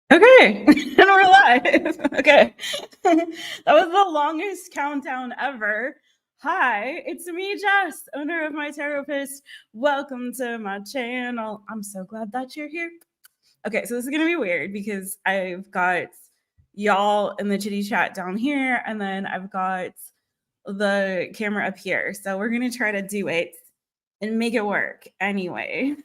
Okay, and we're live. Okay, that was the longest countdown ever. Hi, it's me, Jess, owner of My Taropist. Welcome to my channel. I'm so glad that you're here. Okay, so this is gonna be weird because I've got y'all in the chitty chat down here, and then I've got the camera up here. So we're gonna try to do it and make it work anyway.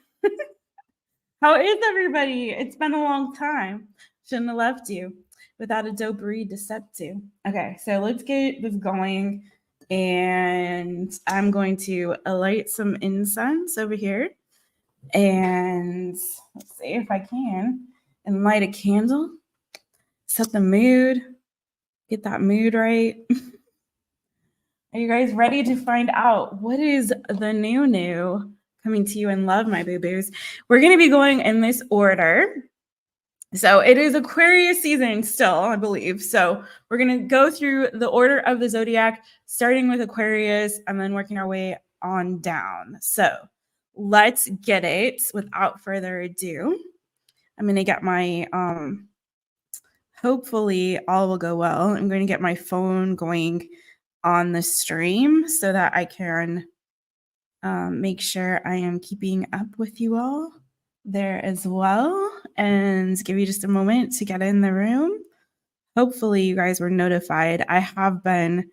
How is everybody? It's been a long time. Shouldn't have left you without a dope read to set to. Okay, so let's get this going. And I'm going to light some incense over here. And let's see if I can. And light a candle. Set the mood. Get that mood right. Are you guys ready to find out what is the new coming to you in love, my boo-boos? We're going to be going in this order. So it is Aquarius season still, I believe. So we're going to go through the order of the zodiac, starting with Aquarius and then working our way on down. So let's get it without further ado. I'm going to get my, hopefully all will go well. I'm going to get my phone going on the stream so that I can make sure I am keeping up with you all there as well, and give you just a moment to get in the room. Hopefully you guys were notified. I have been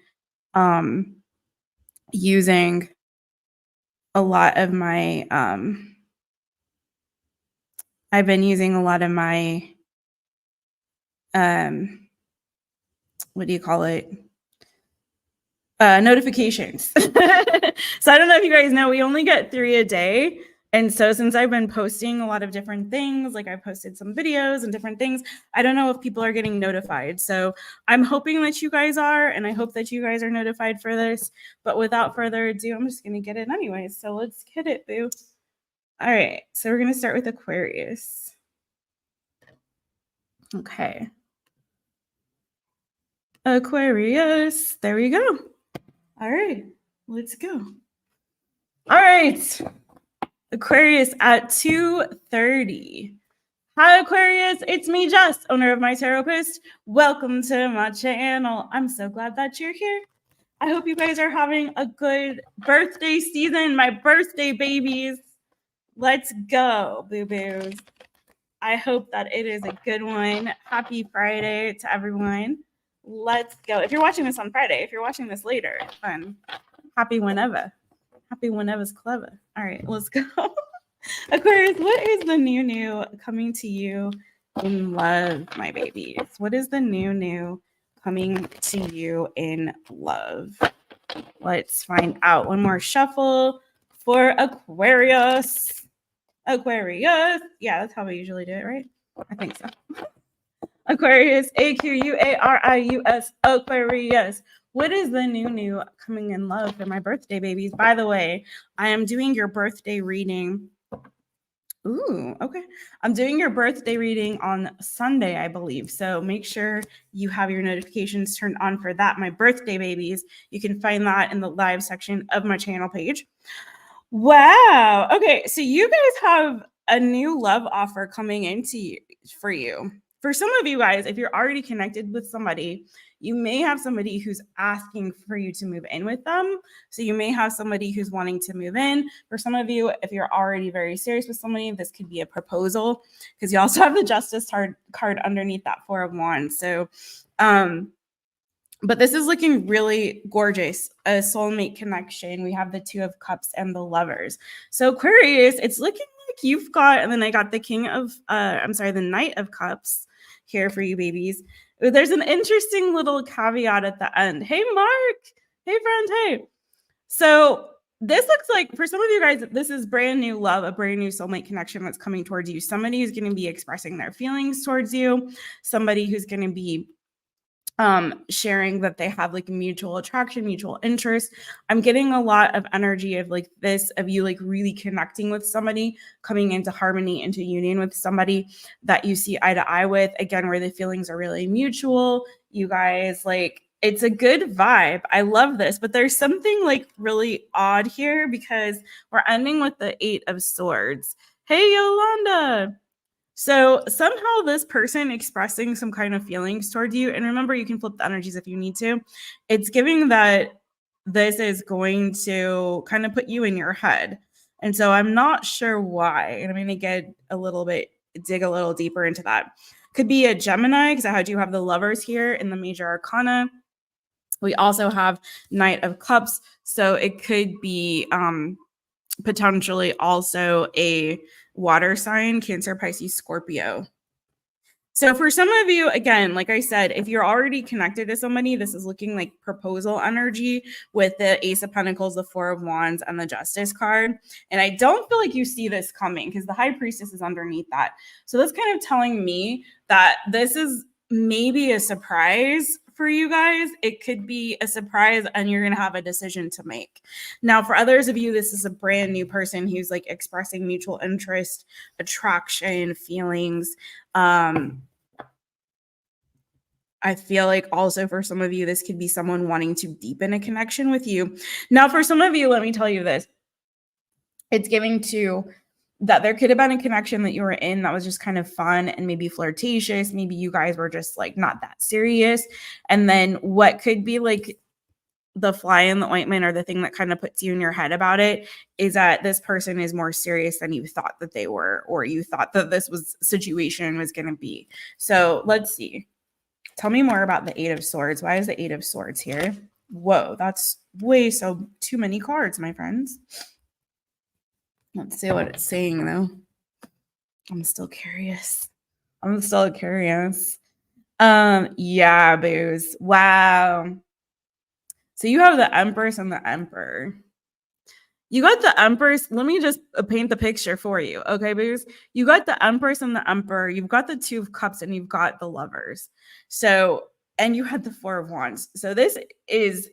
using a lot of my what do you call it? Notifications. So I don't know if you guys know, we only get 3 a day. And so since I've been posting a lot of different things, like I posted some videos and different things, I don't know if people are getting notified. So I'm hoping that you guys are, and I hope that you guys are notified for this. But without further ado, I'm just going to get it anyways. So let's get it, boo. All right. So we're going to start with Aquarius. Okay. Aquarius. There we go. All right. Let's go. All right. Aquarius at 2:30. Hi, Aquarius. It's me, Jess, owner of My Taropist. Welcome to my channel. I'm so glad that you're here. I hope you guys are having a good birthday season, my birthday babies. Let's go, boo-boos. I hope that it is a good one. Happy Friday to everyone. Let's go. If you're watching this on Friday, if you're watching this later, then happy whenever. Happy whenever's clever. All right, let's go. Aquarius, what is the new coming to you in love, my babies? What is the new coming to you in love? Let's find out. One more shuffle for Aquarius. Aquarius. Yeah, that's how we usually do it, right? I think so. Aquarius, AQUARIUS, Aquarius. What is the new coming in love for my birthday babies? By the way, I am doing your birthday reading. Ooh, okay. I'm doing your birthday reading on Sunday, I believe. So make sure you have your notifications turned on for that. My birthday babies. You can find that in the live section of my channel page. Wow. Okay. So you guys have a new love offer coming into you for you. For some of you guys, if you're already connected with somebody, you may have somebody who's asking for you to move in with them. So you may have somebody who's wanting to move in. For some of you, if you're already very serious with somebody, this could be a proposal, because you also have the Justice card underneath that 4 of Wands. So, but this is looking really gorgeous. A soulmate connection. We have the 2 of Cups and the Lovers. So Aquarius, it's looking like you've got, and then I got the the Knight of Cups here for you babies. There's an interesting little caveat at the end. Hey, Mark. Hey, friend. Hey. So this looks like, for some of you guys, this is brand new love, a brand new soulmate connection that's coming towards you. Somebody who's going to be expressing their feelings towards you. Somebody who's going to be sharing that they have like mutual attraction, mutual interest. I'm getting a lot of energy of like this, of you like really connecting with somebody, coming into harmony, into union with somebody that you see eye to eye with, again, where the feelings are really mutual. You guys, like, it's a good vibe. I love this, but there's something like really odd here because we're ending with the 8 of Swords. Hey, Yolanda. So somehow this person expressing some kind of feelings toward you, and remember, you can flip the energies if you need to. It's giving that this is going to kind of put you in your head. And so I'm not sure why. And I'm going to dig a little deeper into that. Could be a Gemini, because I do have the Lovers here in the major arcana. We also have Knight of Cups. So it could be potentially also a water sign, Cancer, Pisces, Scorpio. So for some of you, again, like I said, if you're already connected to somebody, this is looking like proposal energy with the Ace of Pentacles, the Four of Wands, and the Justice card. And I don't feel like you see this coming because the High Priestess is underneath that. So that's kind of telling me that this is maybe a surprise for you guys. It could be a surprise and you're going to have a decision to make. Now, for others of you, this is a brand new person who's like expressing mutual interest, attraction, feelings. I feel like also for some of you, this could be someone wanting to deepen a connection with you. Now, for some of you, let me tell you this. It's giving to that there could have been a connection that you were in that was just kind of fun and maybe flirtatious. Maybe you guys were just like not that serious. And then what could be like the fly in the ointment or the thing that kind of puts you in your head about it is that this person is more serious than you thought that they were, or you thought that this situation was going to be. So let's see. Tell me more about the Eight of Swords. Why is the Eight of Swords here? Whoa, that's too many cards, my friends. Let's see what it's saying, though. I'm still curious. Yeah, booze. Wow. So you have the Empress and the Emperor. You got the Empress. Let me just paint the picture for you. Okay, booze? You got the Empress and the Emperor. You've got the Two of Cups and you've got the Lovers. So, and you had the Four of Wands. So this is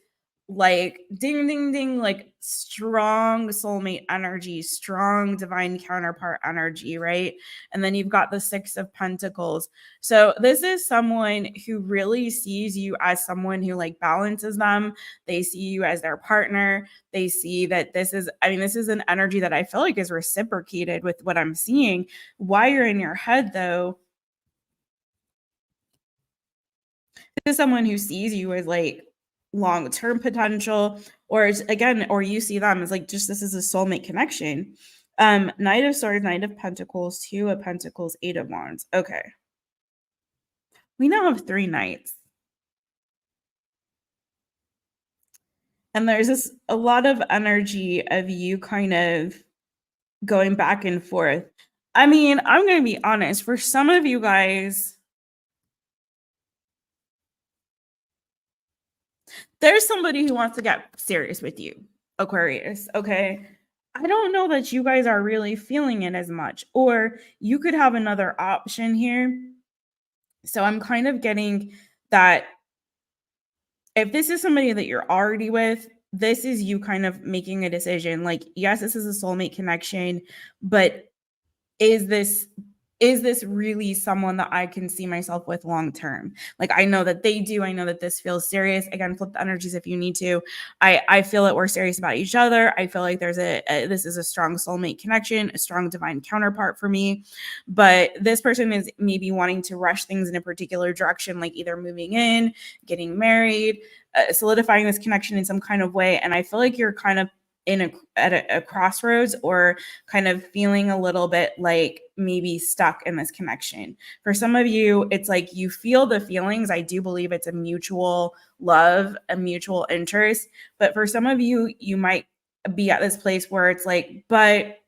like ding, ding, ding, like strong soulmate energy, strong divine counterpart energy, right? And then you've got the Six of Pentacles. So this is someone who really sees you as someone who like balances them. They see you as their partner. They see that this is an energy that I feel like is reciprocated with what I'm seeing. Why you're in your head though, this is someone who sees you as like long-term potential, or you see them as like just this is a soulmate connection. Knight of Swords, Knight of Pentacles, Two of Pentacles, Eight of Wands. Okay. We now have 3 knights. And there's a lot of energy of you kind of going back and forth. I mean, I'm going to be honest, for some of you guys, there's somebody who wants to get serious with you, Aquarius, okay? I don't know that you guys are really feeling it as much, or you could have another option here. So I'm kind of getting that if this is somebody that you're already with, this is you kind of making a decision. Like, yes, this is a soulmate connection, but is this really someone that I can see myself with long term? Like, I know that they do. I know that this feels serious. Again, flip the energies if you need to. I feel that we're serious about each other. I feel like there's this is a strong soulmate connection, a strong divine counterpart for me. But this person is maybe wanting to rush things in a particular direction, like either moving in, getting married, solidifying this connection in some kind of way. And I feel like you're kind of at a crossroads, or kind of feeling a little bit like maybe stuck in this connection. For some of you, it's like you feel the feelings. I do believe it's a mutual love, a mutual interest. But for some of you, you might be at this place where it's like, but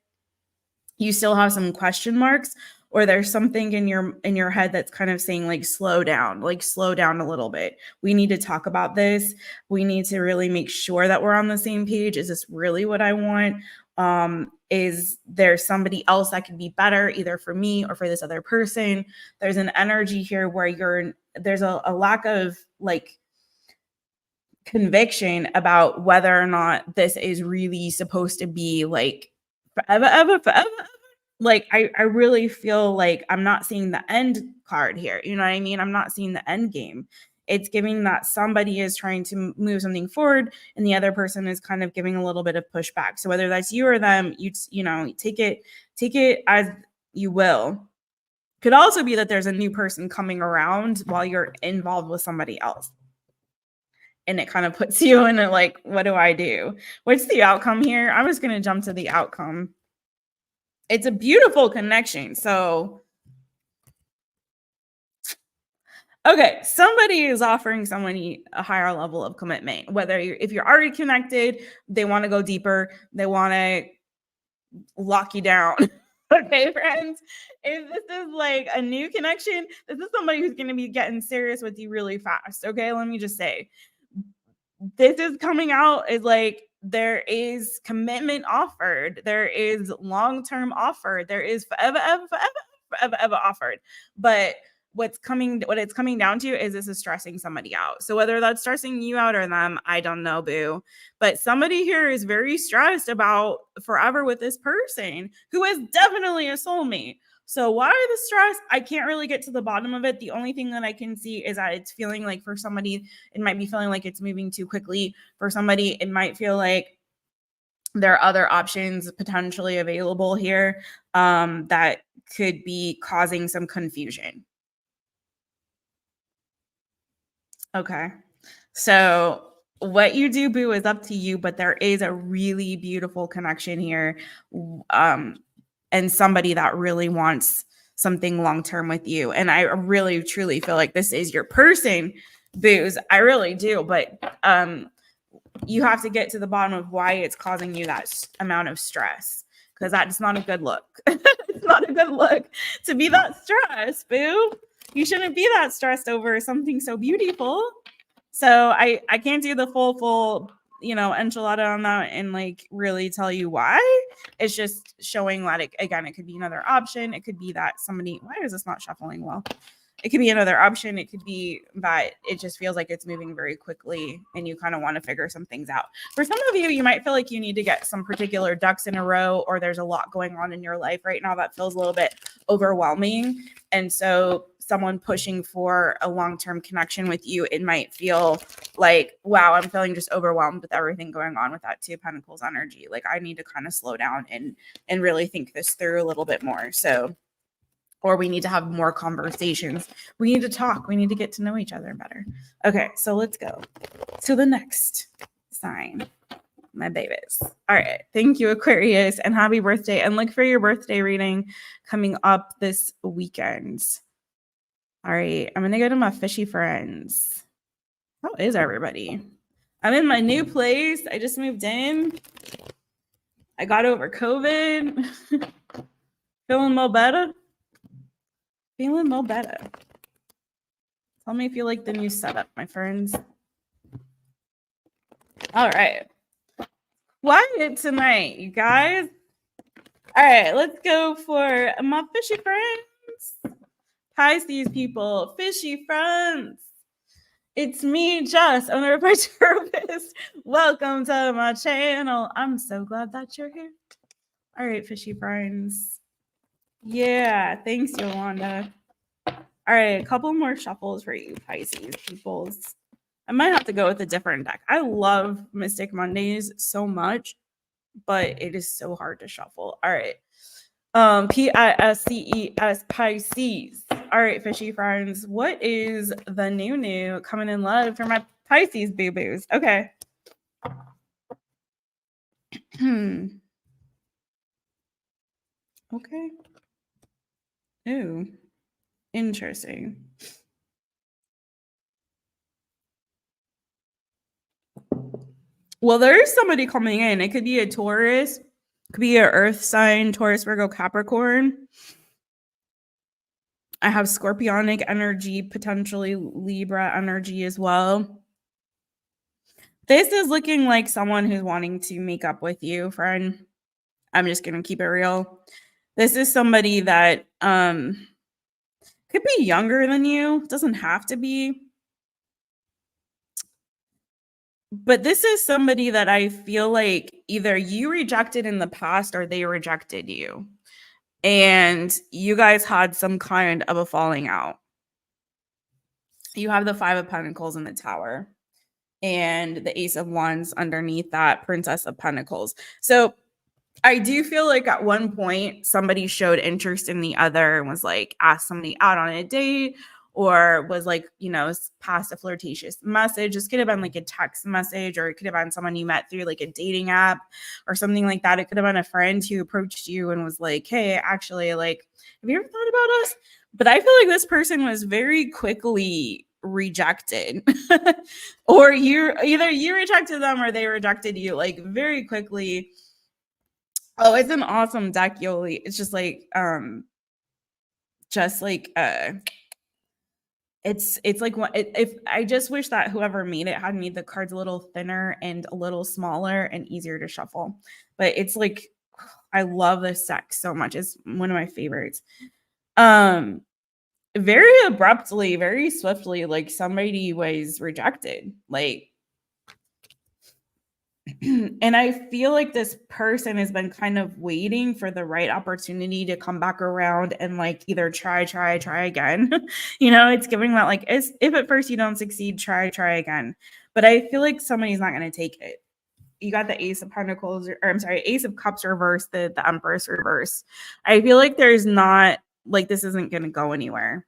you still have some question marks, or there's something in your head that's kind of saying like slow down a little bit. We need to talk about this. We need to really make sure that we're on the same page. Is this really what I want? Is there somebody else that could be better, either for me or for this other person? There's an energy here where there's a lack of like conviction about whether or not this is really supposed to be like forever. Like, I really feel like I'm not seeing the end card here. You know what I mean? I'm not seeing the end game. It's giving that somebody is trying to move something forward and the other person is kind of giving a little bit of pushback. So whether that's you or them, you know, take it as you will. Could also be that there's a new person coming around while you're involved with somebody else. And it kind of puts you in a like, what do I do? What's the outcome here? I'm just going to jump to the outcome. It's a beautiful connection. So, okay, somebody is offering somebody a higher level of commitment. Whether if you're already connected, they want to go deeper, they want to lock you down. Okay, friends, if this is like a new connection, this is somebody who's going to be getting serious with you really fast. Okay, let me just say, this is coming out is like there is commitment offered, there is long-term offer, there is forever offered. But what it's coming down to is this is stressing somebody out. So whether that's stressing you out or them, I don't know, boo. But somebody here is very stressed about forever with this person who is definitely a soulmate. So why the stress? I can't really get to the bottom of it. The only thing that I can see is that it's feeling like for somebody, it might be feeling like it's moving too quickly. For somebody, it might feel like there are other options potentially available here that could be causing some confusion. Okay. So what you do, boo, is up to you, but there is a really beautiful connection here. And somebody that really wants something long-term with you. And I really, truly feel like this is your person, boos. I really do. But you have to get to the bottom of why it's causing you that amount of stress, because that's not a good look. It's not a good look to be that stressed, boo. You shouldn't be that stressed over something so beautiful. So I can't do the full enchilada on that and like really tell you why. It's just showing that it could be another option. It could be that somebody, why is this not shuffling well? It could be another option. It could be that it just feels like it's moving very quickly and you kind of want to figure some things out. For some of you, you might feel like you need to get some particular ducks in a row, or there's a lot going on in your life right now that feels a little bit overwhelming. And so someone pushing for a long-term connection with you, it might feel like, wow, I'm feeling just overwhelmed with everything going on with that Two of Pentacles energy. Like I need to kind of slow down and really think this through a little bit more. So, or we need to have more conversations. We need to talk. We need to get to know each other better. Okay, so let's go to the next sign, my babies. All right, thank you, Aquarius, and happy birthday. And look for your birthday reading coming up this weekend. All right, I'm going to go to my fishy friends. How is everybody? I'm in my new place. I just moved in. I got over COVID. Feeling more better. Feeling more better. Tell me if you like the new setup, my friends. All right. Quiet tonight, you guys. All right, let's go for my fishy friends. Pisces people, fishy friends. It's me, Jess, owner of Taropist. Welcome to my channel. I'm so glad that you're here. All right, fishy friends. Yeah, thanks, Yolanda. All right, a couple more shuffles for you, Pisces peoples. I might have to go with a different deck. I love Mystic Mondays so much, but it is so hard to shuffle. All right. PISCES, Pisces. All right, fishy friends. What is the new coming in love for my Pisces boo-boos? Okay. Okay. Ooh. Interesting. Well, there's somebody coming in. It could be a Taurus. Could be an earth sign, Taurus, Virgo, Capricorn. I have Scorpionic energy, potentially Libra energy as well. This is looking like someone who's wanting to make up with you, friend. I'm just going to keep it real. This is somebody that could be younger than you. Doesn't have to be. But this is somebody that I feel like either you rejected in the past or they rejected you. And you guys had some kind of a falling out. You have the Five of Pentacles in the Tower and the Ace of Wands underneath that, Princess of Pentacles. So I do feel like at one point somebody showed interest in the other and was like asked somebody out on a date or was like, you know, passed a flirtatious message. This could have been like a text message, or it could have been someone you met through like a dating app or something like that. It could have been a friend who approached you and was like, hey, actually, like, have you ever thought about us? But I feel like this person was very quickly rejected. Or you rejected them or they rejected you like very quickly. Oh, it's an awesome deck, Yoli. It's just like it's like if I just wish that whoever made it had made the cards a little thinner and a little smaller and easier to shuffle. But it's like I love this deck so much. It's one of my favorites. Um very abruptly, very swiftly, like somebody was rejected. Like and I feel like this person has been kind of waiting for the right opportunity to come back around and like either try again. You know, it's giving that like if at first you don't succeed, try again. But I feel like somebody's not going to take it. You got the Ace of Pentacles, or I'm sorry, Ace of Cups reverse, the Empress reverse. I feel like there's not like this isn't going to go anywhere.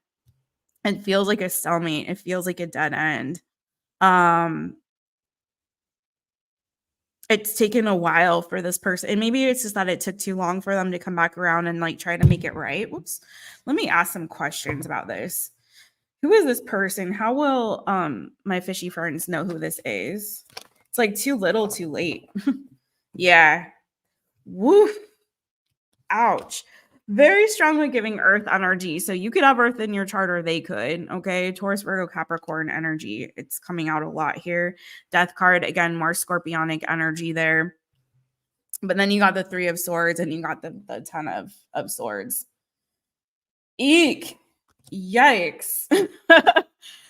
It feels like a stalemate. It feels like a dead end. It's taken a while for this person, and maybe it's just that it took too long for them to come back around and like try to make it right. Whoops. Let me ask some questions about this. Who is this person? How will my fishy friends know who this is? It's like too little, too late. Yeah. Woof. Ouch. Very strongly giving earth energy. So you could have earth in your chart or they could. Okay. Taurus, Virgo, Capricorn energy. It's coming out a lot here. Death card. Again, more scorpionic energy there. But then you got the Three of Swords and you got the Ten of Swords. Eek. Yikes.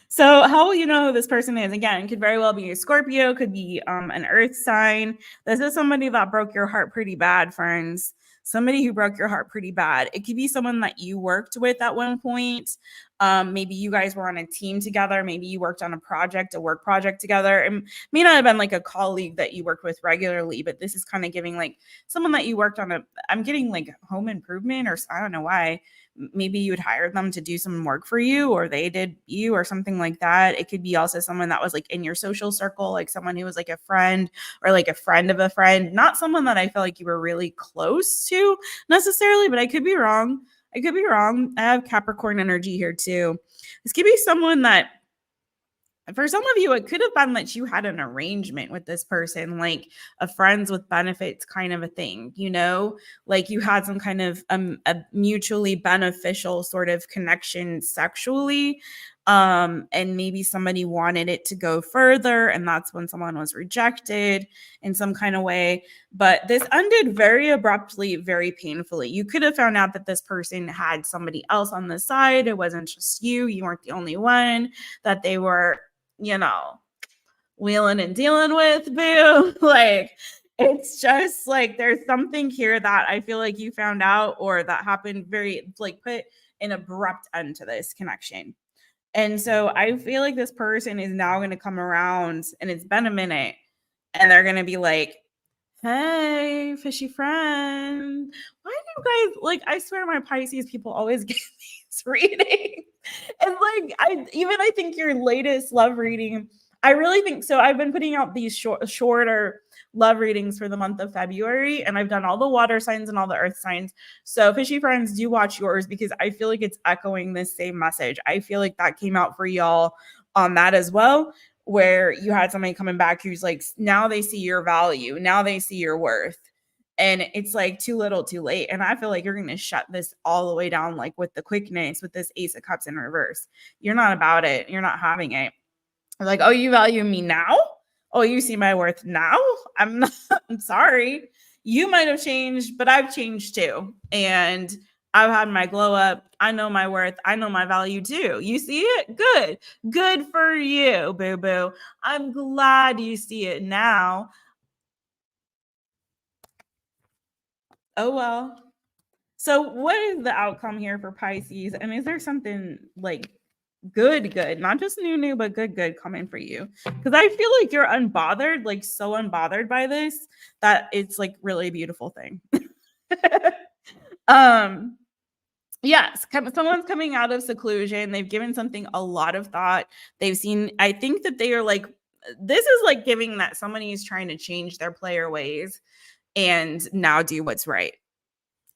So how will you know who this person is? Again, could very well be a Scorpio, could be an earth sign. This is somebody that broke your heart pretty bad, friends. Somebody who broke your heart pretty bad. It could be someone that you worked with at one point. Maybe you guys were on a team together. Maybe you worked on a work project together. It may not have been like a colleague that you worked with regularly, but this is kind of giving like someone that you worked on I'm getting like home improvement, or I don't know why. Maybe you would hire them to do some work for you, or they did you, or something like that. It could be also someone that was like in your social circle, like someone who was like a friend or like a friend of a friend, not someone that I feel like you were really close to necessarily, but I could be wrong. I have Capricorn energy here too. This could be someone that for some of you, it could have been that you had an arrangement with this person, like a friends with benefits kind of a thing, you know, like you had some kind of a mutually beneficial sort of connection sexually. And maybe somebody wanted it to go further, and that's when someone was rejected in some kind of way. But this ended very abruptly, very painfully. You could have found out that this person had somebody else on the side. It wasn't just you. You weren't the only one that they were, you know, wheeling and dealing with, boo. Like, it's just like there's something here that I feel like you found out or that happened very, like, put an abrupt end to this connection. And so I feel like this person is now going to come around, and it's been a minute, and they're going to be like, hey, fishy friend, why do you guys like? I swear, my Pisces people always get these readings. And like, I think your latest love reading, I really think so. I've been putting out these shorter love readings for the month of February, and I've done all the water signs and all the earth signs. So, fishy friends, do watch yours because I feel like it's echoing this same message. I feel like that came out for y'all on that as well, where you had somebody coming back who's like, now they see your value, now they see your worth. And it's like too little, too late. And I feel like you're going to shut this all the way down, like with the quickness, with this Ace of Cups in reverse. You're not about it. You're not having it. Like, oh, you value me now? Oh, you see my worth now? I'm not, I'm sorry. You might have changed, but I've changed too. And I've had my glow up. I know my worth. I know my value too. You see it? Good. Good for you, boo boo. I'm glad you see it now. Oh, well. So what is the outcome here for Pisces? And is there something like Good, not just new, but good coming for you. Because I feel like you're unbothered, like so unbothered by this that it's like really a beautiful thing. um, yes, someone's coming out of seclusion. They've given something a lot of thought. They've seen, I think that they are like, this is like giving that somebody is trying to change their player ways and now do what's right.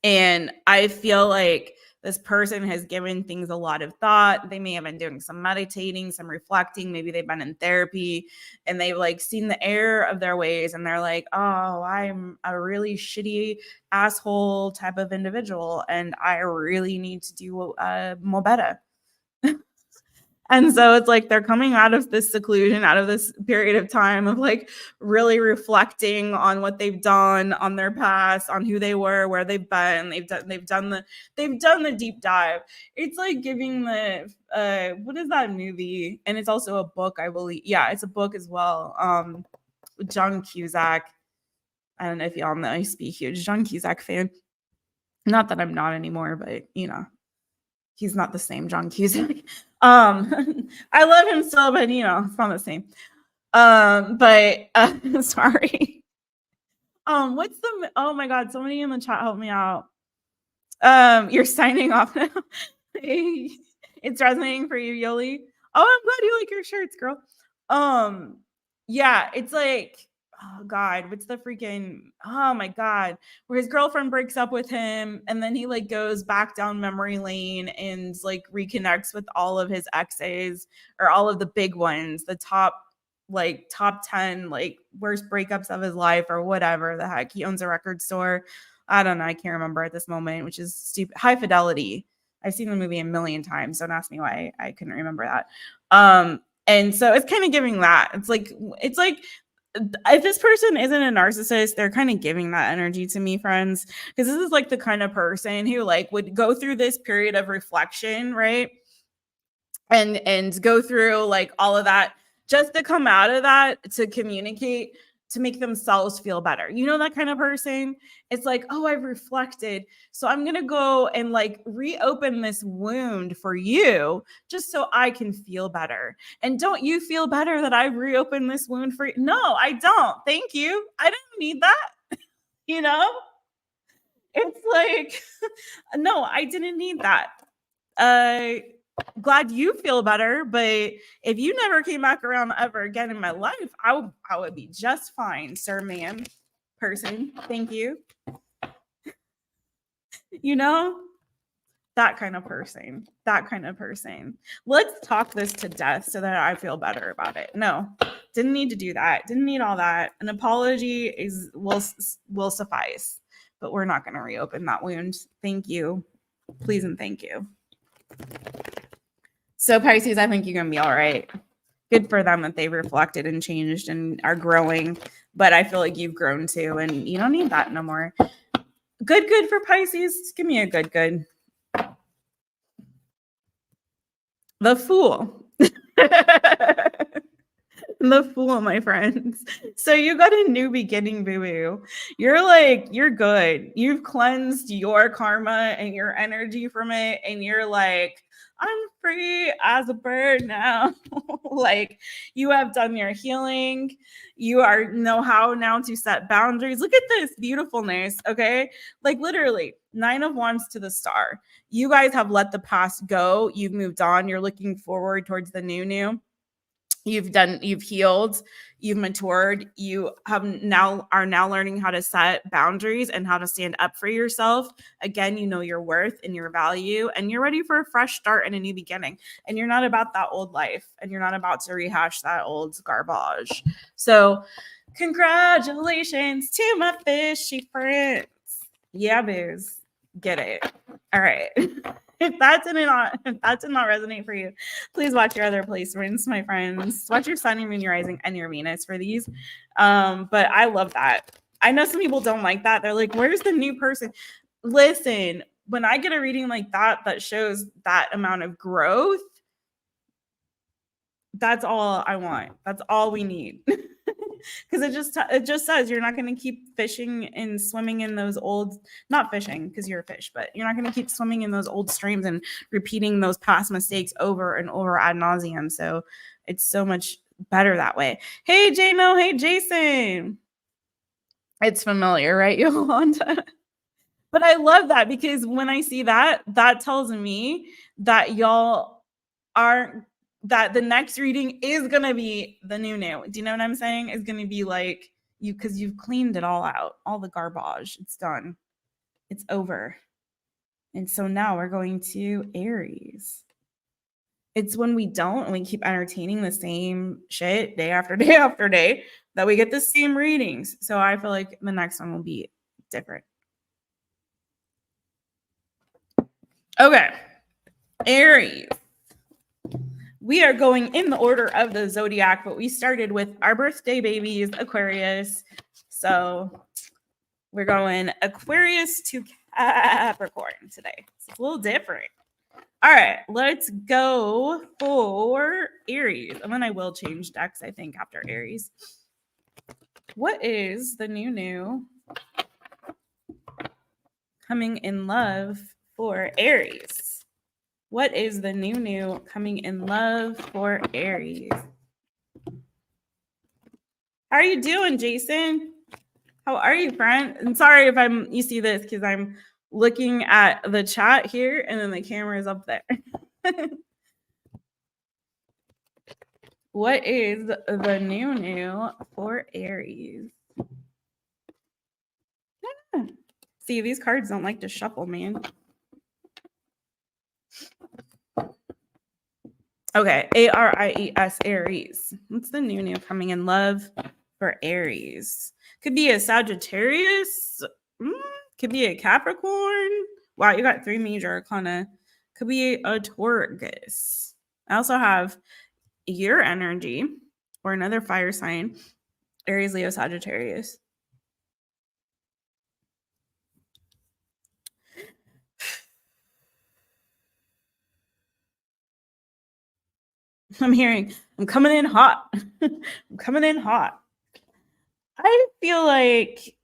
And I feel like this person has given things a lot of thought. They may have been doing some meditating, some reflecting. Maybe they've been in therapy and they've like seen the error of their ways and they're like, oh, I'm a really shitty asshole type of individual and I really need to do more better. And so it's like they're coming out of this seclusion, out of this period of time of like really reflecting on what they've done, on their past, on who they were, where they've been. They've done the deep dive. It's like giving the what is that movie? And it's also a book, I believe. Yeah, it's a book as well. John Cusack. I don't know if y'all know. I used to be a huge John Cusack fan. Not that I'm not anymore, but you know. He's not the same John Cusack. I love him still, but you know, it's not the same. But sorry. What's the oh my god, somebody in the chat help me out. You're signing off now. It's resonating for you, Yoli. Oh, I'm glad you like your shirts, girl. Yeah, it's like, oh god, what's the freaking, oh my god, where his girlfriend breaks up with him and then he like goes back down memory lane and like reconnects with all of his exes or all of the big ones, the top 10 like worst breakups of his life or whatever the heck. He owns a record store. I don't know, I can't remember at this moment, which is stupid. High Fidelity. I've seen the movie a million times. Don't ask me why I couldn't remember that. And so it's kind of giving that. It's like if this person isn't a narcissist, they're kind of giving that energy to me, friends, because this is like the kind of person who like would go through this period of reflection, right? And go through like all of that just to come out of that to communicate, to make themselves feel better. You know, that kind of person. It's like, oh, I've reflected, so I'm gonna go and like reopen this wound for you just so I can feel better. And don't you feel better that I've reopened this wound for you? No, I don't. Thank you. I didn't need that. You know, it's like no, I didn't need that. Glad you feel better, but if you never came back around ever again in my life, I would be just fine, sir, ma'am, person. Thank you. You know, that kind of person. Let's talk this to death so that I feel better about it. No, didn't need to do that. Didn't need all that. An apology will suffice, but we're not going to reopen that wound. Thank you. Please and thank you. So Pisces, I think you're going to be all right. Good for them that they've reflected and changed and are growing. But I feel like you've grown too, and you don't need that no more. Good for Pisces. Give me a good. The Fool. The Fool, my friends. So you got a new beginning, boo-boo. You're good. You've cleansed your karma and your energy from it, and you're like, I'm free as a bird now. Like, you have done your healing. You know how now to set boundaries. Look at this beautifulness, okay? Like, literally, 9 of Wands to the star. You guys have let the past go. You've moved on. You're looking forward towards the new. You've healed, you've matured, you are now learning how to set boundaries and how to stand up for yourself. Again, you know your worth and your value, and you're ready for a fresh start and a new beginning. And you're not about that old life, and you're not about to rehash that old garbage. So congratulations to my fishy friends. Yeah, booze. Get it. All right. If that did not resonate for you, please watch your other placements, my friends. Watch your sun, your moon, your rising, and your Venus for these. But I love that. I know some people don't like that. They're like, where's the new person? Listen, when I get a reading like that shows that amount of growth, that's all I want. That's all we need. because it just says you're not going to keep fishing and swimming in those old, not fishing because you're a fish, but you're not going to keep swimming in those old streams and repeating those past mistakes over and over ad nauseum. So it's so much better that way. Hey Jano, hey Jason. It's familiar, right, Yolanda? But I love that because when I see that, that tells me that y'all aren't, that the next reading is going to be the new. Do you know what I'm saying? It's going to be like you, because you've cleaned it all out, all the garbage. It's done. It's over. And so now we're going to Aries. It's when we don't and we keep entertaining the same shit day after day after day that we get the same readings. So I feel like the next one will be different. Okay, Aries. We are going in the order of the zodiac, but we started with our birthday babies, Aquarius. So we're going Aquarius to Capricorn today. It's a little different. All right, let's go for Aries. And then I will change decks, I think, after Aries. What is the new coming in love for Aries? What is the new coming in love for Aries? How are you doing, Jason? How are you, friend? And sorry if you see this because I'm looking at the chat here and then the camera is up there. What is the new for Aries? Yeah. See, these cards don't like to shuffle, man. Okay, ARIES, Aries. What's the new coming in love for Aries? Could be a Sagittarius. Could be a Capricorn. Wow, you got 3 major arcana. Could be a Taurus. I also have your energy or another fire sign. Aries, Leo, Sagittarius. I'm hearing, I'm coming in hot. I'm coming in hot. I feel like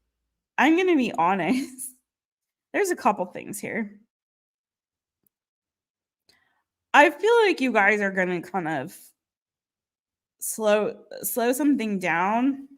I'm going to be honest. There's a couple things here. I feel like you guys are going to kind of slow something down.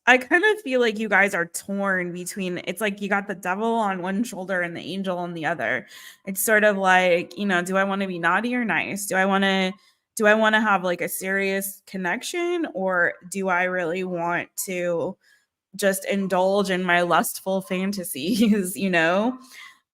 I kind of feel like you guys are torn between, it's like you got the devil on one shoulder and the angel on the other. It's sort of like, you know, do I want to be naughty or nice? Do I want to have like a serious connection, or do I really want to just indulge in my lustful fantasies, you know?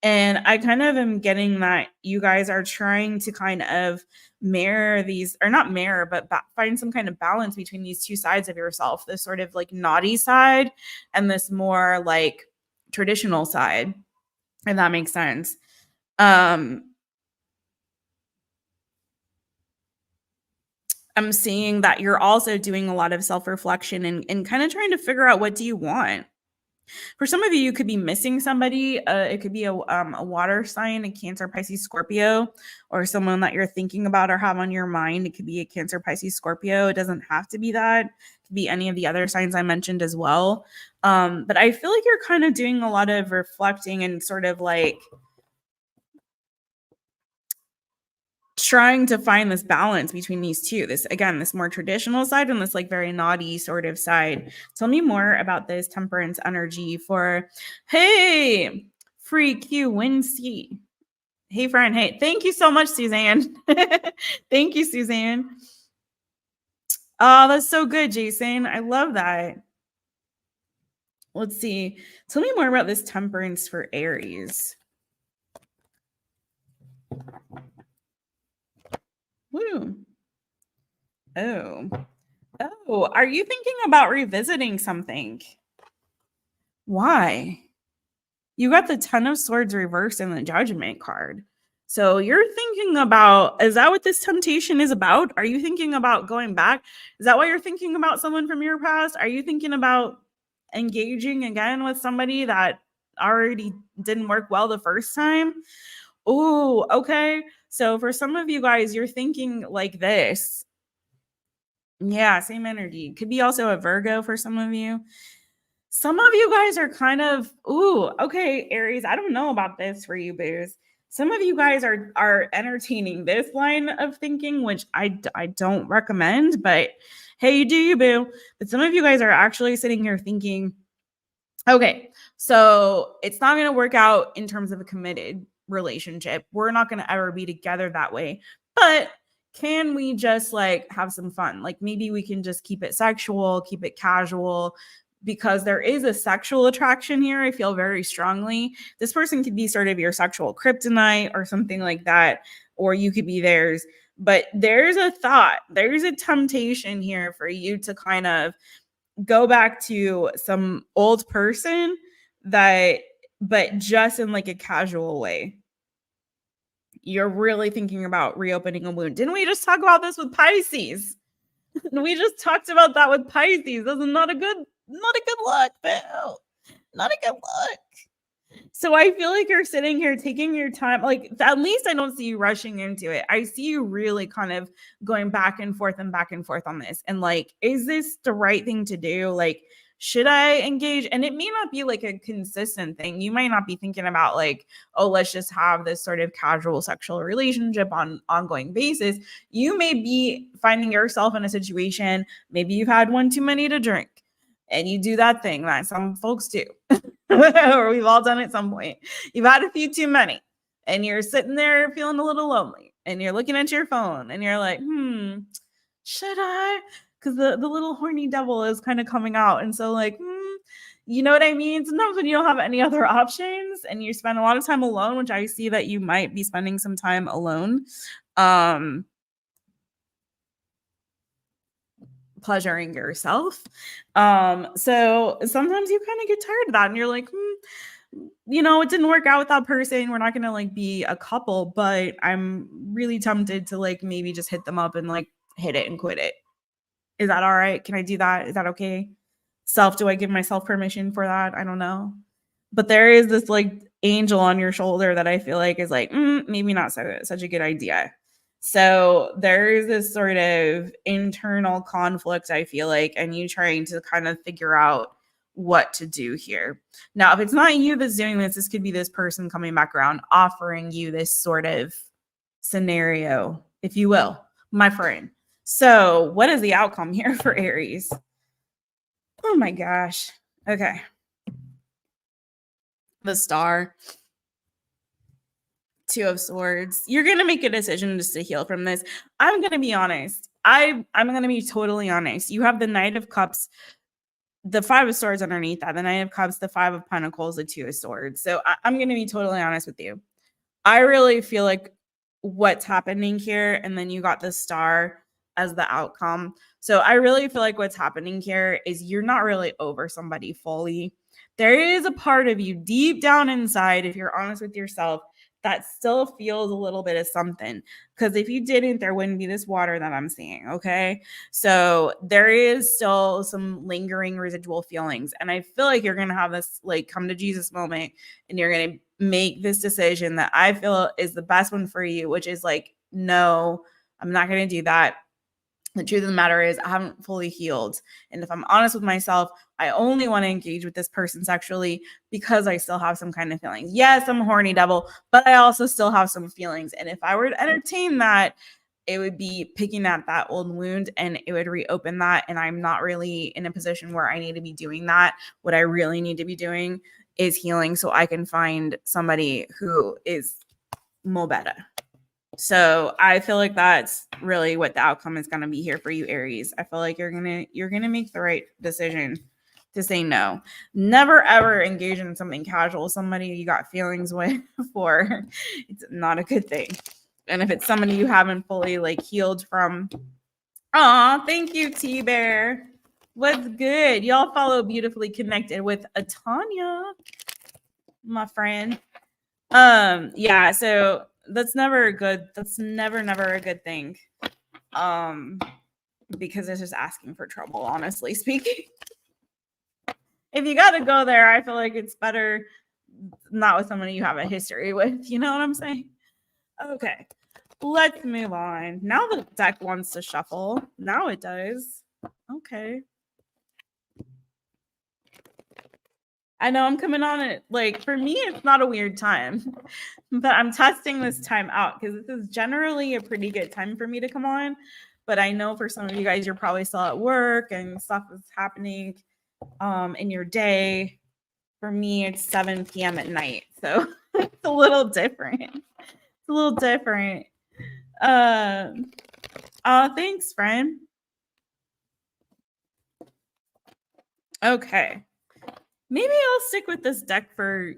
And I kind of am getting that you guys are trying to kind of mirror these, or not mirror, but find some kind of balance between these two sides of yourself, this sort of like naughty side and this more like traditional side, if that makes sense. I'm seeing that you're also doing a lot of self-reflection and kind of trying to figure out, what do you want? For some of you, you could be missing somebody. It could be a water sign, a Cancer, Pisces, Scorpio, or someone that you're thinking about or have on your mind. It could be a Cancer, Pisces, Scorpio. It doesn't have to be that. It could be any of the other signs I mentioned as well. But I feel like you're kind of doing a lot of reflecting and sort of like trying to find this balance between these two. This, again, this more traditional side and this like very naughty sort of side. Tell me more about this temperance energy for, hey, free Q win C. Hey, friend. Hey, thank you so much, Suzanne. Thank you, Suzanne. Oh, that's so good, Jason. I love that. Let's see. Tell me more about this temperance for Aries. Woo. Oh, are you thinking about revisiting something? Why? You got the 10 of Swords reversed in the Judgment card. So you're thinking about, is that what this temptation is about? Are you thinking about going back? Is that why you're thinking about someone from your past? Are you thinking about engaging again with somebody that already didn't work well the first time? Oh, okay. So for some of you guys, you're thinking like this. Yeah, same energy. Could be also a Virgo for some of you. Some of you guys are kind of, ooh, okay, Aries, I don't know about this for you, booze. Some of you guys are entertaining this line of thinking, which I don't recommend, but hey, you do you, boo. But some of you guys are actually sitting here thinking, okay, so it's not going to work out in terms of a committed relationship. We're not going to ever be together that way. But can we just like have some fun? Like maybe we can just keep it sexual, keep it casual, because there is a sexual attraction here. I feel very strongly. This person could be sort of your sexual kryptonite or something like that, or you could be theirs. But there's a thought, there's a temptation here for you to kind of go back to some old person that, but just in like a casual way. You're really thinking about reopening a wound. Didn't we just talk about this with Pisces? We just talked about that with Pisces. That's not a good look, Bill. Not a good look. So I feel like you're sitting here taking your time. Like at least I don't see you rushing into it. I see you really kind of going back and forth on this. And like, is this the right thing to do? Like, should I engage? And it may not be like a consistent thing. You might not be thinking about like, oh, let's just have this sort of casual sexual relationship on ongoing basis. You may be finding yourself in a situation, maybe you've had one too many to drink. And you do that thing that some folks do, or we've all done it at some point. You've had a few too many, and you're sitting there feeling a little lonely, and you're looking at your phone, and you're like, should I? Because the little horny devil is kind of coming out. And so like, you know what I mean? Sometimes when you don't have any other options and you spend a lot of time alone, which I see that you might be spending some time alone, pleasuring yourself. So sometimes you kind of get tired of that and you're like, you know, it didn't work out with that person. We're not going to like be a couple, but I'm really tempted to like maybe just hit them up and like hit it and quit it. Is that all right? Can I do that? Is that okay? Do I give myself permission for that? I don't know. But there is this like angel on your shoulder that I feel like is like, maybe not such a good idea. So there is this sort of internal conflict, I feel like, and you trying to kind of figure out what to do here. Now, if it's not you that's doing this could be this person coming back around offering you this sort of scenario, if you will, my friend. So what is the outcome here for Aries? Oh my gosh. Okay. The Star. Two of Swords. You're going to make a decision just to heal from this. I'm going to be honest. I'm going to be totally honest. You have the Knight of Cups, the Five of Swords underneath that, the Knight of Cups, the Five of Pentacles, the Two of Swords. So I'm going to be totally honest with you. I really feel like what's happening here, and then you got the Star as the outcome. So I really feel like what's happening here is you're not really over somebody fully. There is a part of you deep down inside, if you're honest with yourself, that still feels a little bit of something. Because if you didn't, there wouldn't be this water that I'm seeing. Okay. So there is still some lingering residual feelings. And I feel like you're going to have this like come to Jesus moment, and you're going to make this decision that I feel is the best one for you, which is like, no, I'm not going to do that. The truth of the matter is I haven't fully healed. And if I'm honest with myself, I only want to engage with this person sexually because I still have some kind of feelings. Yes, I'm a horny devil, but I also still have some feelings. And if I were to entertain that, it would be picking at that old wound and it would reopen that. And I'm not really in a position where I need to be doing that. What I really need to be doing is healing so I can find somebody who is more better. So I feel like that's really what the outcome is going to be here for you, Aries. I feel like you're gonna make the right decision to say no. Never ever engage in something casual with somebody you got feelings with for. It's not a good thing. And if it's somebody you haven't fully like healed from, thank you, T-Bear. What's good? Y'all follow Beautifully Connected with Atanya, my friend. Yeah, so that's never a good thing. Because it's just asking for trouble, honestly speaking. If you got to go there, I feel like it's better not with somebody you have a history with. You know what I'm saying? Okay. Let's move on. Now the deck wants to shuffle. Now it does. Okay. I know I'm coming on it. Like, for me, it's not a weird time, but I'm testing this time out because this is generally a pretty good time for me to come on. But I know for some of you guys, you're probably still at work and stuff is happening in your day. For me, it's 7 p.m. at night. So it's a little different. It's a little different. Thanks, friend. Okay. Maybe I'll stick with this deck for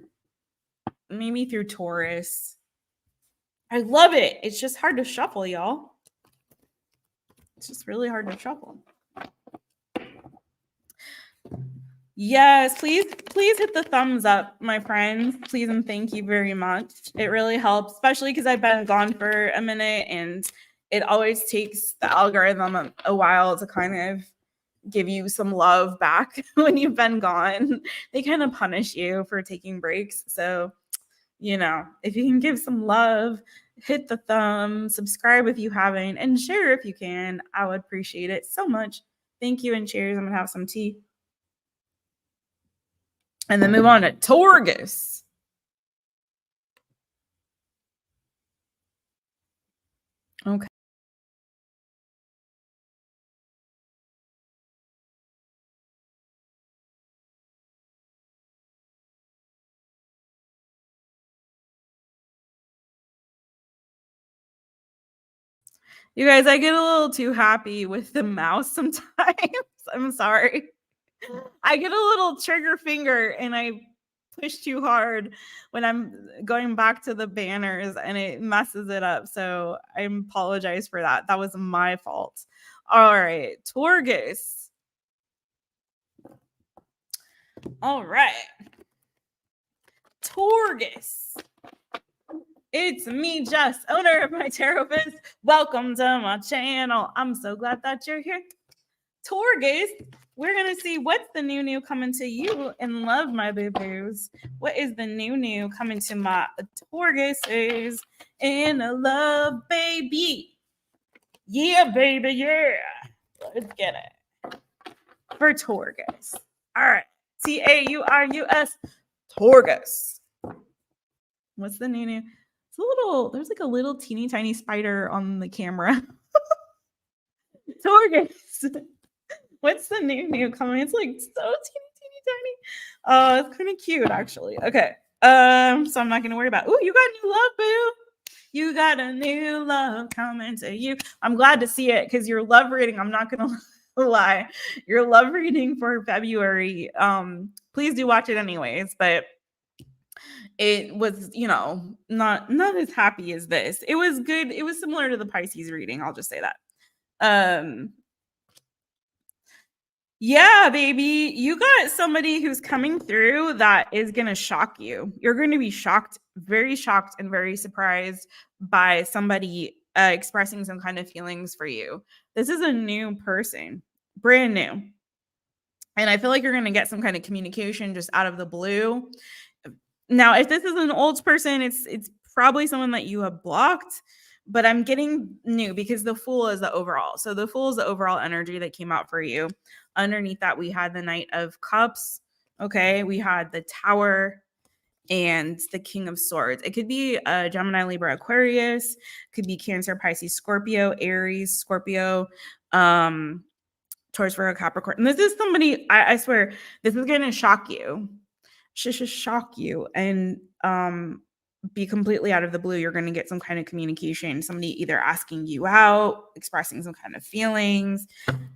maybe through Taurus. I love it. It's just hard to shuffle, y'all. It's just really hard to shuffle. Yes, please hit the thumbs up, my friends. Please and thank you very much. It really helps, especially because I've been gone for a minute and it always takes the algorithm a while to kind of give you some love back when you've been gone. They kind of punish you for taking breaks. So, you know, if you can give some love, hit the thumb, subscribe if you haven't, and share if you can. I would appreciate it so much. Thank you and cheers. I'm going to have some tea. And then move on to Torgus. Okay. You guys, I get a little too happy with the mouse sometimes. I'm sorry. I get a little trigger finger and I push too hard when I'm going back to the banners and it messes it up. So I apologize for that. That was my fault. All right, Torgus. All right. Torgus. It's me, Jess, owner of mytaropist. Welcome to my channel. I'm so glad that you're here. Torgus, we're going to see what's the new coming to you in love, my boo-boos. What is the new coming to my Torguses in love, baby? Yeah, baby, yeah. Let's get it. For Torgus. All right. Taurus, Torgus. What's the new? It's a little, there's like a little teeny tiny spider on the camera. Torgus. What's the new coming? It's like so teeny tiny. It's kind of cute actually. Okay. So I'm not gonna worry about. Oh, you got new love, boo. You got a new love coming to you. I'm glad to see it because your love reading, I'm not gonna lie, your love reading for February. Please do watch it anyways, but it was, you know, not as happy as this. It was good. It was similar to the Pisces reading. I'll just say that. Yeah, baby, you got somebody who's coming through that is going to shock you. You're going to be shocked, very shocked and very surprised by somebody expressing some kind of feelings for you. This is a new person, brand new. And I feel like you're going to get some kind of communication just out of the blue. Now, if this is an old person, it's probably someone that you have blocked, but I'm getting new because the Fool is the overall. So the Fool is the overall energy that came out for you. Underneath that, we had the Knight of Cups. Okay, we had the Tower and the King of Swords. It could be Gemini, Libra, Aquarius. Could be Cancer, Pisces, Scorpio, Aries, Scorpio, Taurus, Virgo, Capricorn. And this is somebody, I swear, this is going to shock you. Shock you and be completely out of the blue. You're going to get some kind of communication, somebody either asking you out, expressing some kind of feelings.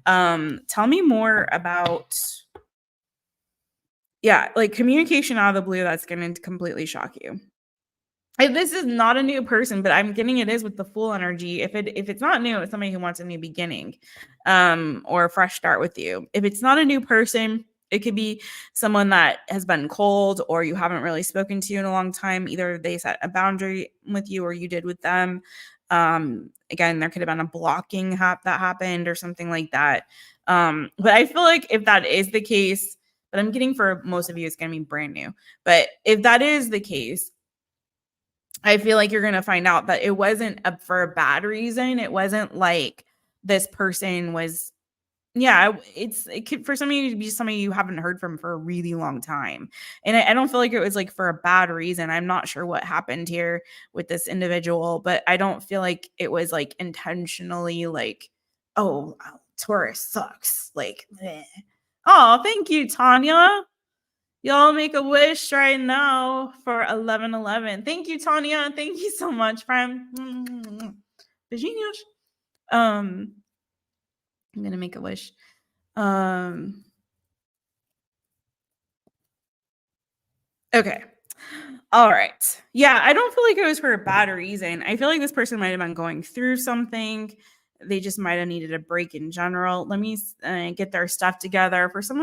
Tell me more about, yeah, like communication out of the blue that's going to completely shock you. If this is not a new person, but I'm getting it is with the Fool energy. If it's not new, it's somebody who wants a new beginning, or a fresh start with you. If it's not a new person, it could be someone that has been cold or you haven't really spoken to in a long time. Either they set a boundary with you or you did with them. Again, there could have been a blocking that happened or something like that. But I feel like if that is the case, but I'm getting for most of you, it's going to be brand new. But if that is the case, I feel like you're going to find out that it wasn't for a bad reason. It wasn't like this person was, yeah, it could, for some of you to be somebody you haven't heard from for a really long time. And I don't feel like it was like for a bad reason. I'm not sure what happened here with this individual, but I don't feel like it was like intentionally like, oh, Taurus sucks. Like, bleh. Oh, thank you, Tanya. Y'all make a wish right now for 1111. Thank you, Tanya. Thank you so much, friend. Beijinhos. I'm gonna make a wish. Okay. All right. Yeah, I don't feel like it was for a bad reason. I feel like this person might have been going through something. They just might have needed a break in general. Let me get their stuff together. For some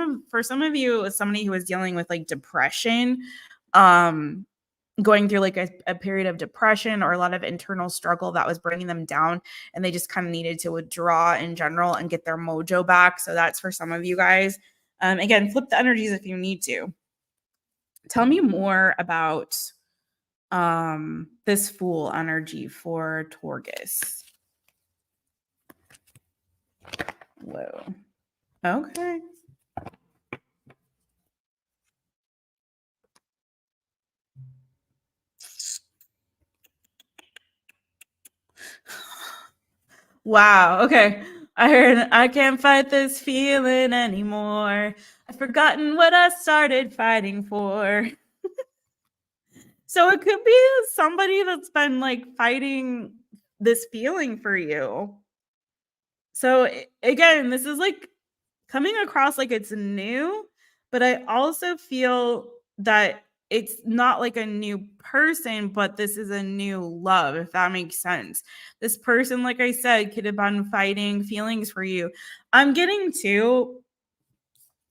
of you, it was somebody who was dealing with like depression, going through like a period of depression or a lot of internal struggle that was bringing them down, and they just kind of needed to withdraw in general and get their mojo back. So that's for some of you guys. Again, flip the energies if you need to. Tell me more about this Fool energy for Torgus. Whoa. Okay. Wow. Okay. I heard I can't fight this feeling anymore. I've forgotten what I started fighting for. So it could be somebody that's been like fighting this feeling for you. So again, this is like coming across like it's new, but I also feel that it's not like a new person, but this is a new love, if that makes sense. This person, like I said, could have been fighting feelings for you. I'm getting to,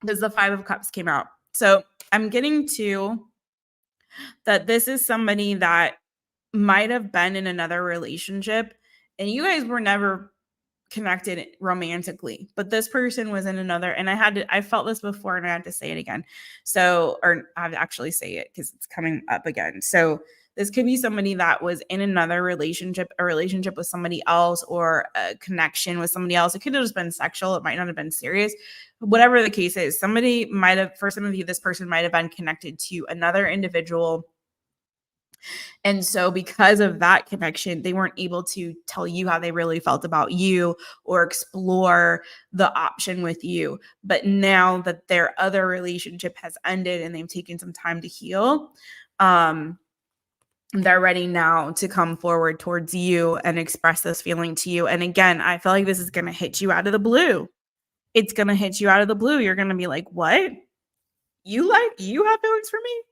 because the 5 of Cups came out. So I'm getting to that this is somebody that might have been in another relationship and you guys were never connected romantically, but this person was in another, and I felt this before and I had to say it again. So, or I have to actually say it because it's coming up again. So this could be somebody that was in another relationship, a relationship with somebody else, or a connection with somebody else. It could have just been sexual. It might not have been serious. Whatever the case is, somebody might have, for some of you, this person might have been connected to another individual. And so because of that connection, they weren't able to tell you how they really felt about you or explore the option with you. But now that their other relationship has ended and they've taken some time to heal, they're ready now to come forward towards you and express this feeling to you. And again, I feel like this is going to hit you out of the blue. It's going to hit you out of the blue. You're going to be like, what? You have feelings for me?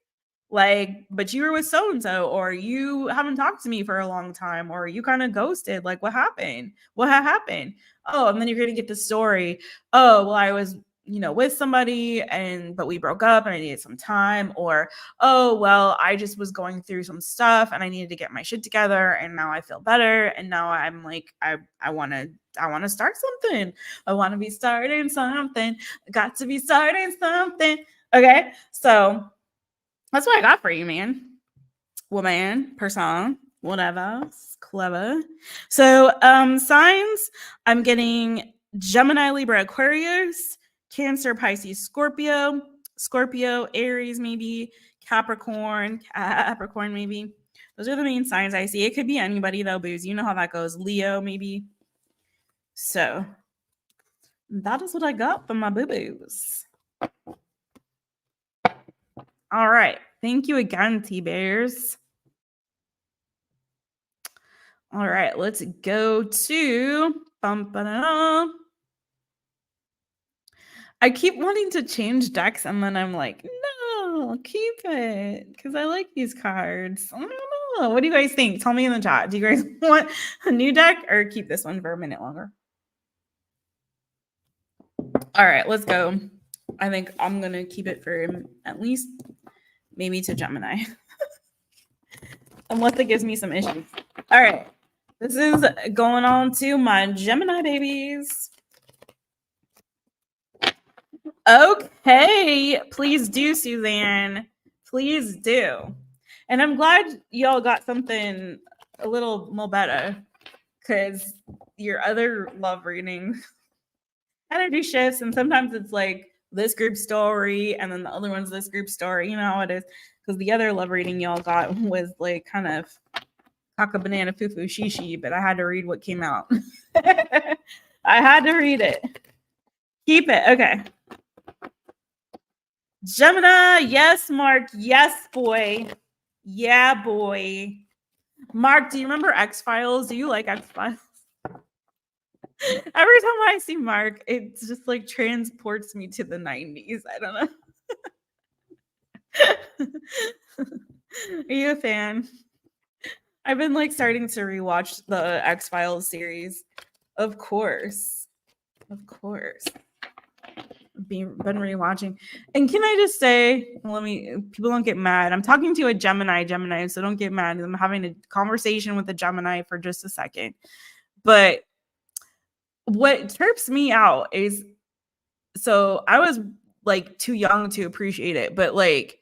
Like, but you were with so and so, or you haven't talked to me for a long time, or you kind of ghosted. Like, what happened? What happened? Oh, and then you're gonna get the story. Oh, well, I was, with somebody, but we broke up, and I needed some time. Or, oh, well, I just was going through some stuff, and I needed to get my shit together, and now I feel better, and now I'm like, I want to start something. I want to be starting something. Got to be starting something. Okay, so that's what I got for you, man. Woman, person, whatever. It's clever. So, signs, I'm getting Gemini, Libra, Aquarius, Cancer, Pisces, Scorpio, Aries, maybe, Capricorn, maybe. Those are the main signs I see. It could be anybody though, booze. You know how that goes. Leo, maybe. So, that is what I got for my boo-boos. All right. Thank you again, T-Bears. All right. Let's go to... I keep wanting to change decks, and then I'm like, no, keep it, because I like these cards. I don't know. What do you guys think? Tell me in the chat. Do you guys want a new deck or keep this one for a minute longer? All right. Let's go. I think I'm going to keep it for at least maybe to Gemini. Unless it gives me some issues. All right. This is going on to my Gemini babies. Okay. Please do, Suzanne. Please do. And I'm glad y'all got something a little more better, because your other love reading energy shifts, and sometimes it's like this group story and then the other one's this group story. You know how it is. Because the other love reading y'all got was like kind of cock banana foo foo shishi, but I had to read what came out. I had to read it. Keep it. Okay. Gemini. Yes, Mark. Yes, boy. Yeah, boy. Mark, do you remember X-Files? Do you like X-Files? Every time I see Mark, it just like transports me to the 90s. I don't know. Are you a fan? I've been like starting to rewatch the X-Files series. Of course. Of course. Been rewatching. And can I just say, people don't get mad. I'm talking to a Gemini, so don't get mad. I'm having a conversation with a Gemini for just a second. But what trips me out is, so I was like too young to appreciate it, but like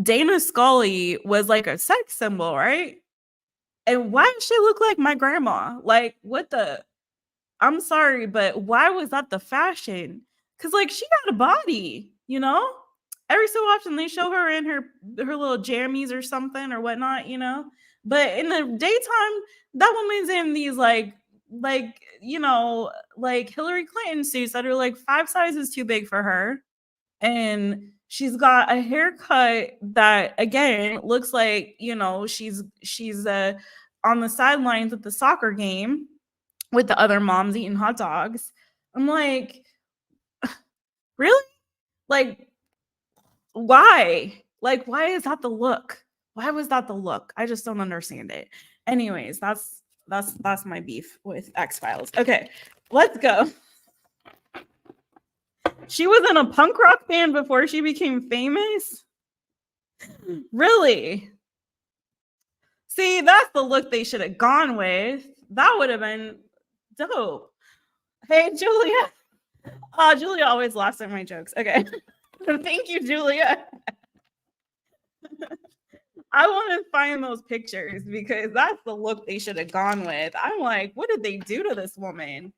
Dana Scully was like a sex symbol, right? And why does she look like my grandma? Like, what the? I'm sorry, but why was that the fashion? Because like she got a body, you know? Every so often they show her in her little jammies or something or whatnot, you know? But in the daytime, that woman's in these like you know, like Hillary Clinton suits that are like 5 sizes too big for her. And she's got a haircut that again looks like, you know, she's on the sidelines at the soccer game with the other moms eating hot dogs. I'm like, really? Like, why? Like, why is that the look? Why was that the look? I just don't understand it. Anyways, that's my beef with X-Files. Okay, let's go. She was in a punk rock band before she became famous? Really? See, that's the look they should have gone with. That would have been dope. Hey, Julia. Julia always laughs at my jokes. Okay. Thank you, Julia. I want to find those pictures because that's the look they should have gone with. I'm like, what did they do to this woman?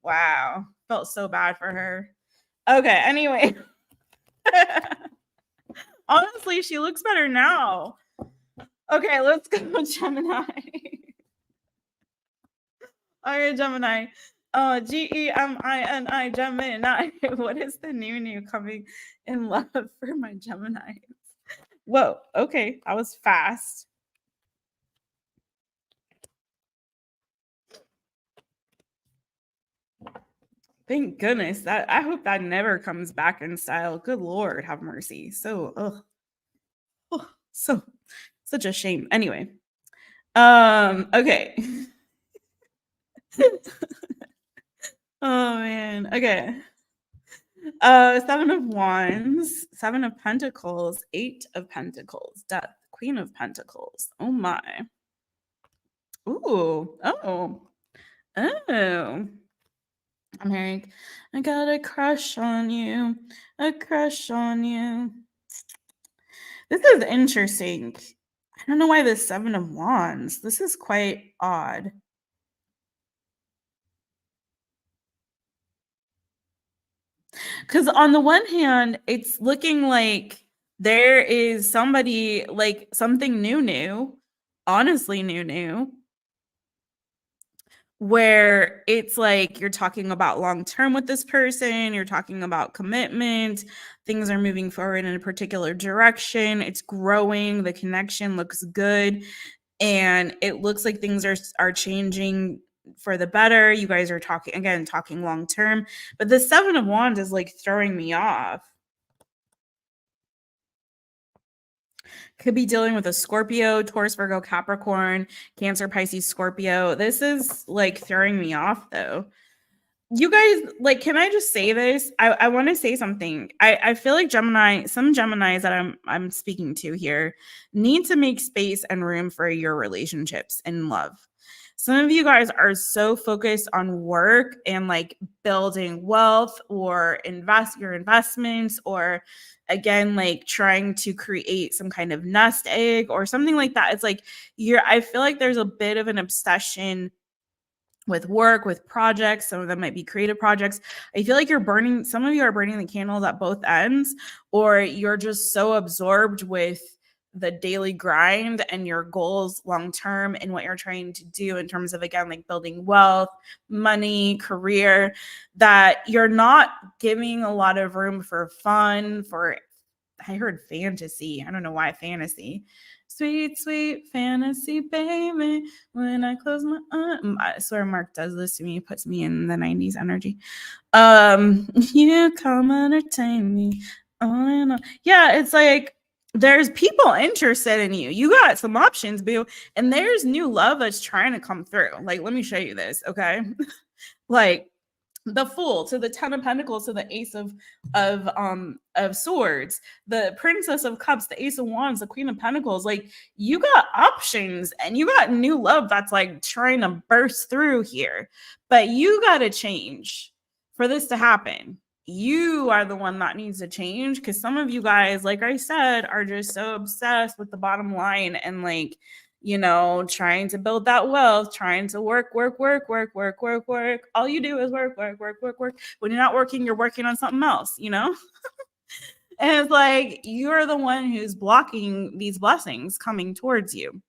Wow. Felt so bad for her. Okay, anyway. Honestly, she looks better now. Okay, let's go, Gemini. All right, Gemini. GEMINI, Gemini. What is the new coming in love for my Gemini? Whoa, okay, that was fast. Thank goodness. That I hope that never comes back in style. Good Lord, have mercy. So, so such a shame. Anyway, okay. Oh man. Okay. 7 of Wands, 7 of Pentacles, 8 of Pentacles, Death, Queen of Pentacles. Oh my. Ooh. Oh. I'm hearing, I got a crush on you. A crush on you. This is interesting. I don't know why the 7 of Wands. This is quite odd. Because on the one hand, it's looking like there is somebody, like something new, honestly new, where it's like you're talking about long term with this person, you're talking about commitment, things are moving forward in a particular direction, it's growing, the connection looks good, and it looks like things are changing for the better. You guys are talking long term, but the 7 of Wands is like throwing me off. Could be dealing with a Scorpio, Taurus, Virgo, Capricorn, Cancer, Pisces, Scorpio. This is like throwing me off though. you guys, like, can I just say this? I want to say something. I feel like Gemini, some Geminis that I'm speaking to here need to make space and room for your relationships and love. Some of you guys are so focused on work and like building wealth or invest your investments, or again, like trying to create some kind of nest egg or something like that. It's like I feel like there's a bit of an obsession with work, with projects. Some of them might be creative projects. I feel like some of you are burning the candles at both ends, or you're just so absorbed with the daily grind and your goals long term and what you're trying to do in terms of, again, like building wealth, money, career, that you're not giving a lot of room for fun, for, I heard fantasy. I don't know why fantasy. Sweet, sweet fantasy, baby. When I close my eyes, I swear Mark does this to me. He puts me in the 90s energy. You come entertain me. On and on. Yeah, it's like there's people interested in you. You got some options, boo. And there's new love that's trying to come through. Like, let me show you this, okay? Like, the Fool to the 10 of Pentacles to the Ace of Swords, the Princess of Cups, the Ace of Wands, the Queen of Pentacles. Like, you got options and you got new love that's like trying to burst through here, but you got to change for this to happen. You are the one that needs to change, because some of you guys, like I said, are just so obsessed with the bottom line and like, you know, trying to build that wealth, trying to work. All you do is work. When you're not working, you're working on something else, you know? And it's like, you're the one who's blocking these blessings coming towards you.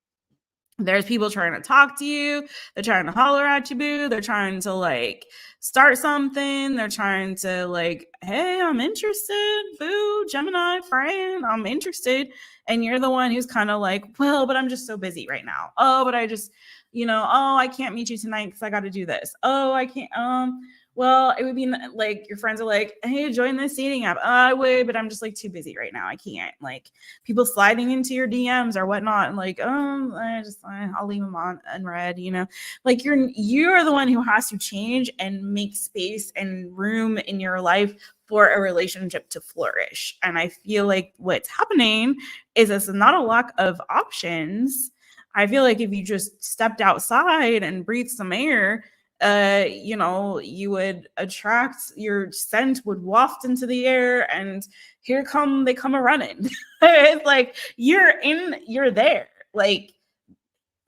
There's people trying to talk to you. They're trying to holler at you, boo. They're trying to like start something. They're trying to like, hey, I'm interested, boo, Gemini friend, I'm interested. And you're the one who's kind of like, well, but I'm just so busy right now. Oh, but I just, you know, oh, I can't meet you tonight because I got to do this. Oh, I can't. Well, it would be like your friends are like, hey, join this dating app. I would, but I'm just like too busy right now. I can't. Like, people sliding into your DMs or whatnot, and like, I'll leave them on unread, you know? Like, you're the one who has to change and make space and room in your life for a relationship to flourish. And I feel like what's happening is it's not a lack of options. I feel like if you just stepped outside and breathed some air, you know, you would attract, your scent would waft into the air, and they come a running. It's like you're there, like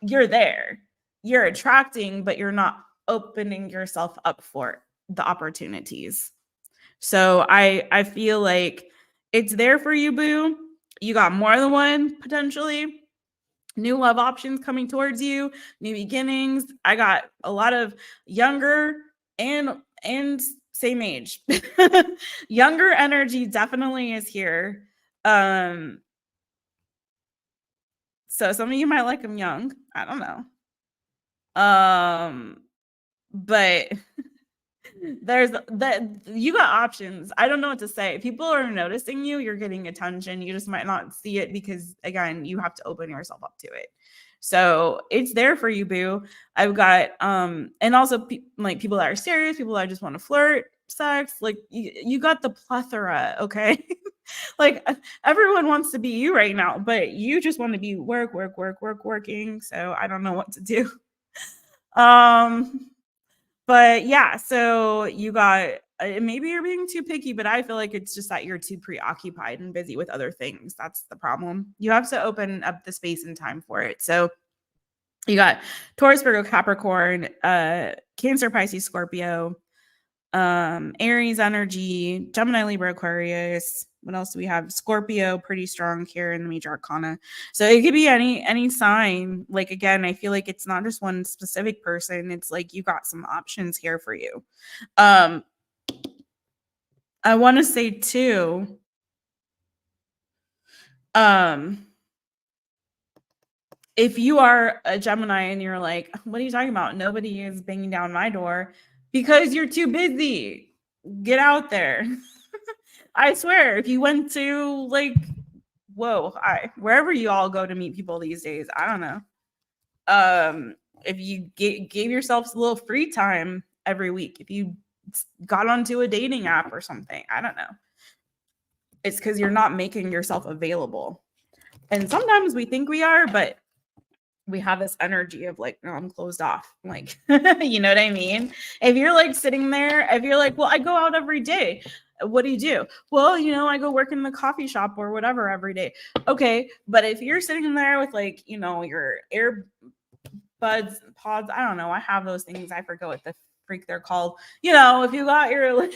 you're there, you're attracting, but you're not opening yourself up for the opportunities. So I feel like it's there for you, boo. You got more than one potentially. New love options coming towards you, new beginnings. I got a lot of younger and same age. Younger energy definitely is here. So some of you might like them young. I don't know. But there's that, you got options. I don't know what to say. People are noticing you. You're getting attention. You just might not see it because, again, you have to open yourself up to it. So it's there for you, boo. I've got and also like people that are serious, people that just want to flirt, sex. Like you got the plethora, okay? Like everyone wants to be you right now, but you just want to be working. So I don't know what to do. But yeah, so you got, maybe you're being too picky, but I feel like it's just that you're too preoccupied and busy with other things. That's the problem. You have to open up the space and time for it. So you got Taurus, Virgo, Capricorn, Cancer, Pisces, Scorpio, Aries energy, Gemini, Libra, Aquarius. What else do we have? Scorpio, pretty strong here in the major arcana. So it could be any sign. Like, again, I feel like it's not just one specific person. It's like you got some options here for you. I want to say too, if you are a Gemini and you're like, what are you talking about? Nobody is banging down my door, because you're too busy. Get out there. I swear, if you went to like, wherever you all go to meet people these days, I don't know. If you gave yourself a little free time every week, if you got onto a dating app or something. I don't know. It's because you're not making yourself available. And sometimes we think we are, but we have this energy of like, no, I'm closed off. Like, you know what I mean? If you're like sitting there, if you're like, well, I go out every day. What do you do? Well, you know, I go work in the coffee shop or whatever every day. Okay. But if you're sitting there with like, you know, your earbuds, pods, I don't know. I have those things. I forget what the freak they're called. You know, if you got your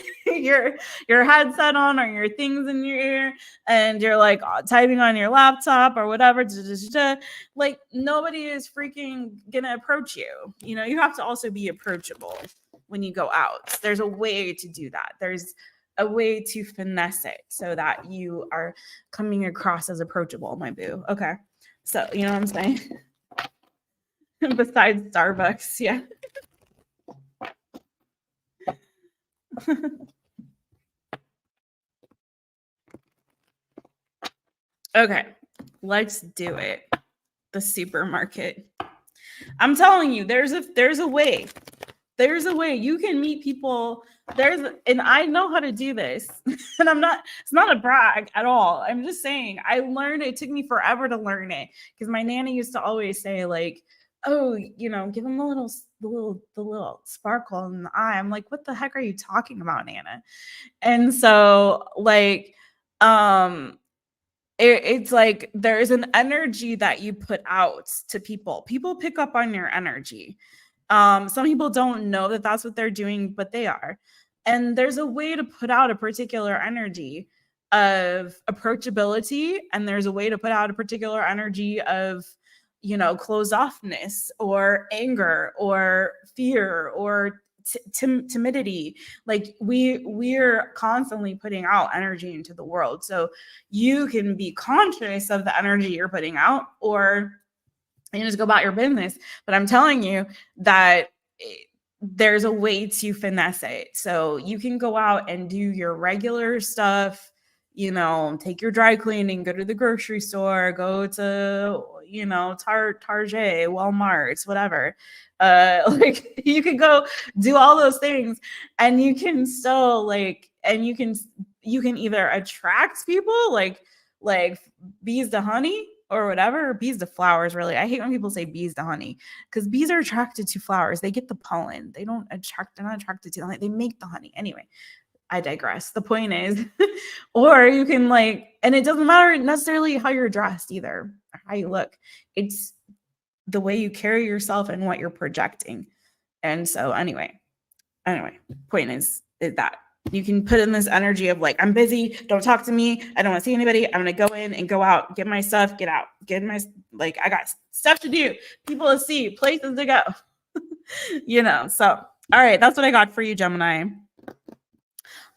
your headset on or your things in your ear and you're like typing on your laptop or whatever, like nobody is freaking gonna approach you. You know, you have to also be approachable when you go out. There's a way to do that. There's a way to finesse it so that you are coming across as approachable, my boo. Okay. So, you know what I'm saying? Besides Starbucks, yeah. Okay, let's do it. The supermarket. I'm telling you, there's a way. There's a way you can meet people. And I know how to do this. And it's not a brag at all. I'm just saying I learned it. It took me forever to learn it because my nanny used to always say like, oh, you know, give them the little sparkle in the eye. I'm like, what the heck are you talking about, Nana? And so like, it's like there's an energy that you put out to people. People pick up on your energy. Some people don't know that that's what they're doing, but they are. And there's a way to put out a particular energy of approachability, and there's a way to put out a particular energy of, you know, closed offness or anger or fear or timidity. Like we're constantly putting out energy into the world, so you can be conscious of the energy you're putting out, or you just go about your business. But I'm telling you that there's a way to finesse it. So you can go out and do your regular stuff, you know, take your dry cleaning, go to the grocery store, go to, you know, Target, Walmart, whatever. Like you can go do all those things and you can still like, and you can either attract people like bees to honey or whatever, bees to flowers. Really, I hate when people say bees to honey because bees are attracted to flowers. They get the pollen. They're not attracted to the honey. They make the honey. Anyway, I digress. The point is, or you can like, and it doesn't matter necessarily how you're dressed either, or how you look. It's the way you carry yourself and what you're projecting. And so anyway, point is that you can put in this energy of like, I'm busy, don't talk to me, I don't want to see anybody, I'm gonna go in and go out, get my stuff, get out, like I got stuff to do, people to see, places to go. You know, so all right, that's what I got for you, Gemini.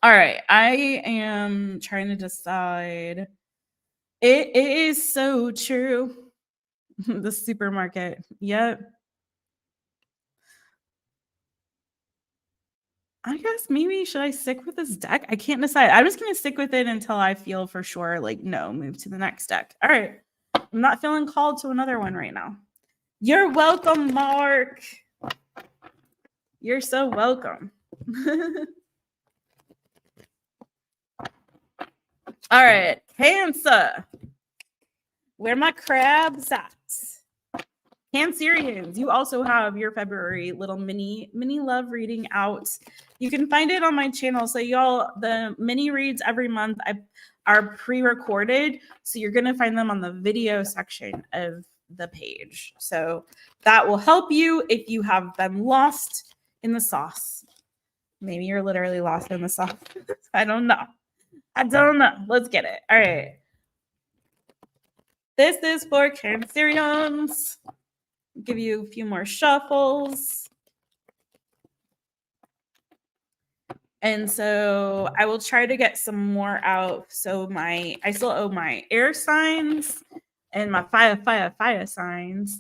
All right, I am trying to decide. It is so true. The supermarket. Yep. I guess maybe should I stick with this deck? I can't decide. I'm just gonna stick with it until I feel for sure like no, move to the next deck. All right. I'm not feeling called to another one right now. You're welcome, Mark. You're so welcome. All right, Cancer. Where my crabs at? Cancerians, you also have your February little mini love reading out. You can find it on my channel. So y'all, the mini reads every month are pre-recorded. So you're going to find them on the video section of the page. So that will help you if you have been lost in the sauce. Maybe you're literally lost in the sauce. I don't know. Let's get it. All right. This is for Cancerians. Give you a few more shuffles. And so I will try to get some more out. So I still owe my air signs and my fire signs.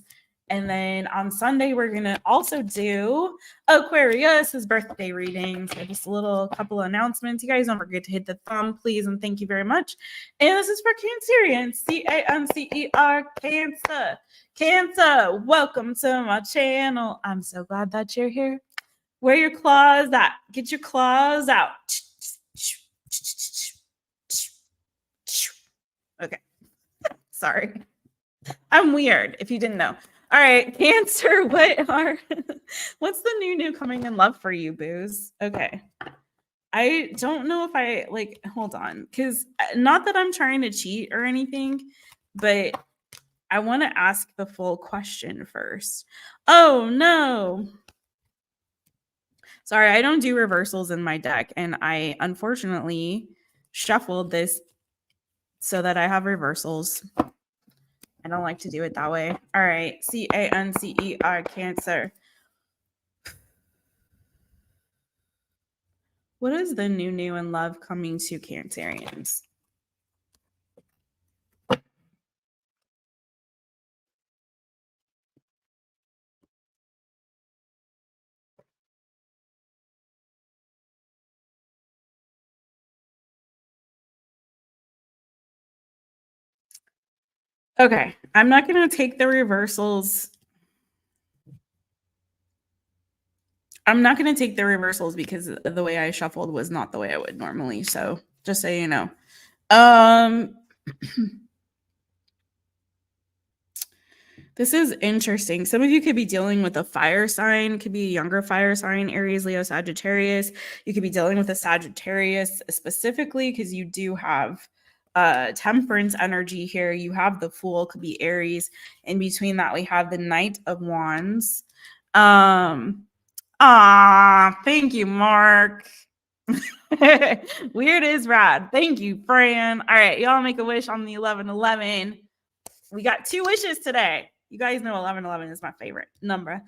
And then on Sunday, we're going to also do Aquarius' birthday reading. So just a couple of announcements. You guys don't forget to hit the thumb, please. And thank you very much. And this is for Cancerians, Cancer. Cancer, welcome to my channel. I'm so glad that you're here. Where your claws at? Get your claws out. Okay. Sorry. I'm weird, if you didn't know. All right, Cancer, what's the new coming in love for you, booze? Okay. I don't know if I hold on, because not that I'm trying to cheat or anything, but I want to ask the full question first. Oh no. Sorry, I don't do reversals in my deck, and I unfortunately shuffled this so that I have reversals. I don't like to do it that way. All right, CANCER, Cancer. What is the new in love coming to Cancerians? Okay, I'm not going to take the reversals. I'm not going to take the reversals because the way I shuffled was not the way I would normally. So just so you know. This is interesting. Some of you could be dealing with a fire sign, could be a younger fire sign, Aries, Leo, Sagittarius. You could be dealing with a Sagittarius specifically because you do have temperance energy here. You have the Fool, could be Aries. In between that, we have the Knight of Wands. Thank you, Mark. Weird is rad. Thank you, Fran. All right, y'all make a wish on the 1111. We got 2 wishes today. You guys know 1111 is my favorite number.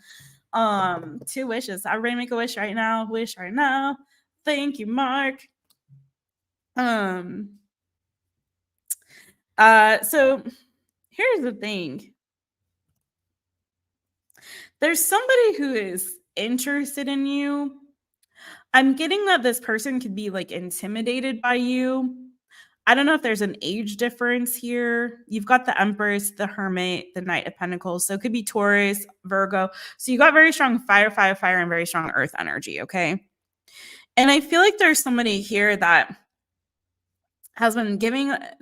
2 wishes. Everybody make a wish right now. Wish right now. Thank you, Mark. So here's the thing. There's somebody who is interested in you. I'm getting that this person could be like intimidated by you. I don't know if there's an age difference here. You've got the Empress, the Hermit, the Knight of Pentacles. So it could be Taurus, Virgo. So you got very strong fire, and very strong earth energy, okay? And I feel like there's somebody here that has been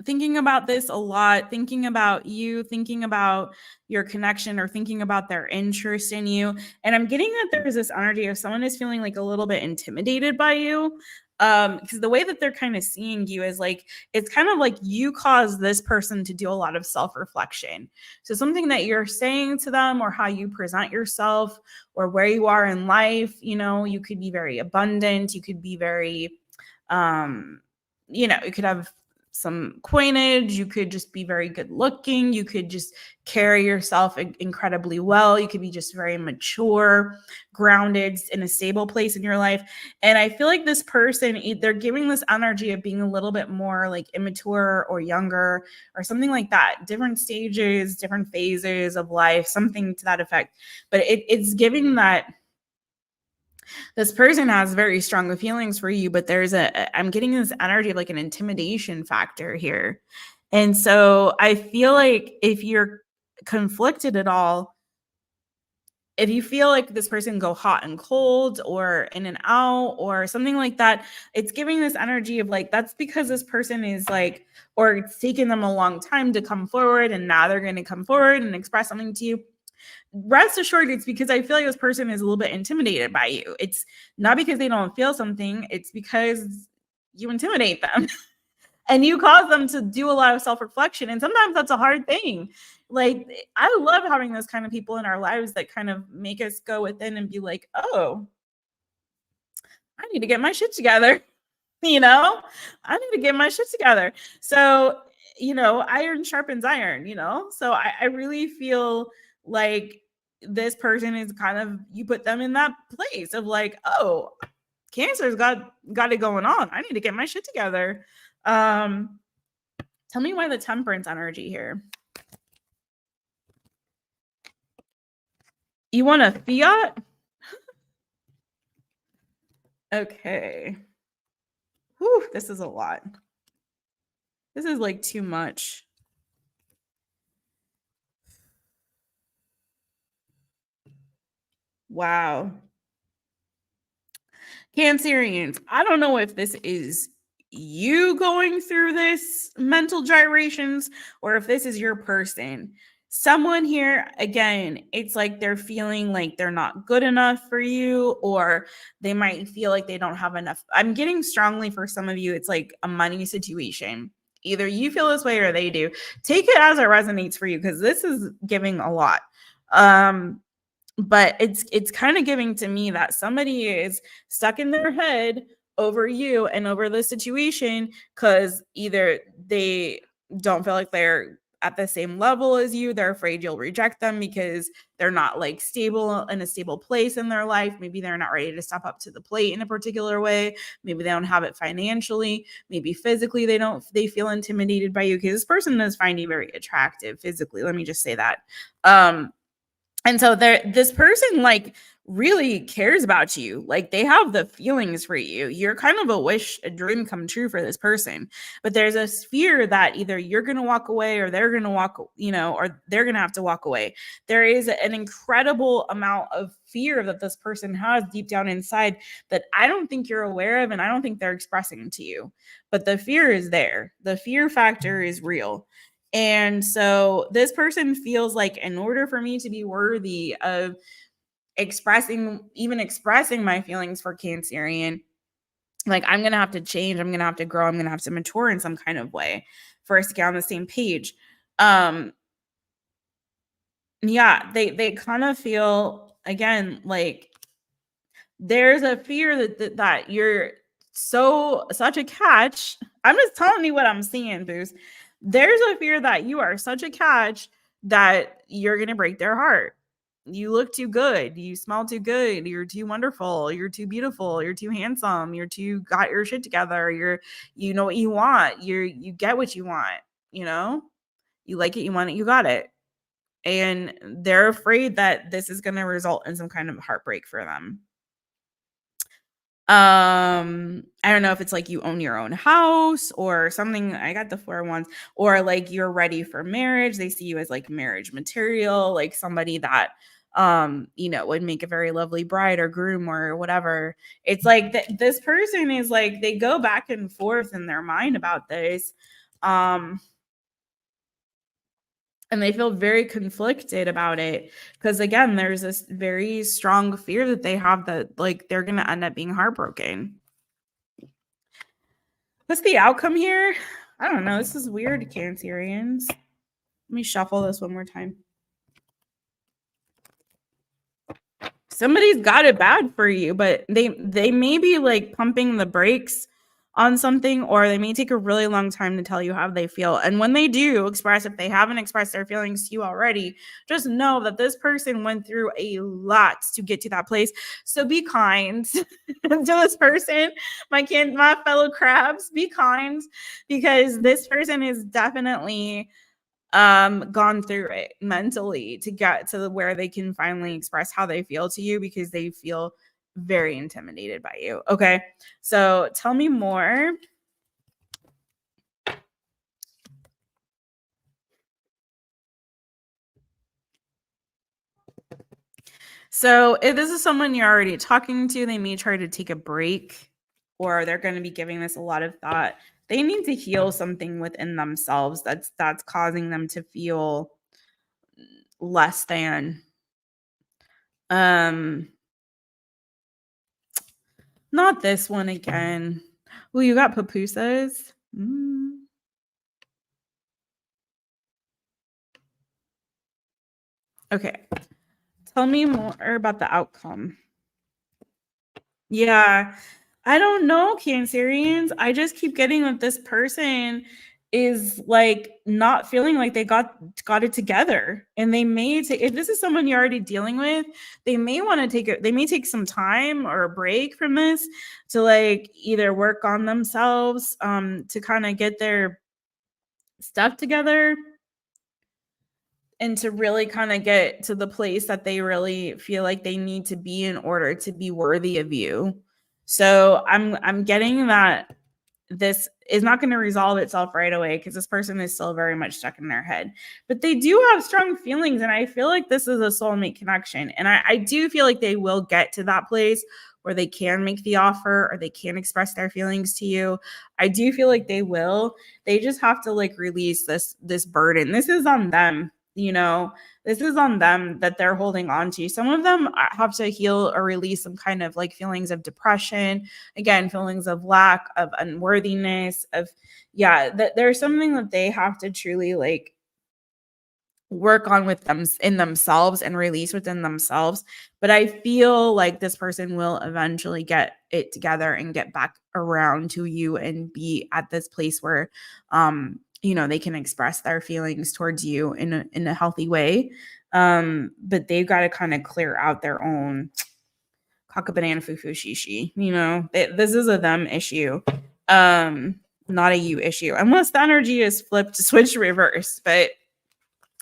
thinking about this a lot, thinking about you, thinking about your connection, or thinking about their interest in you. And I'm getting that there's this energy of someone is feeling like a little bit intimidated by you. Because the way that they're kind of seeing you is like, it's kind of like you caused this person to do a lot of self-reflection. So something that you're saying to them, or how you present yourself, or where you are in life, you could be very abundant. You could be very, you could have some coinage. You could just be very good looking. You could just carry yourself incredibly well. You could be just very mature, grounded, in a stable place in your life. And I feel like this person, they're giving this energy of being a little bit more like immature or younger or something like that. Different stages, different phases of life, something to that effect. But it's giving that this person has very strong feelings for you, but I'm getting this energy of like an intimidation factor here. And so I feel like if you're conflicted at all, if you feel like this person go hot and cold or in and out or something like that, it's giving this energy of like, that's because this person is like, or it's taken them a long time to come forward, and now they're going to come forward and express something to you. Rest assured, it's because I feel like this person is a little bit intimidated by you. It's not because they don't feel something. It's because you intimidate them and you cause them to do a lot of self-reflection. And sometimes that's a hard thing. Like, I love having those kind of people in our lives that kind of make us go within and be like, oh, I need to get my shit together. I need to get my shit together. So, iron sharpens iron, so I really feel like this person is kind of, you put them in that place of like, oh, Cancer's got it going on. I need to get my shit together. Tell me why the temperance energy here. You want a fiat? Okay. Whew, this is a lot. This is like too much. Wow. Cancerians, I don't know if this is you going through this mental gyrations or if this is your person. Someone here, again, it's like they're feeling like they're not good enough for you, or they might feel like they don't have enough. I'm getting strongly for some of you, it's like a money situation. Either you feel this way or they do. Take it as it resonates for you, because this is giving a lot. But it's kind of giving to me that somebody is stuck in their head over you and over the situation, because either they don't feel like they're at the same level as you, they're afraid you'll reject them because they're not like stable in a stable place in their life. Maybe they're not ready to step up to the plate in a particular way. Maybe they don't have it financially. Maybe physically they feel intimidated by you, because this person does find you very attractive physically, let me just say that. And so this person like really cares about you. Like they have the feelings for you. You're kind of a dream come true for this person. But there's a fear that either you're going to walk away or they're going to or they're going to have to walk away. There is an incredible amount of fear that this person has deep down inside that I don't think you're aware of, and I don't think they're expressing to you. But the fear is there. The fear factor is real. And so this person feels like, in order for me to be worthy of expressing my feelings for Cancerian, like I'm going to have to change. I'm going to have to grow. I'm going to have to mature in some kind of way for us to get on the same page. Yeah, they kind of feel, again, like there's a fear that you're such a catch. I'm just telling you what I'm seeing, Boost. There's a fear that you are such a catch that you're going to break their heart. You look too good. You smell too good. You're too wonderful. You're too beautiful. You're too handsome. You're too got your shit together. You know what you want. You get what you want. You know, you like it. You want it. You got it. And they're afraid that this is going to result in some kind of heartbreak for them. I don't know if it's like you own your own house or something. I got the 4 ones, or like you're ready for marriage. They see you as like marriage material, like somebody that would make a very lovely bride or groom or whatever. It's like this person is like, they go back and forth in their mind about this. And they feel very conflicted about it, because again, there's this very strong fear that they have that like they're going to end up being heartbroken. What's the outcome here? I don't know. This is weird, Cancerians. Let me shuffle this one more time. Somebody's got it bad for you, but they may be like pumping the brakes on something, or they may take a really long time to tell you how they feel. And when they do express, if they haven't expressed their feelings to you already, just know that this person went through a lot to get to that place. So be kind to this person, my fellow crabs. Be kind, because this person is definitely gone through it mentally to get to where they can finally express how they feel to you, because they feel very intimidated by you. Okay, so tell me more. So if this is someone you're already talking to, they may try to take a break, or they're going to be giving this a lot of thought. They need to heal something within themselves that's causing them to feel less than. Not this one again. Oh, you got pupusas. Okay. Tell me more about the outcome. Yeah. I don't know, Cancerians. I just keep getting that this person is like not feeling like they got it together, and they may if this is someone you're already dealing with, they may want to take it. They may take some time or a break from this to like either work on themselves, to kind of get their stuff together, and to really kind of get to the place that they really feel like they need to be in order to be worthy of you. So I'm getting that this is not going to resolve itself right away, because this person is still very much stuck in their head. But they do have strong feelings, and I feel like this is a soulmate connection. And I do feel like they will get to that place where they can make the offer or they can express their feelings to you. I do feel like they will. They just have to like release this burden. This is on them, you know. This is on them that they're holding on to. Some of them have to heal or release some kind of like feelings of depression, again, feelings of lack, of unworthiness, of there's something that they have to truly like work on with them in themselves and release within themselves. But I feel like this person will eventually get it together and get back around to you and be at this place where you know, they can express their feelings towards you in a healthy way. But they've got to kind of clear out their own cock a banana foo foo shishi, you know. This is a them issue, not a you issue, unless the energy is flipped, switch, reverse. But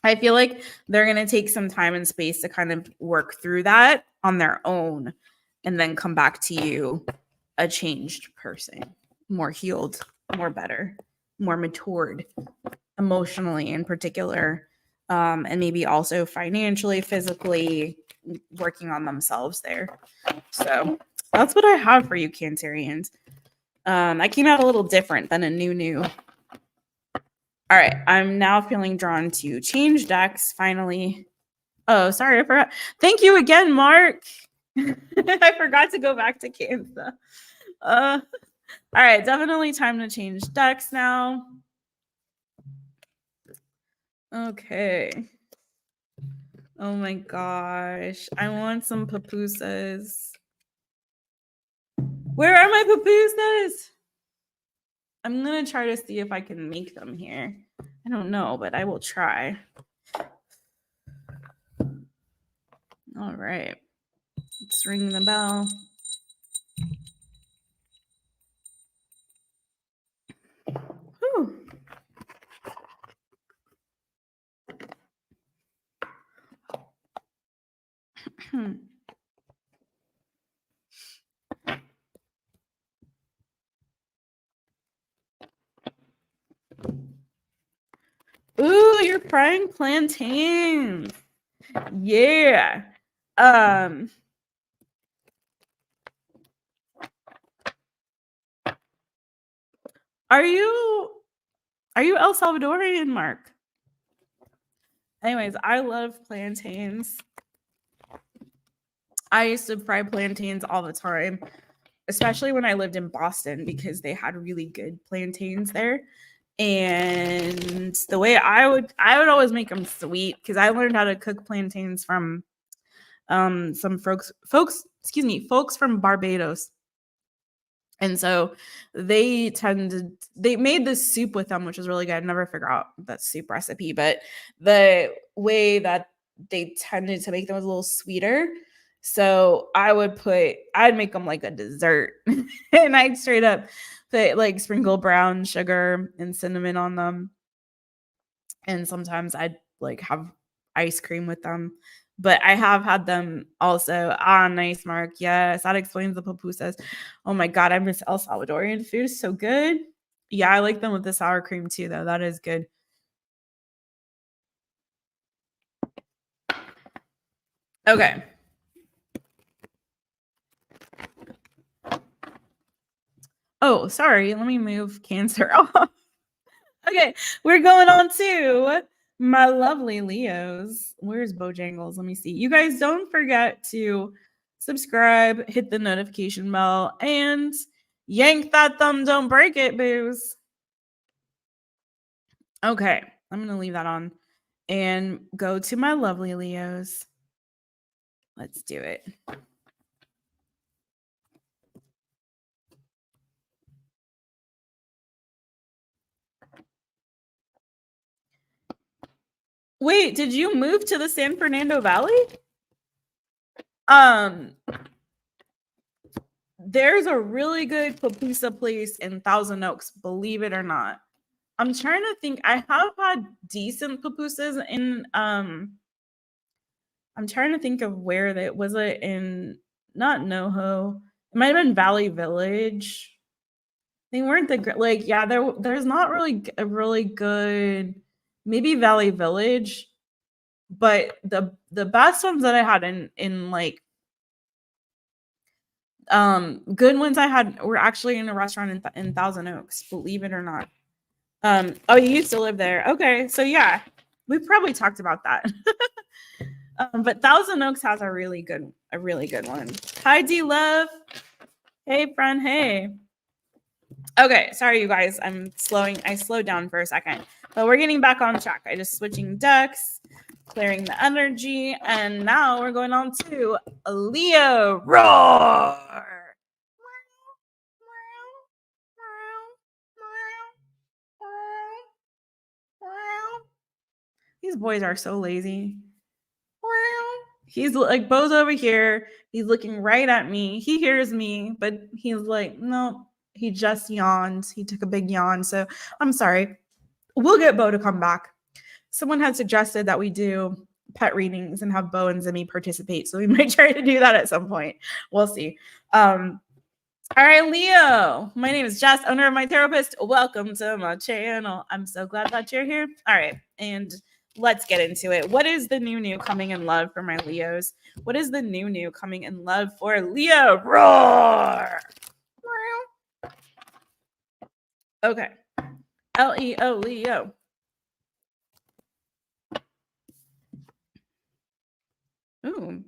I feel like they're going to take some time and space to kind of work through that on their own and then come back to you a changed person, more healed, more better, more matured, emotionally in particular, and maybe also financially, physically, working on themselves there. So that's what I have for you, Cancerians. I came out a little different than a new. All right, I'm now feeling drawn to change decks finally. Oh, sorry, I forgot. Thank you again, Mark. I forgot to go back to Cancer. All right, definitely time to change decks now. Okay. Oh my gosh, I want some pupusas. Where are my pupusas? I'm gonna try to see if I can make them here. I don't know, but I will try. All right, let's ring the bell. Whew. Ooh, you're frying plantains. Yeah. Are you El Salvadorian, Mark? Anyways, I love plantains. I used to fry plantains all the time, especially when I lived in Boston because they had really good plantains there. And the way I would always make them sweet because I learned how to cook plantains from some folks from Barbados. And so they made this soup with them, which was really good. I never figured out that soup recipe, but the way that they tended to make them was a little sweeter. So I'd make them like a dessert and I'd straight up put like sprinkle brown sugar and cinnamon on them. And sometimes I'd like have ice cream with them. But I have had them also. Ah, nice, Mark. Yes, that explains the pupusas. Oh my God, I miss El Salvadorian food. It's so good. Yeah, I like them with the sour cream too, though. That is good. Okay. Oh, sorry. Let me move Cancer off. Okay, we're going on to my lovely Leos. Where's Bojangles? Let me see. You guys don't forget to subscribe, hit the notification bell, and yank that thumb. Don't break it, boos. Okay, I'm going to leave that on and go to my lovely Leos. Let's do it. Wait, did you move to the San Fernando Valley? There's a really good pupusa place in Thousand Oaks, believe it or not. I'm trying to think. I have had decent pupusas in I'm trying to think of where that was. It in not NoHo. It might have been Valley Village. They weren't like there's not really a really good, maybe Valley Village, but the best ones that I had in like Good ones I had were actually in a restaurant in Thousand Oaks, believe it or not. Oh, you used to live there. Okay, so yeah, we probably talked about that. But Thousand Oaks has a really good one. Hi, D Love. Hey, friend. Hey. Okay, sorry, you guys. I slowed down for a second, but we're getting back on track. I just switching decks, clearing the energy, and now we're going on to Leo. Roar. These boys are so lazy. He's like, Bo's over here. He's looking right at me. He hears me, but he's like, no, he just yawned. He took a big yawn. So I'm sorry. We'll get Bo to come back. Someone had suggested that we do pet readings and have Bo and Zimmy participate. So we might try to do that at some point. We'll see. All right, Leo. My name is Jess, owner of mytaropist. Welcome to my channel. I'm so glad that you're here. All right, and let's get into it. What is the new coming in love for my Leos? What is the new coming in love for Leo? Roar! Okay. Leo, Leo. Ooh.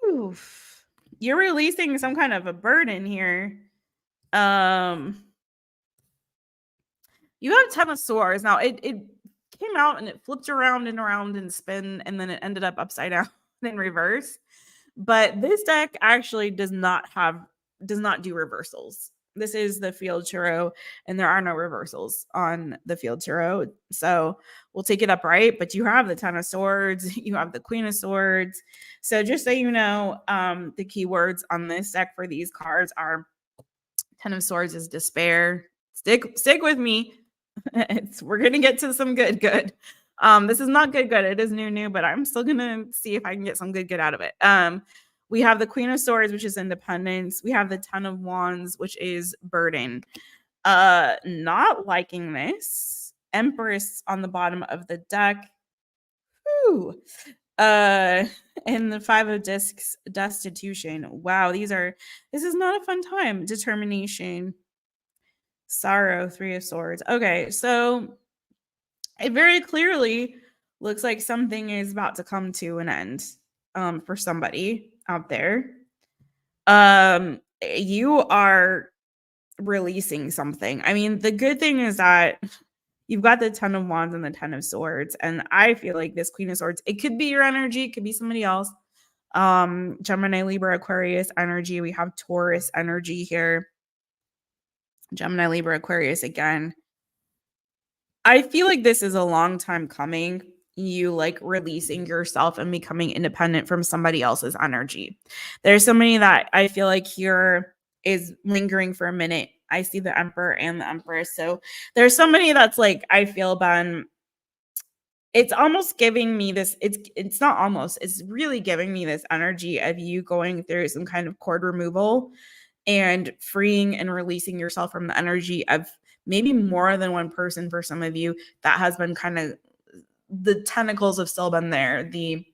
Oof. You're releasing some kind of a burden here. You have 10 of swords. Now it came out and it flipped around and spin, and then it ended up upside down in reverse. But this deck actually does not do reversals. This is the field tarot, and there are no reversals on the field tarot. So we'll take it upright, but you have the 10 of swords, you have the Queen of Swords. So just so you know, the keywords on this deck for these cards are 10 of swords is despair. Stick with me. We're gonna get to some good. This is not good. It is new, but I'm still gonna see if I can get some good out of it. We have the Queen of Swords, which is independence. We have the 10 of Wands, which is burden. Not liking this. Empress on the bottom of the deck. Whew. And the 5 of Discs, destitution. Wow, this is not a fun time. Determination. Sorrow, 3 of Swords. Okay, so it very clearly looks like something is about to come to an end for somebody out there. You are releasing something. I mean, the good thing is that you've got the 10 of Wands and the 10 of Swords, and I feel like this Queen of Swords, it could be your energy, it could be somebody else. Gemini, Libra, Aquarius energy. We have Taurus energy here. Gemini, Libra, Aquarius again. I feel like this is a long time coming. You like releasing yourself and becoming independent from somebody else's energy. There's somebody that I feel like here is lingering for a minute. I see the Emperor and the Empress. So there's somebody that's like, I feel, Ben, it's almost giving me this, it's not almost, it's really giving me this energy of you going through some kind of cord removal and freeing and releasing yourself from the energy of maybe more than one person for some of you. That has been kind of, the tentacles have still been there, the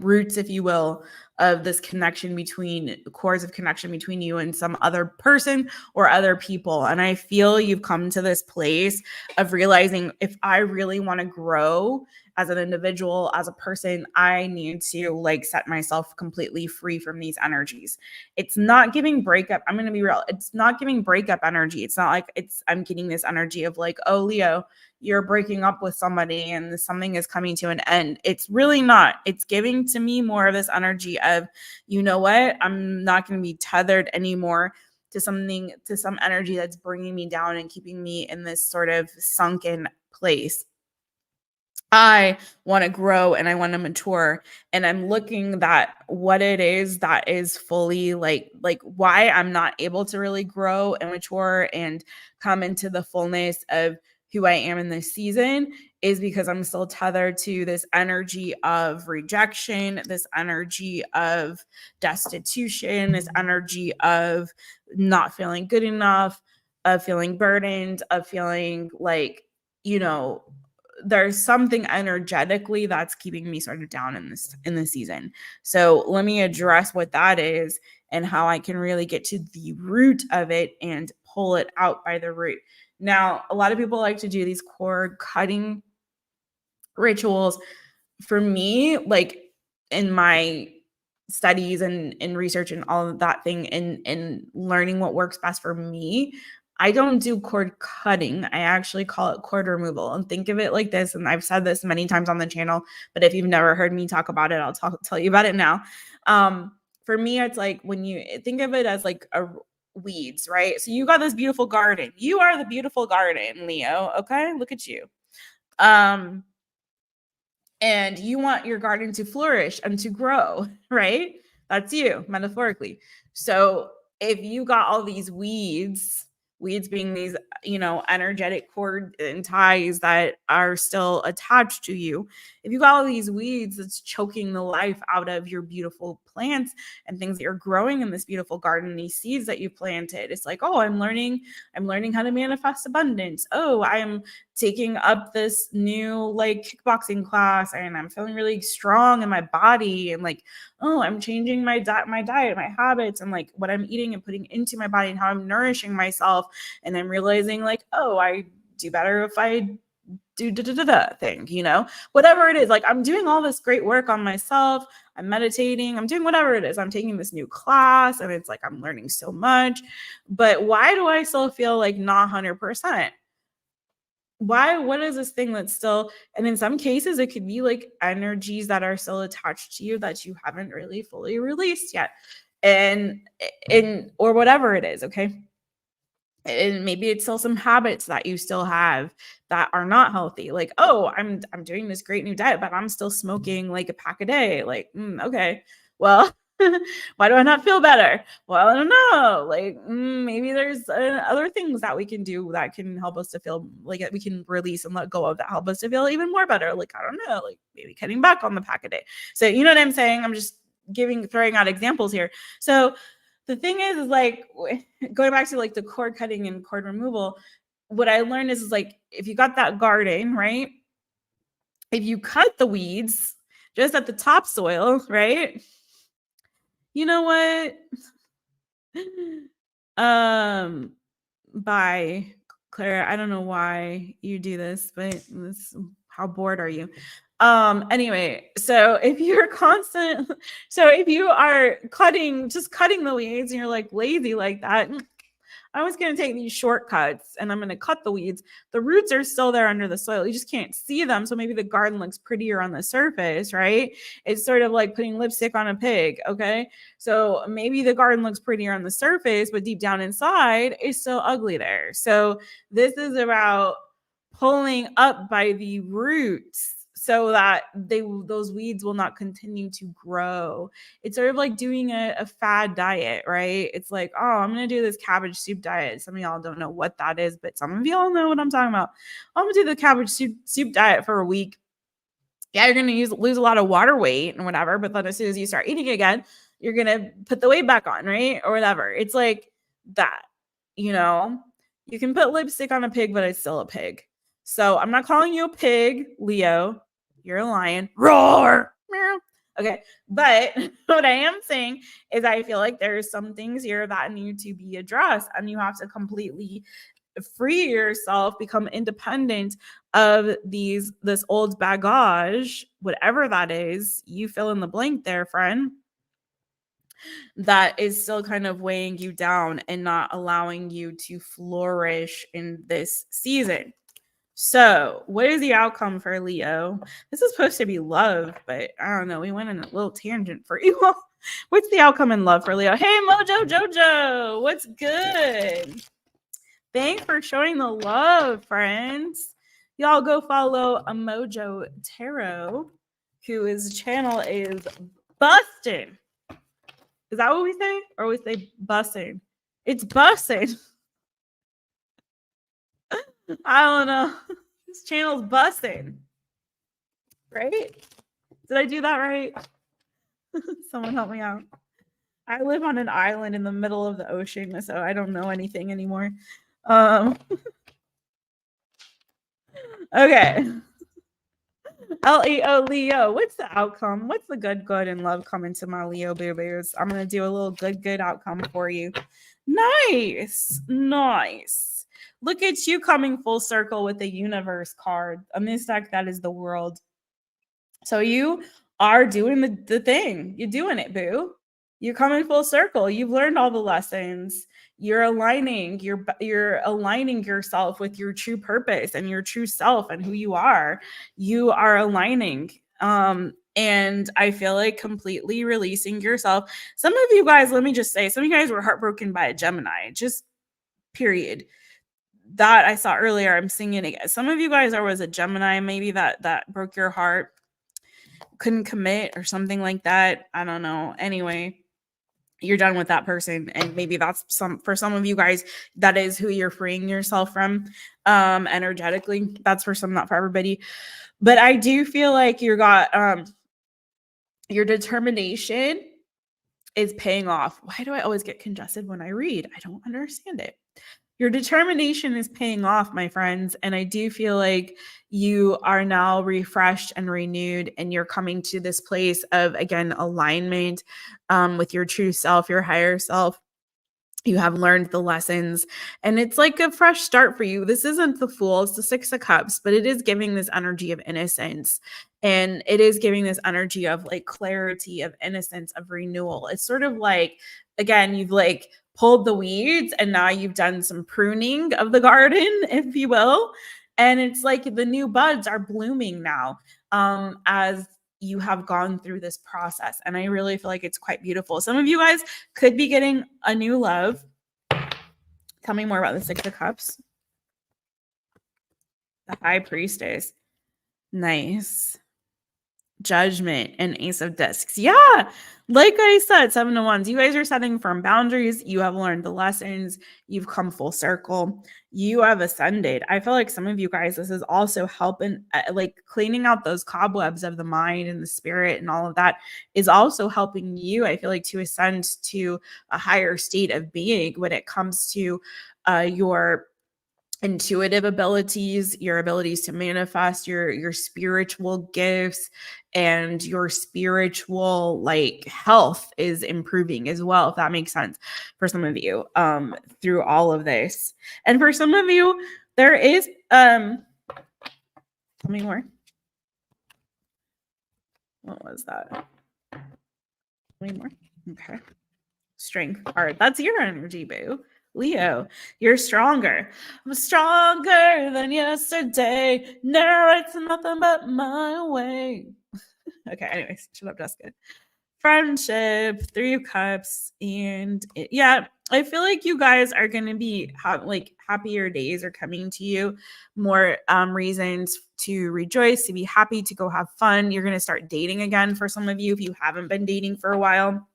roots, if you will, of this connection between cords of connection between you and some other person or other people. And I feel you've come to this place of realizing, if I really want to grow as an individual, as a person, I need to like set myself completely free from these energies. It's not giving breakup. I'm going to be real. It's not giving breakup energy. It's not like I'm getting this energy of like, oh, Leo, you're breaking up with somebody and something is coming to an end. It's really not. It's giving to me more of this energy of, you know what? I'm not going to be tethered anymore to some energy that's bringing me down and keeping me in this sort of sunken place. I want to grow and I want to mature, and I'm looking at what it is that is fully like why I'm not able to really grow and mature and come into the fullness of who I am in this season is because I'm still tethered to this energy of rejection, this energy of destitution, this energy of not feeling good enough, of feeling burdened, of feeling like, you know, there's something energetically that's keeping me sort of down in this season. So let me address what that is and how I can really get to the root of it and pull it out by the root. Now, a lot of people like to do these cord cutting rituals. For me, like in my studies and research and all of that thing and learning what works best for me, I don't do cord cutting. I actually call it cord removal. And think of it like this, and I've said this many times on the channel, but if you've never heard me talk about it, I'll tell you about it now. For me, it's like when you think of it as like a weeds, right? So you got this beautiful garden. You are the beautiful garden, Leo. Okay, look at you. And you want your garden to flourish and to grow, right? That's you, metaphorically. So if you got all these weeds being these, energetic cord and ties that are still attached to you, if you got all these weeds that's choking the life out of your beautiful plants and things that you're growing in this beautiful garden, these seeds that you planted, it's like, oh, I'm learning how to manifest abundance. Oh, I'm taking up this new like kickboxing class and I'm feeling really strong in my body, and like, oh, I'm changing my diet, my habits, and like what I'm eating and putting into my body and how I'm nourishing myself. And I'm realizing like, oh, I do better if I do thing, whatever it is. Like I'm doing all this great work on myself. I'm meditating. I'm doing whatever it is. I'm taking this new class and it's like I'm learning so much. But why do I still feel like not 100%? Why? What is this thing that's still, and in some cases it could be like energies that are still attached to you that you haven't really fully released yet, and or whatever it is, okay? And maybe it's still some habits that you still have that are not healthy. Like, oh, I'm doing this great new diet, but I'm still smoking like a pack a day. Like, okay, well, why do I not feel better? Well, I don't know. Like, maybe there's other things that we can do that can help us to feel like we can release and let go of that help us to feel even more better. Like, I don't know, like maybe cutting back on the pack a day. So, you know what I'm saying? I'm just throwing out examples here. So the thing is like going back to like the cord cutting and cord removal, what I learned is like, if you got that garden, right? If you cut the weeds just at the topsoil, right? You know what? By Clara, I don't know why you do this, but how bored are you? Anyway, so if you are just cutting the weeds and you're like lazy like that, I was going to take these shortcuts and I'm going to cut the weeds. The roots are still there under the soil. You just can't see them. So maybe the garden looks prettier on the surface, right? It's sort of like putting lipstick on a pig. Okay. So maybe the garden looks prettier on the surface, but deep down inside it's still ugly there. So this is about pulling up by the roots so that those weeds will not continue to grow. It's sort of like doing a fad diet, right? It's like, oh, I'm going to do this cabbage soup diet. Some of y'all don't know what that is, but some of y'all know what I'm talking about. I'm going to do the cabbage soup diet for a week. Yeah, you're going to lose a lot of water weight and whatever, but then as soon as you start eating again, you're going to put the weight back on, right? Or whatever. It's like that, you can put lipstick on a pig, but it's still a pig. So I'm not calling you a pig, Leo. You're a lion. Roar. Okay. But what I am saying is I feel like there's some things here that need to be addressed, and you have to completely free yourself, become independent of this old baggage, whatever that is. You fill in the blank there, friend. That is still kind of weighing you down and not allowing you to flourish in this season. So, what is the outcome for Leo? This is supposed to be love, but I don't know. We went in a little tangent for you all. What's the outcome in love for Leo? Hey, Mojo Jojo, what's good? Thanks for showing the love, friends. Y'all go follow a Mojo Tarot, whose channel is busting. Is that what we say? Or we say bussing? It's bussing. I don't know. This channel's bussing. Right? Did I do that right? Someone help me out. I live on an island in the middle of the ocean, so I don't know anything anymore. Okay. Leo, Leo. What's the outcome? What's the good and love coming to my Leo boo-boos? I'm going to do a little good outcome for you. Nice. Nice. Look at you coming full circle with the universe card. On this deck, that is the world. So you are doing the thing. You're doing it, boo. You're coming full circle. You've learned all the lessons. You're aligning. You're aligning yourself with your true purpose and your true self and who you are. You are aligning. And I feel like completely releasing yourself. Some of you guys, let me just say, some of you guys were heartbroken by a Gemini. Just period. That I saw earlier. I'm singing it. Some of you guys was a Gemini, maybe that broke your heart. Couldn't commit or something like that. I don't know. Anyway, you're done with that person, and maybe that's for some of you guys, that is who you're freeing yourself from energetically. That's for some, not for everybody. But I do feel like you got your determination is paying off. Why do I always get congested when I read? I don't understand it. Your determination is paying off, my friends. And I do feel like you are now refreshed and renewed, and you're coming to this place of, again, alignment with your true self, your higher self. You have learned the lessons, and it's like a fresh start for you. This isn't the Fool, it's the Six of Cups, but it is giving this energy of innocence. And it is giving this energy of like clarity, of innocence, of renewal. It's sort of like, again, you've like pulled the weeds and now you've done some pruning of the garden, if you will. And it's like the new buds are blooming now as you have gone through this process. And I really feel like it's quite beautiful. Some of you guys could be getting a new love. Tell me more about the Six of Cups. The High Priestess. Nice. Judgment and Ace of Discs. Yeah, like I said, Seven of Wands. You guys are setting firm boundaries. You have learned the lessons. You've come full circle. You have ascended. I feel like some of you guys, this is also helping, like cleaning out those cobwebs of the mind and the spirit and all of that is also helping you, I feel like, to ascend to a higher state of being when it comes to your intuitive abilities, your abilities to manifest, your spiritual gifts, and your spiritual like health is improving as well, if that makes sense for some of you through all of this. And for some of you, there is tell me more. What was that? Tell me more. Okay. Strength card. That's your energy, boo. Leo, you're stronger. I'm stronger than yesterday. Now it's nothing but my way. Okay, anyways, shut up, Jessica. Friendship, Three of Cups, and yeah, I feel like you guys are going to be like happier days are coming to you. More reasons to rejoice, to be happy, to go have fun. You're going to start dating again for some of you if you haven't been dating for a while.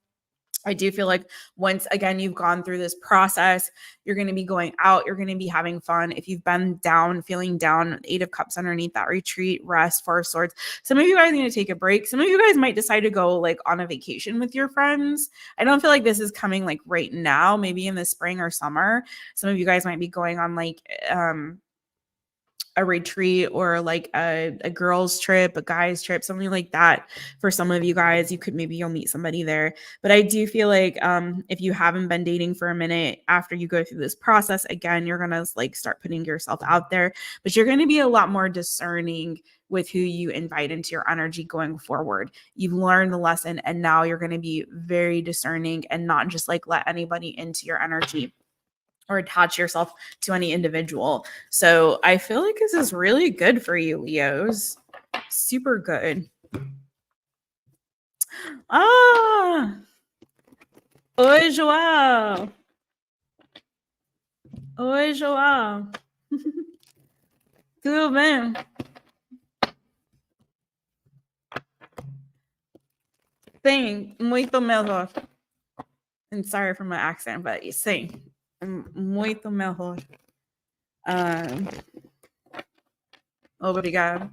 I do feel like once again you've gone through this process, you're going to be going out, you're going to be having fun. If you've been down, feeling down, Eight of Cups underneath that, retreat, rest, Four of Swords. Some of you guys need to take a break. Some of you guys might decide to go like on a vacation with your friends. I don't feel like this is coming like right now, maybe in the spring or summer. Some of you guys might be going on like a retreat or like a girls trip, a guys trip, something like that. For some of you guys, you'll meet somebody there. But I do feel like if you haven't been dating for a minute, after you go through this process, again, you're gonna like start putting yourself out there, but you're gonna be a lot more discerning with who you invite into your energy going forward. You've learned the lesson, and now you're gonna be very discerning and not just like let anybody into your energy or attach yourself to any individual. So I feel like this is really good for you, Leos. Super good. Ah! Oi, João. Oi, João. Tudo bem? Sim, muito melhor. And sorry for my accent, but sim, muito melhor. Obrigado.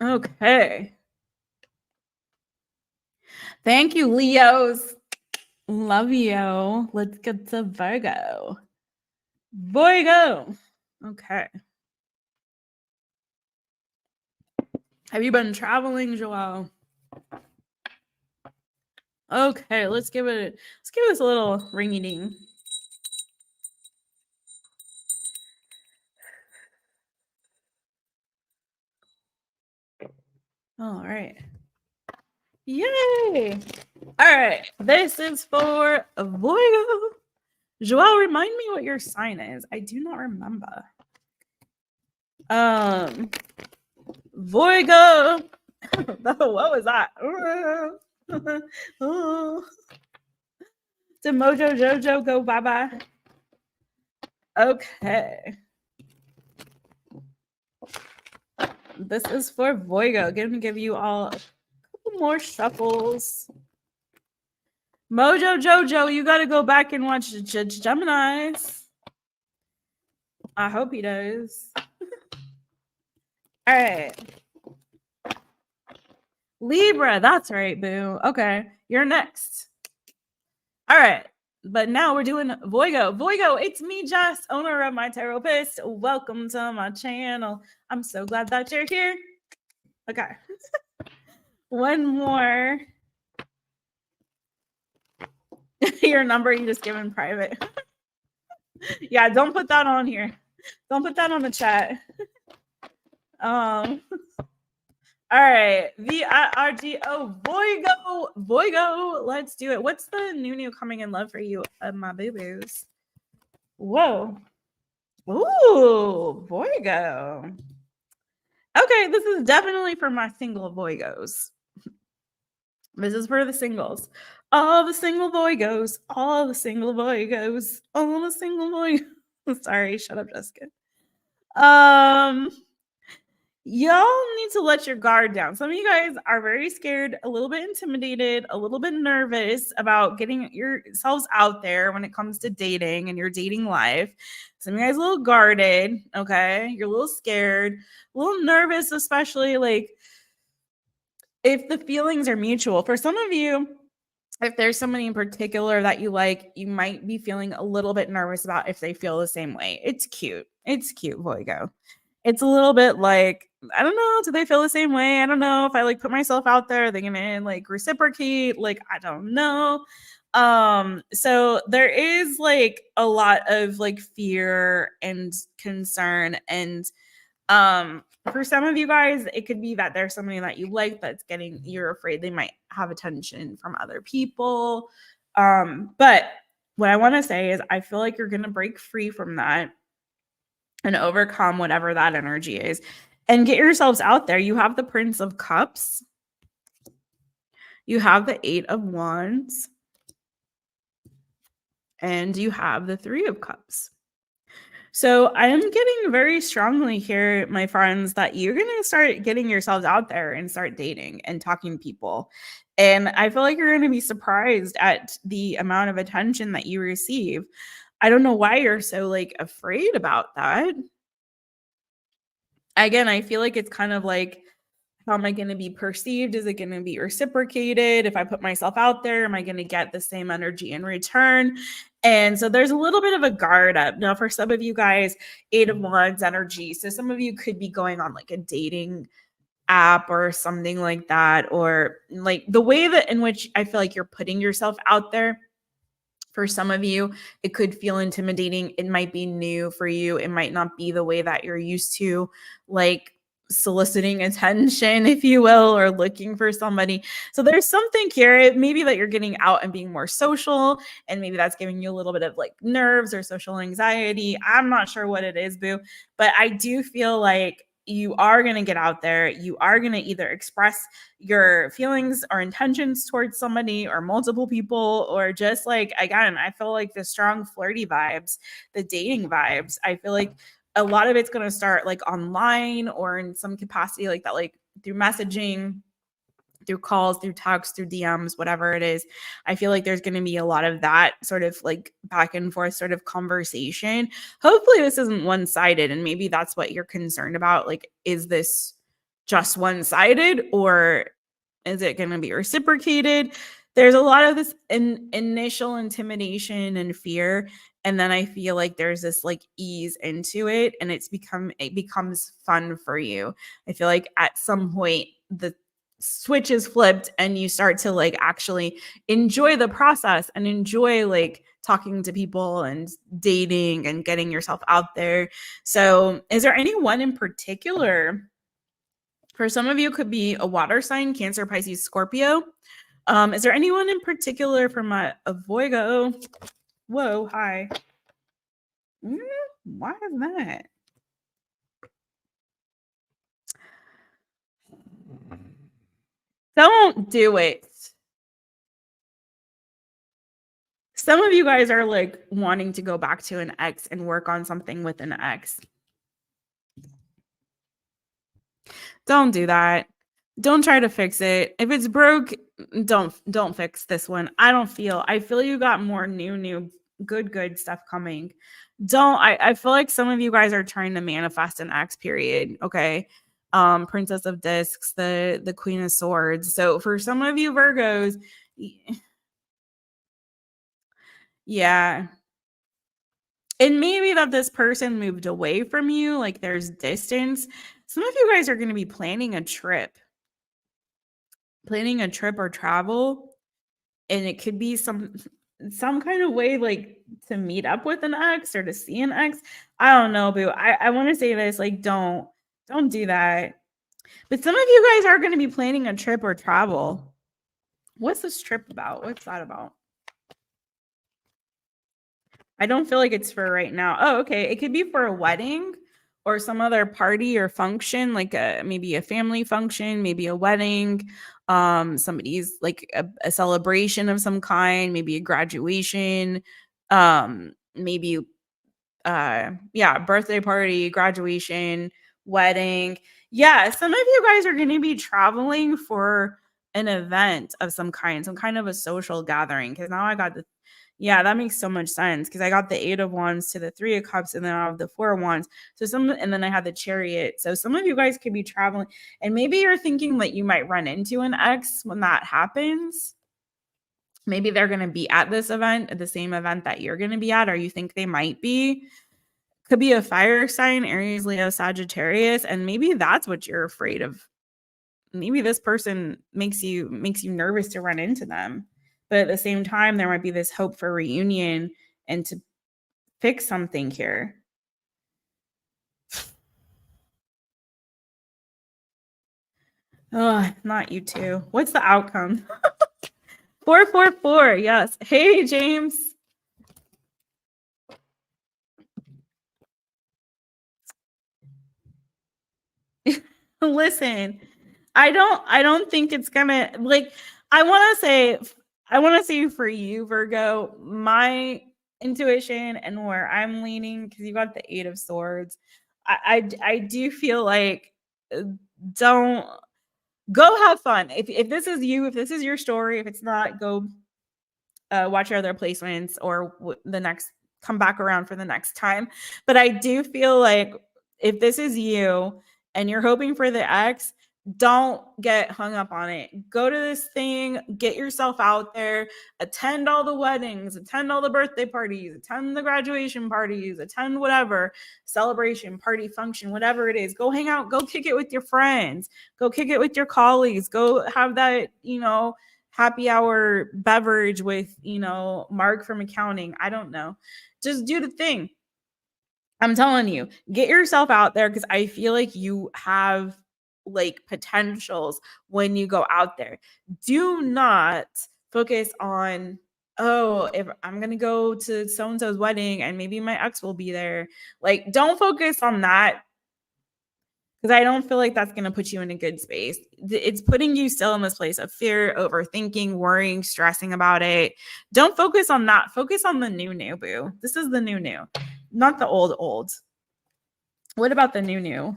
Okay. Thank you, Leos. Love you. Let's get to Virgo. Virgo. Okay. Have you been traveling, Joelle? Okay, let's give this a little ringy ding. All right. Yay! All right, this is for Virgo. Joelle, remind me what your sign is. I do not remember. Virgo. What was that? Did Mojo Jojo go bye-bye? Okay. This is for Virgo. Gonna give you all a couple more shuffles. Mojo Jojo, you gotta go back and watch Geminis. I hope he does. All right. Libra, that's right, boo. Okay, you're next. All right, but now we're doing Virgo. Virgo, it's me, Jess, owner of MyTaropist. Welcome to my channel. I'm so glad that you're here. Okay. One more. Your number you just give in private. Yeah, don't put that on here. Don't put that on the chat. All right, VIRGO, Virgo, let's do it. What's the new coming in love for you, my boo-boos? Whoa. Ooh, Virgo. Okay, this is definitely for my single Virgos. This is for the singles. All the single Virgos, all the single Virgos, all the single Virgos. Sorry, shut up, Jessica. Y'all need to let your guard down. Some of you guys are very scared, a little bit intimidated, a little bit nervous about getting yourselves out there when it comes to dating and your dating life. Some of you guys are a little guarded, okay? You're a little scared, a little nervous, especially like if the feelings are mutual. For some of you, if there's somebody in particular that you like, you might be feeling a little bit nervous about if they feel the same way. It's cute. It's cute, Virgo. It's a little bit like, I don't know, do they feel the same way? I don't know if I like put myself out there, are they gonna like reciprocate? Like, I don't know. So there is like a lot of like fear and concern, and for some of you guys, it could be that there's somebody that you like that's you're afraid they might have attention from other people. But what I want to say is I feel like you're gonna break free from that and overcome whatever that energy is and get yourselves out there. You have the Prince of Cups. You have the 8 of Wands. And you have the 3 of Cups. So I am getting very strongly here, my friends, that you're going to start getting yourselves out there and start dating and talking to people. And I feel like you're going to be surprised at the amount of attention that you receive. I don't know why you're so like afraid about that. Again, I feel like it's kind of like, how am I going to be perceived? Is it going to be reciprocated? If I put myself out there, am I going to get the same energy in return? And so there's a little bit of a guard up. Now, for some of you guys, 8 of Wands energy. So some of you could be going on like a dating app or something like that, or like the way that in which I feel like you're putting yourself out there. For some of you, it could feel intimidating. It might be new for you. It might not be the way that you're used to, like soliciting attention, if you will, or looking for somebody. So there's something here, maybe that you're getting out and being more social, and maybe that's giving you a little bit of like nerves or social anxiety. I'm not sure what it is, boo, but I do feel like you are going to get out there. You are going to either express your feelings or intentions towards somebody or multiple people, or just like, again, I feel like the strong flirty vibes, the dating vibes. I feel like a lot of it's going to start like online or in some capacity like that, like through messaging, through calls, through texts, through DMs, whatever it is. I feel like there's going to be a lot of that sort of like back and forth sort of conversation. Hopefully this isn't one-sided, and maybe that's what you're concerned about. Like, is this just one-sided, or Is it going to be reciprocated? There's a lot of this initial intimidation and fear, and then I feel like there's this like ease into it, and it becomes fun for you. I feel like at some point the switch is flipped and you start to like actually enjoy the process and enjoy like talking to people and dating and getting yourself out there. So is there anyone in particular? For some of you, it could be a water sign, Cancer, Pisces, Scorpio. Is there anyone in particular from a Virgo? Whoa, hi. Why is that? Don't do it. Some of you guys are like wanting to go back to an ex and work on something with an ex. Don't do that. Don't try to fix it. If it's broke, don't fix this one. I feel you got more new good stuff coming. I feel like some of you guys are trying to manifest an ex, period. Okay. Princess of Discs, the Queen of Swords. So for some of you Virgos, yeah. And maybe that this person moved away from you, like there's distance. Some of you guys are going to be planning a trip or travel, and it could be some kind of way like to meet up with an ex or to see an ex. I don't know, but I want to say this, like don't do that. But some of you guys are going to be planning a trip or travel. What's this trip about? What's that about? I don't feel like it's for right now. Oh, okay. It could be for a wedding or some other party or function, like maybe a family function, maybe a wedding, somebody's like a celebration of some kind, maybe a graduation, maybe birthday party, graduation, wedding. Yeah, some of you guys are going to be traveling for an event of some kind of a social gathering, because now I got the that makes so much sense, because I got the 8 of Wands to the 3 of Cups, and then I have the 4 of Wands. And then I had the Chariot. So some of you guys could be traveling, and maybe you're thinking that you might run into an ex when that happens. Maybe they're going to be at this event, at the same event that you're going to be at, or you think they might be. Could be a fire sign, Aries, Leo, Sagittarius, and maybe that's what you're afraid of. Maybe this person makes you nervous to run into them. But at the same time, there might be this hope for reunion and to fix something here. Oh, not you two. What's the outcome? 444. Yes. Hey, James. Listen, I don't think it's gonna, like, I want to say for you, Virgo, my intuition and where I'm leaning, because you got the 8 of Swords, I do feel like don't go have fun. If this is you, if this is your story, if it's not, go watch your other placements or come back around for the next time. But I do feel like if this is you and you're hoping for the ex, don't get hung up on it. Go to this thing, get yourself out there, attend all the weddings, attend all the birthday parties, attend the graduation parties, attend whatever celebration, party, function, whatever it is. Go hang out, go kick it with your friends, go kick it with your colleagues, go have that, happy hour beverage with, Mark from accounting. I don't know. Just do the thing. I'm telling you, get yourself out there, because I feel like you have like potentials when you go out there. Do not focus on, oh, if I'm going to go to so-and-so's wedding and maybe my ex will be there. Like, don't focus on that, because I don't feel like that's going to put you in a good space. It's putting you still in this place of fear, overthinking, worrying, stressing about it. Don't focus on that. Focus on the new, boo. This is the new, not the old. What about the new?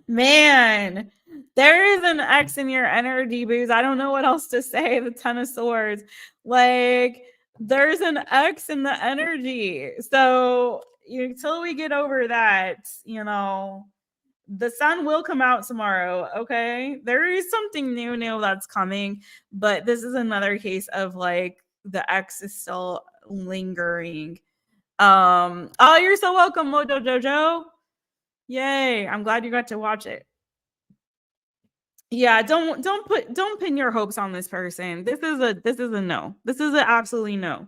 Man, there is an X in your energy, boos. I don't know what else to say. The 10 of Swords. Like, there's an X in the energy. So until we get over that, The sun will come out tomorrow. Okay. There is something new that's coming, but this is another case of like the X is still lingering. Oh, you're so welcome, Mojo Jojo. Yay. I'm glad you got to watch it. Yeah, don't pin your hopes on this person. This is a no. This is an absolutely no.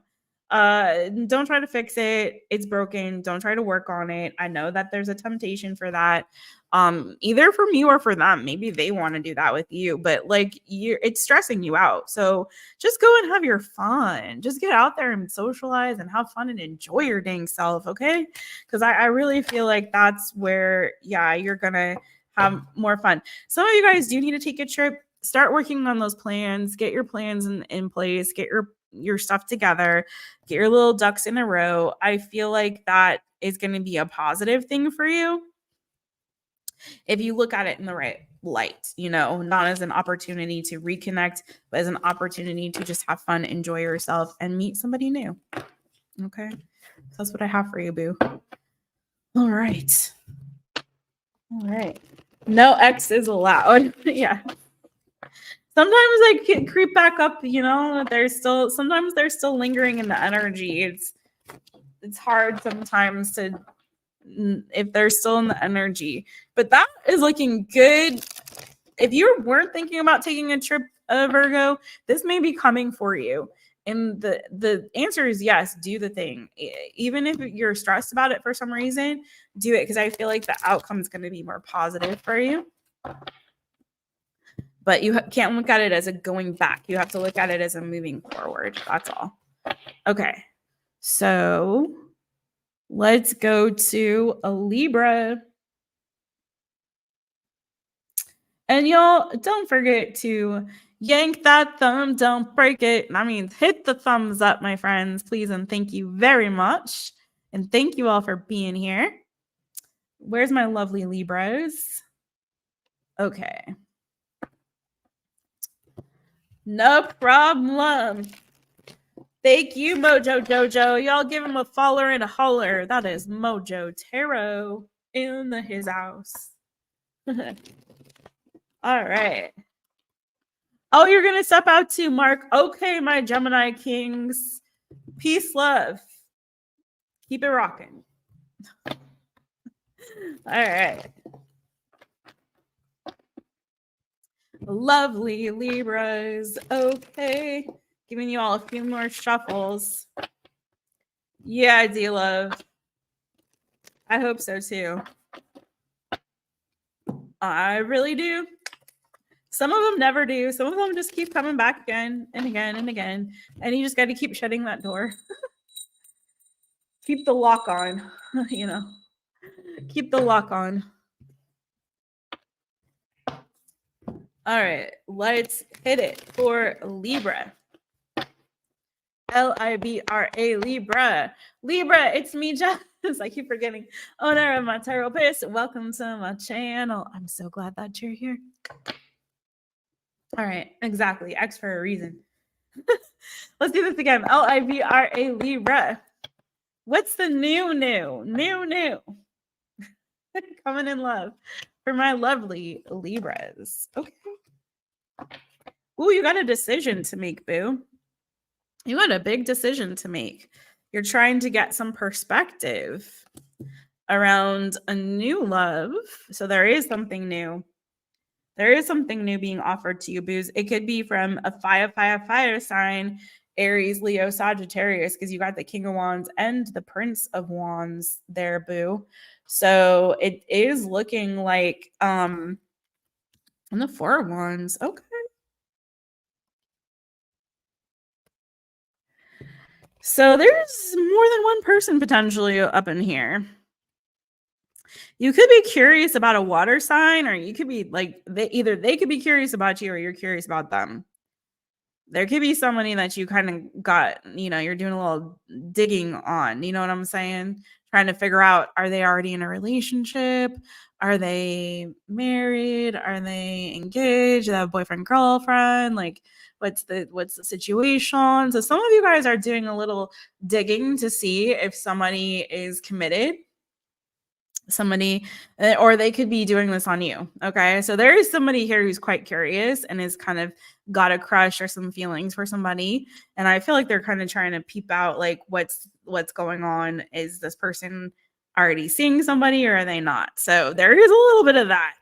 Don't try to fix it. It's broken. Don't try to work on it. I know that there's a temptation for that. Either from you or for them. Maybe they want to do that with you, but like it's stressing you out. So just go and have your fun. Just get out there and socialize and have fun and enjoy your dang self, okay? Because I really feel like that's where, yeah, you're gonna have more fun. Some of you guys do need to take a trip. Start working on those plans. Get your plans in place. Get your stuff together. Get your little ducks in a row. I feel like that is going to be a positive thing for you if you look at it in the right light, you know, not as an opportunity to reconnect, but as an opportunity to just have fun, enjoy yourself, and meet somebody new. Okay. So that's what I have for you, boo. All right. All right. No X is allowed. Yeah. Sometimes I can creep back up, you know, sometimes they're still lingering in the energy. It's hard sometimes to, if they're still in the energy, but that is looking good. If you weren't thinking about taking a trip, Virgo, this may be coming for you. And the answer is yes, do the thing. Even if you're stressed about it for some reason, do it, because I feel like the outcome is going to be more positive for you. But you can't look at it as a going back. You have to look at it as a moving forward. That's all. Okay. So let's go to a Libra. And y'all, don't forget to yank that thumb, don't break it. That means hit the thumbs up, my friends, please. And thank you very much. And thank you all for being here. Where's my lovely Libras? Okay. No problem. Thank you, Mojo Jojo. Y'all give him a follower and a holler. That is Mojo Tarot in his house. All right. Oh, you're going to step out too, Mark. Okay, my Gemini Kings. Peace, love. Keep it rocking. All right. Lovely Libras. Okay. Giving you all a few more shuffles. Yeah, D-Love. I hope so too. I really do. Some of them never do. Some of them just keep coming back again and again and again. And you just got to keep shutting that door. Keep the lock on, you know. Keep the lock on. All right, let's hit it for Libra. L-I-B-R-A, Libra. Libra, it's me, Jess. I keep forgetting. Owner of my Taropist. Welcome to my channel. I'm so glad that you're here. All right, exactly. X for a reason. Let's do this again. L-I-B-R-A, Libra. What's the new? Coming in love for my lovely Libras. Okay. Ooh, you got a decision to make, boo. You got a big decision to make. You're trying to get some perspective around a new love. So there is something new. There is something new being offered to you, boos. It could be from a fire sign, Aries, Leo, Sagittarius, because you got the King of Wands and the Prince of Wands there, boo. So it is looking like and the Four of Wands. Okay. So there's more than one person potentially up in here. You could be curious about a water sign, or you could be like, they could be curious about you, or you're curious about them. There could be somebody that you kind of got, you know, you're doing a little digging on, you know what I'm saying? Trying to figure out, are they already in a relationship? Are they married? Are they engaged? Do they have a boyfriend, girlfriend? Like, what's the situation? So some of you guys are doing a little digging to see if somebody is committed. somebody, or they could be doing this on you. Okay. So there is somebody here who's quite curious and is kind of got a crush or some feelings for somebody. And I feel like they're kind of trying to peep out like what's going on. Is this person already seeing somebody or are they not? So there is a little bit of that.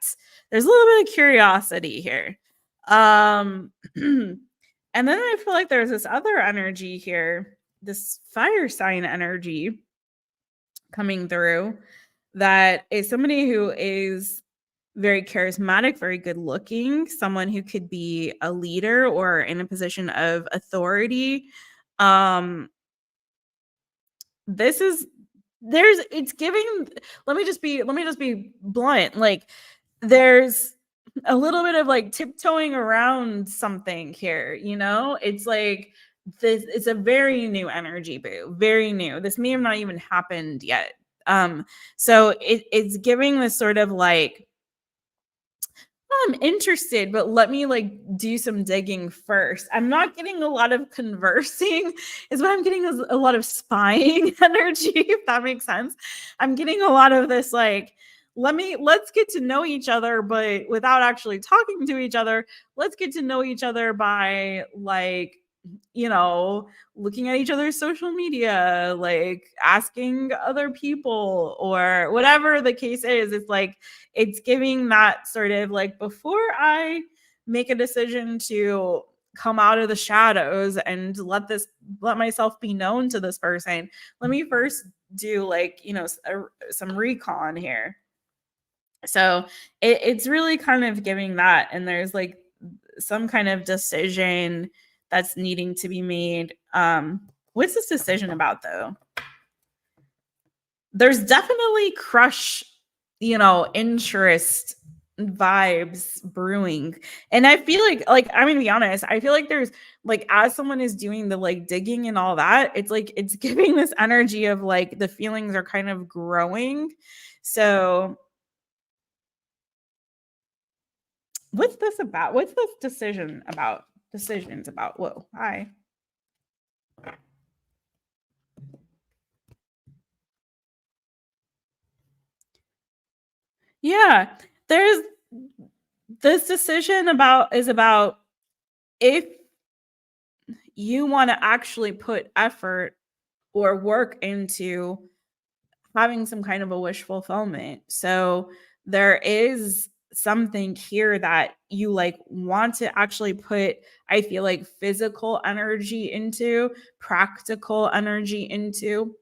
There's a little bit of curiosity here. And then I feel like there's this other energy here, this fire sign energy coming through, that is somebody who is very charismatic, very good looking, someone who could be a leader or in a position of authority. This is it's giving, let me just be blunt. Like there's a little bit of like tiptoeing around something here, you know? It's like this, it's a very new energy, boo. Very new. This may have not even happened yet. So it's giving this sort of like, I'm interested, but let me like do some digging first. I'm not getting a lot of conversing, is what I'm getting, is a lot of spying energy, if that makes sense. I'm getting a lot of this like, let's get to know each other, but without actually talking to each other. Let's get to know each other by like, you know, looking at each other's social media, like asking other people or whatever the case is. It's like, it's giving that sort of like, before I make a decision to come out of the shadows and let myself be known to this person, let me first do like, you know, some recon here. So it's really kind of giving that. And there's like some kind of decision that's needing to be made. What's this decision about though? There's definitely crush, you know, interest vibes brewing. And I feel like I'm gonna be honest, I feel like there's like, as someone is doing the like digging and all that, it's like it's giving this energy of like the feelings are kind of growing. So what's this about? What's this decision about? Decisions about? Whoa, hi. Yeah, there's this decision is about if you want to actually put effort or work into having some kind of a wish fulfillment. So there is something here that you like want to actually put, I feel like, physical energy into, practical energy into.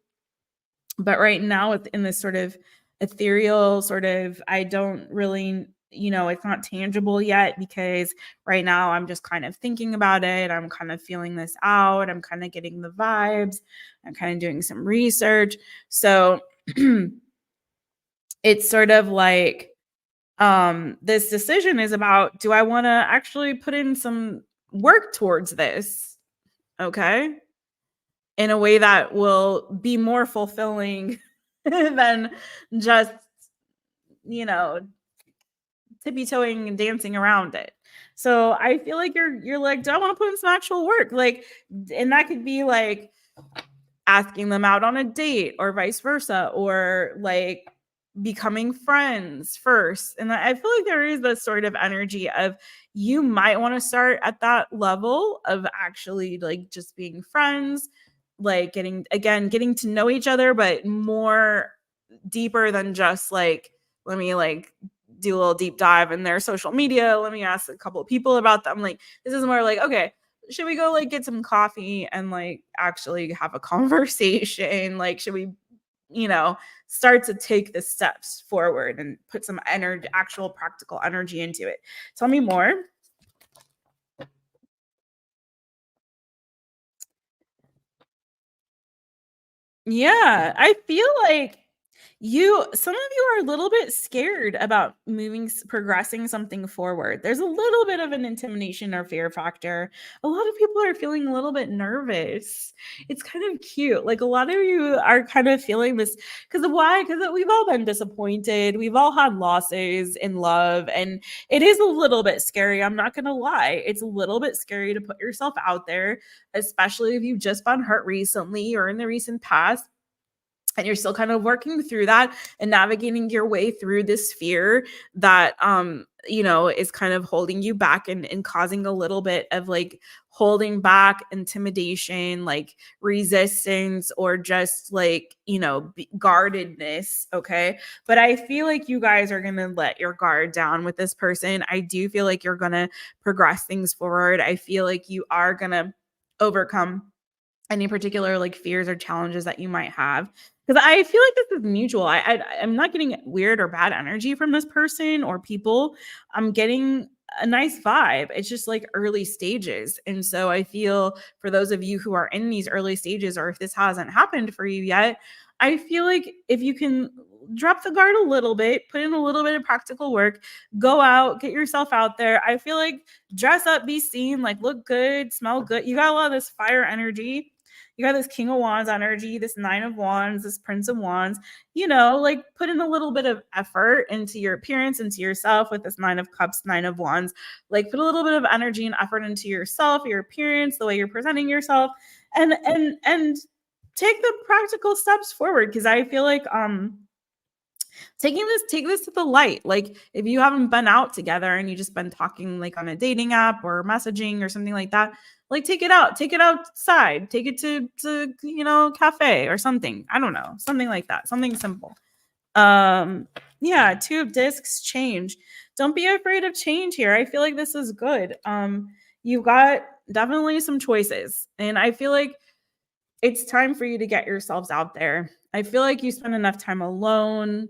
But right now, in this sort of ethereal sort of, I don't really, you know, it's not tangible yet, because right now I'm just kind of thinking about it. I'm kind of feeling this out. I'm kind of getting the vibes. I'm kind of doing some research. So it's sort of like, this decision is about, do I want to actually put in some work towards this? Okay. In a way that will be more fulfilling than just, you know, tippy toeing and dancing around it. So I feel like you're like, do I want to put in some actual work? Like, and that could be like asking them out on a date or vice versa, or like becoming friends first. And I feel like there is this sort of energy of, you might want to start at that level of actually like just being friends, like getting to know each other, but more deeper than just like, let me like do a little deep dive in their social media. Let me ask a couple of people about them. Like, this is more like, okay, should we go like get some coffee and like actually have a conversation? Like, should we, you know, start to take the steps forward and put some energy, actual practical energy into it? Tell me more. Yeah, I feel like some of you are a little bit scared about progressing something forward. There's a little bit of an intimidation or fear factor. A lot of people are feeling a little bit nervous. It's kind of cute. Like, a lot of you are kind of feeling this, because why? Because we've all been disappointed. We've all had losses in love, and it is a little bit scary. I'm not going to lie. It's a little bit scary to put yourself out there, especially if you've just been hurt recently or in the recent past. and you're still kind of working through that and navigating your way through this fear that you know, is kind of holding you back and causing a little bit of like holding back, intimidation, like resistance, or just like, you know, guardedness. Okay, but I feel like you guys are gonna let your guard down with this person. I do feel like you're gonna progress things forward. I feel like you are gonna overcome any particular like fears or challenges that you might have, because I feel like this is mutual. I'm not getting weird or bad energy from this person or people. I'm getting a nice vibe. It's just like early stages. And so I feel for those of you who are in these early stages, or if this hasn't happened for you yet, I feel like if you can drop the guard a little bit, put in a little bit of practical work, go out, get yourself out there. I feel like dress up, be seen, like look good, smell good. You got a lot of this fire energy. You got this King of Wands energy, this Nine of Wands, this Prince of Wands. You know, like put in a little bit of effort into your appearance, into yourself with this Nine of Cups, Nine of Wands. Like put a little bit of energy and effort into yourself, your appearance, the way you're presenting yourself, and take the practical steps forward. Because I feel like take this to the light. Like if you haven't been out together and you just been talking like on a dating app or messaging or something like that, like take it outside, take it to you know, cafe or something. I don't know, something like that, something simple. Yeah, Two of Discs, change. Don't be afraid of change here. I feel like this is good. You've got definitely some choices, and I feel like it's time for you to get yourselves out there. I feel like you spend enough time alone,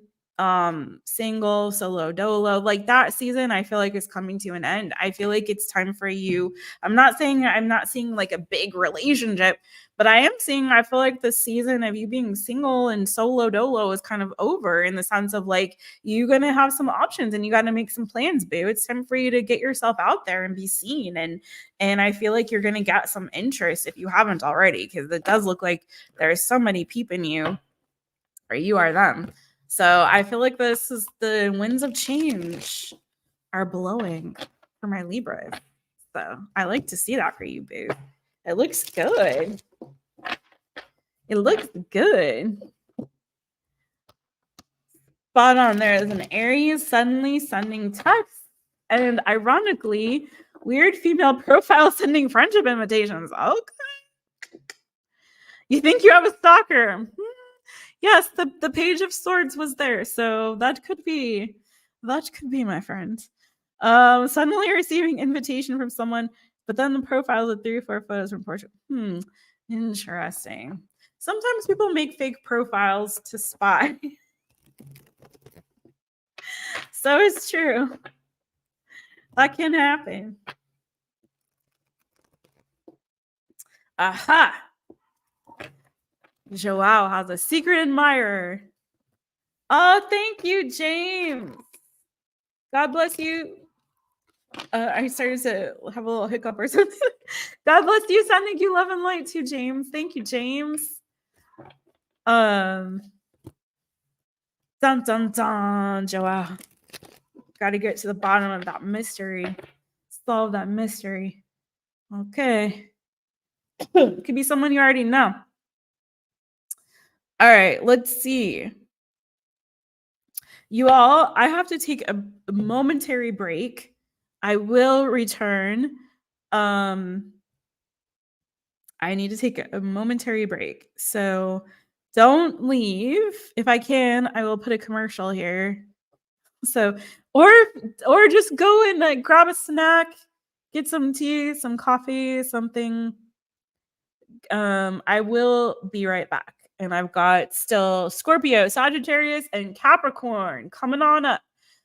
single, solo, dolo. Like that season, I feel like is coming to an end. I feel like it's time for you. I'm not seeing like a big relationship, but I am seeing, I feel like the season of you being single and solo dolo is kind of over, in the sense of like you're gonna have some options and you got to make some plans, boo. It's time for you to get yourself out there and be seen, and I feel like you're gonna get some interest if you haven't already, because it does look like there's somebody peeping you, or you are them. So I feel like this is the winds of change are blowing for my Libras. So I like to see that for you, boo. It looks good. It looks good. Spot on. There is an Aries suddenly sending text, and ironically, weird female profile sending friendship invitations. Okay. You think you have a stalker? Yes, the Page of Swords was there, so that could be my friend. Suddenly receiving invitation from someone, but then the profile of 3 or 4 photos from Portugal. Interesting. Sometimes people make fake profiles to spy. So it's true. That can happen. Aha! Joao has a secret admirer. Oh, thank you, James. God bless you. I started to have a little hiccup or something. God bless you. Sending you love and light too, James. Thank you, James. Dun dun dun, Joao. Got to get to the bottom of that mystery. Solve that mystery. Okay. It could be someone you already know. All right, let's see. You all, I have to take a momentary break. I will return. I need to take a momentary break. So don't leave. If I can, I will put a commercial here. So, or just go and like grab a snack, get some tea, some coffee, something. I will be right back. And I've got still Scorpio, Sagittarius, and Capricorn coming on up.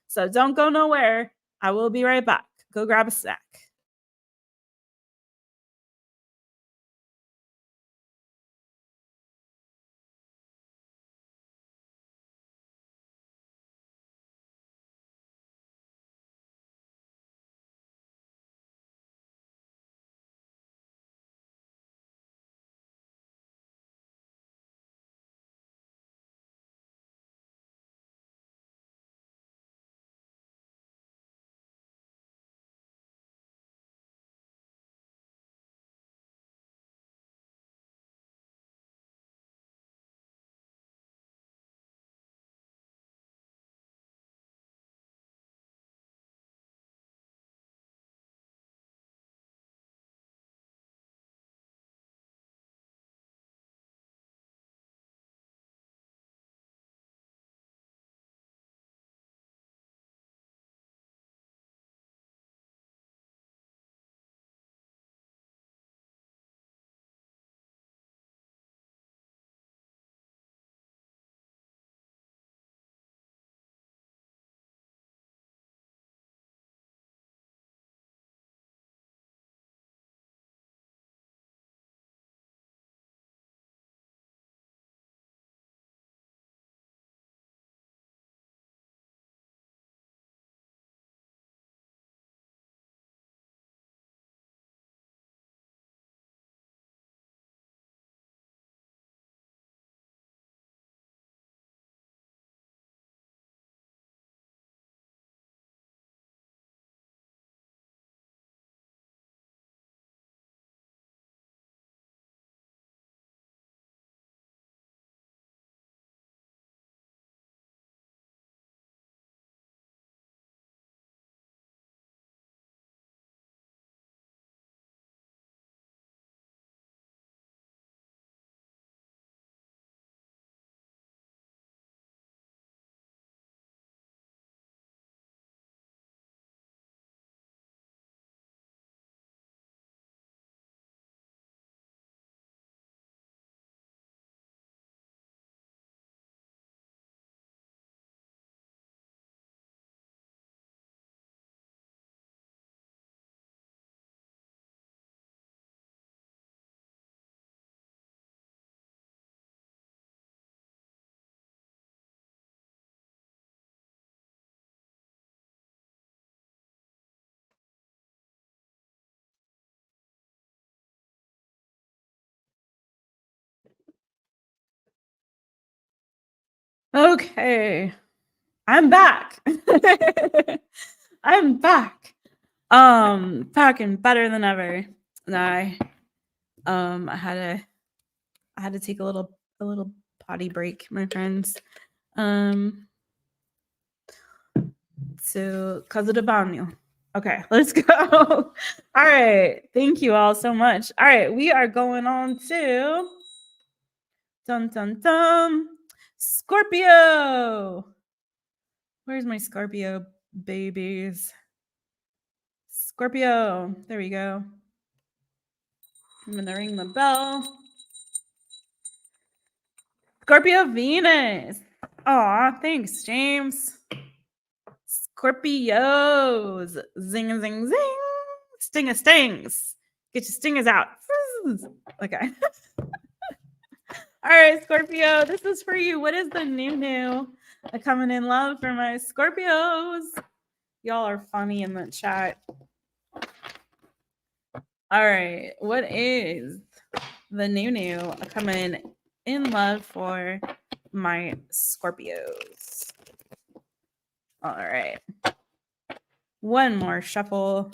So don't go nowhere. I will be right back. Go grab a snack. Okay. I'm back. I'm back. Back and better than ever. And I had to take a little potty break, my friends. So cause of the baño. Okay, let's go. All right. Thank you all so much. All right, we are going on to dun dun dun Scorpio. Where's my Scorpio babies? Scorpio. There we go. I'm gonna ring the bell. Scorpio Venus. Aw, thanks, James. Scorpios. Zing zing zing. Sting stings. Get your stingers out. Okay. All right, Scorpio, this is for you. What is the new coming in love for my Scorpios? Y'all are funny in the chat. All right, what is the new coming in love for my Scorpios? All right. One more shuffle.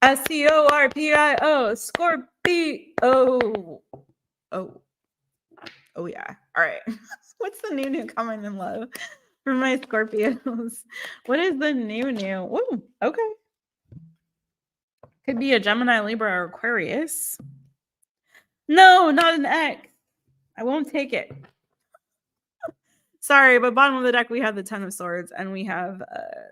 SCORPIO, Scorpio. Oh yeah. All right. What's the new coming in love for my Scorpios? What is the new? Woo, okay. Could be a Gemini, Libra, or Aquarius. No, not an X. I won't take it. Sorry, but bottom of the deck we have the 10 of Swords and we have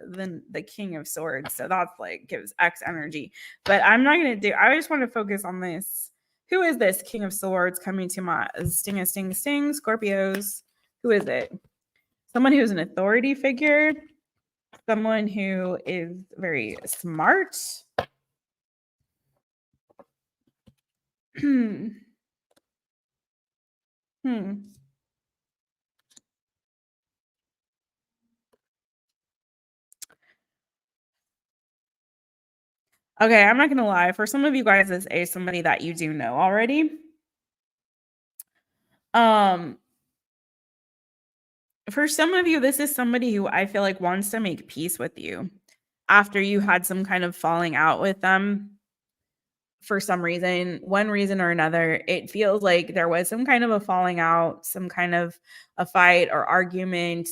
the King of Swords. So that's like gives X energy. But I'm not gonna do. I just want to focus on this. Who is this King of Swords coming to my sting, Scorpios? Who is it? Someone who's an authority figure. Someone who is very smart. Okay, I'm not gonna lie. For some of you guys, this is somebody that you do know already. For some of you, this is somebody who I feel like wants to make peace with you after you had some kind of falling out with them for some reason, one reason or another. It feels like there was some kind of a falling out, some kind of a fight or argument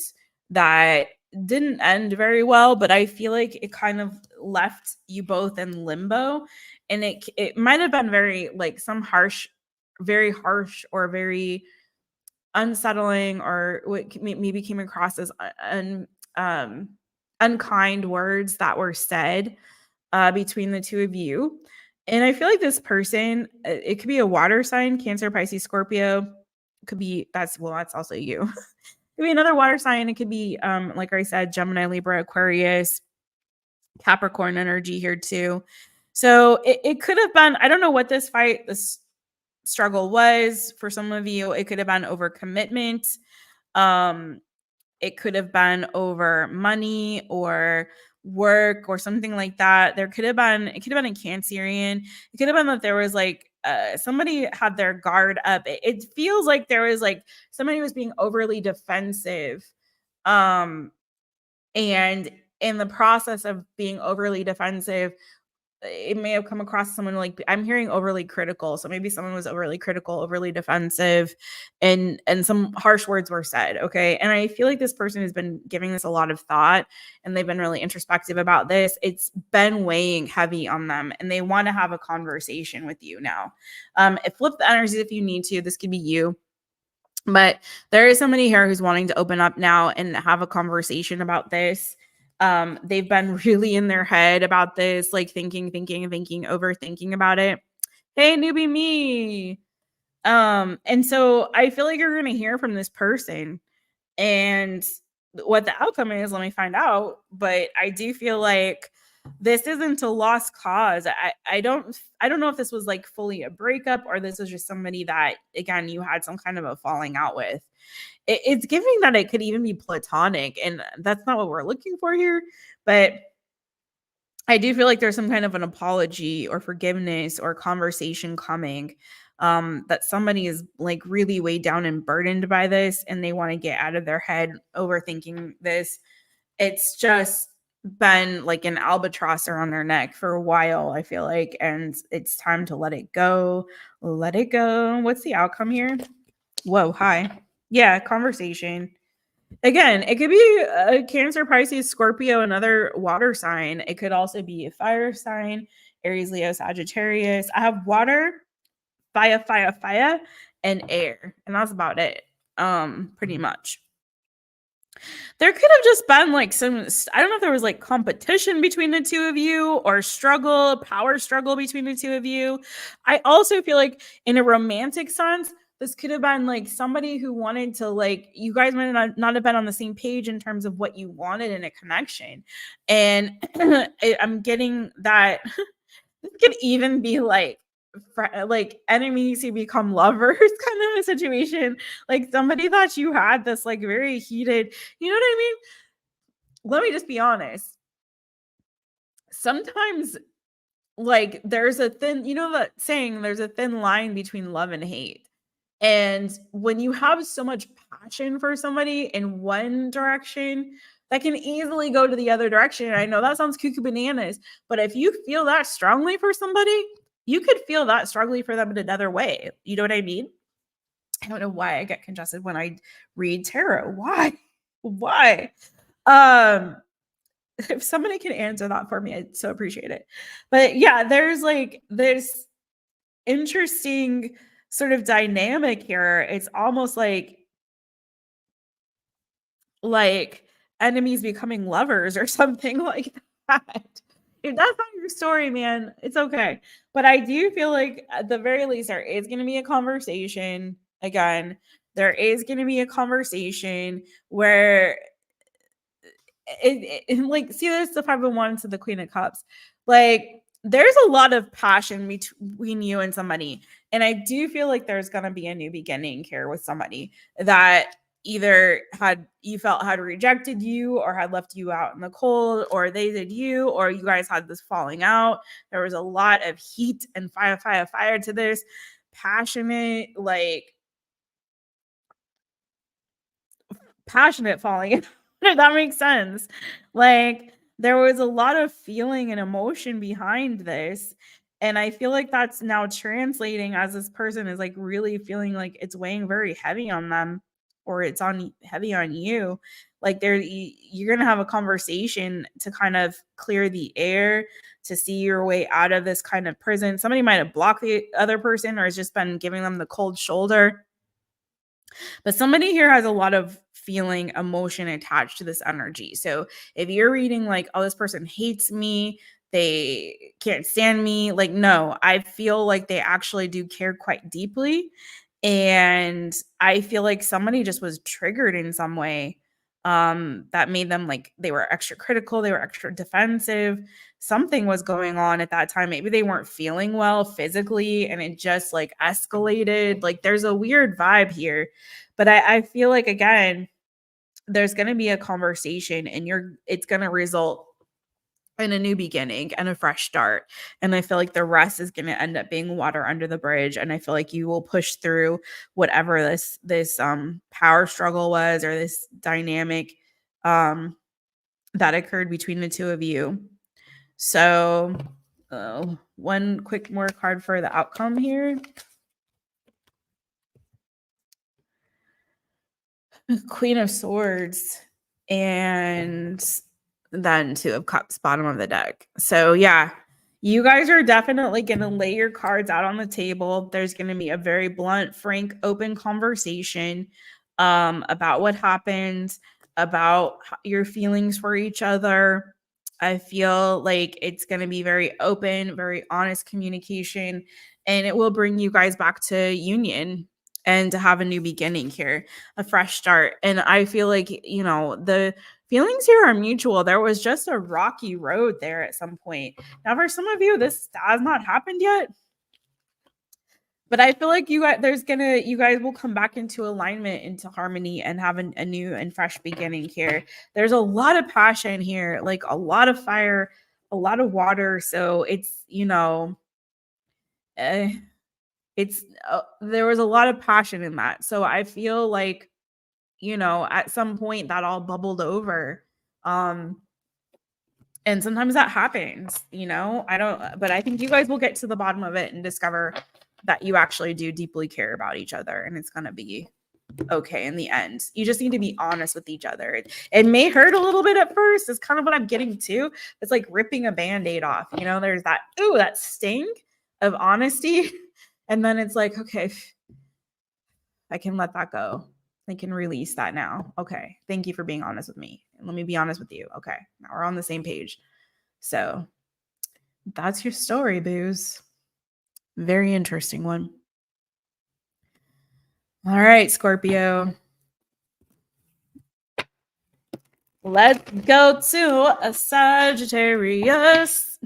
that didn't end very well, but I feel like it kind of left you both in limbo, and it might have been very like some very harsh or very unsettling, or what maybe came across as unkind words that were said between the two of you. And I feel like this person, it could be a water sign, Cancer, Pisces, Scorpio. It could be that's also you. It could be another water sign. It could be like I said, Gemini, Libra, Aquarius, Capricorn energy here too. So it could have been, I don't know what this struggle was for some of you. It could have been over commitment. It could have been over money or work or something like that. It could have been a Cancerian. It could have been that there was like somebody had their guard up. It feels like there was like somebody was being overly defensive. And in the process of being overly defensive, it may have come across someone like, I'm hearing overly critical. So maybe someone was overly critical, overly defensive, and some harsh words were said. Okay. And I feel like this person has been giving this a lot of thought and they've been really introspective about this. It's been weighing heavy on them and they want to have a conversation with you now. Flip the energies if you need to. This could be you. But there is somebody here who's wanting to open up now and have a conversation about this. They've been really in their head about this, like thinking, overthinking about it. Hey, newbie me. And so I feel like you're going to hear from this person, and what the outcome is, let me find out. But I do feel like this isn't a lost cause. I don't know if this was like fully a breakup or this was just somebody that, again, you had some kind of a falling out with. It's giving that it could even be platonic, and that's not what we're looking for here. But I do feel like there's some kind of an apology or forgiveness or conversation coming. that somebody is like really weighed down and burdened by this, and they want to get out of their head overthinking this. It's just been like an albatross around their neck for a while, I feel like, and it's time to let it go. Let it go. What's the outcome here? Whoa, hi. Yeah, conversation. Again, it could be a Cancer, Pisces, Scorpio, another water sign. It could also be a fire sign, Aries, Leo, Sagittarius. I have water, fire, and air, and that's about it. Pretty much. There could have just been like some, I don't know if there was like competition between the two of you or power struggle between the two of you. I also feel like in a romantic sense, this could have been like somebody who wanted to, like, you guys might not have been on the same page in terms of what you wanted in a connection. And I'm getting that this could even be like enemies who become lovers kind of a situation. Like somebody thought you had this like very heated, you know what I mean? Let me just be honest. Sometimes like there's a thin, you know that saying, there's a thin line between love and hate. And when you have so much passion for somebody in one direction, that can easily go to the other direction. And I know that sounds cuckoo bananas, but if you feel that strongly for somebody, you could feel that strongly for them in another way. You know what I mean? I don't know why I get congested when I read tarot. Why? Why? If somebody can answer that for me, I'd so appreciate it. But yeah, there's like this interesting sort of dynamic here. It's almost like enemies becoming lovers or something like that. If that's not your story, man, it's okay. But I do feel like at the very least there is going to be a conversation. Again, there is going to be a conversation where like, see, there's the 5 of Wands to the Queen of Cups. Like there's a lot of passion between you and somebody. And I do feel like there's going to be a new beginning here with somebody that either you felt had rejected you or had left you out in the cold, or they did you, or you guys had this falling out. There was a lot of heat and fire to this. Passionate, like passionate falling out. If that makes sense. Like there was a lot of feeling and emotion behind this. And I feel like that's now translating as this person is like really feeling like it's weighing very heavy on them, or it's on heavy on you. Like you're going to have a conversation to kind of clear the air, to see your way out of this kind of prison. Somebody might have blocked the other person or has just been giving them the cold shoulder. But somebody here has a lot of feeling, emotion attached to this energy. So if you're reading like, oh, this person hates me, they can't stand me, like, no, I feel like they actually do care quite deeply. And I feel like somebody just was triggered in some way that made them like they were extra critical, they were extra defensive. Something was going on at that time. Maybe they weren't feeling well physically and it just like escalated. Like there's a weird vibe here. But I feel like, again, there's going to be a conversation and it's going to result in a new beginning and a fresh start. And I feel like the rest is going to end up being water under the bridge. And I feel like you will push through whatever this power struggle was, or this dynamic that occurred between the two of you. So one quick more card for the outcome here. Queen of Swords and then 2 of Cups, bottom of the deck. So yeah, you guys are definitely going to lay your cards out on the table. There's going to be a very blunt, frank, open conversation about what happened, about your feelings for each other. I feel like it's going to be very open, very honest communication, and it will bring you guys back to union and to have a new beginning here, a fresh start. And I feel like, you know, the feelings here are mutual. There was just a rocky road there at some point. Now, for some of you, this has not happened yet. But I feel like you guys will come back into alignment, into harmony, and have a new and fresh beginning here. There's a lot of passion here, like a lot of fire, a lot of water. So it's, you know, it's it's there was a lot of passion in that. So I feel like, you know, at some point that all bubbled over. And sometimes that happens, you know. But I think you guys will get to the bottom of it and discover that you actually do deeply care about each other, and it's going to be okay in the end. You just need to be honest with each other. It may hurt a little bit at first. It's kind of what I'm getting to. It's like ripping a band-aid off. You know, there's that, ooh, that sting of honesty. And then it's like, okay, I can let that go. I can release that now. Okay. Thank you for being honest with me. And let me be honest with you. Okay. Now we're on the same page. So that's your story, booze. Very interesting one. All right, Scorpio. Let's go to a Sagittarius.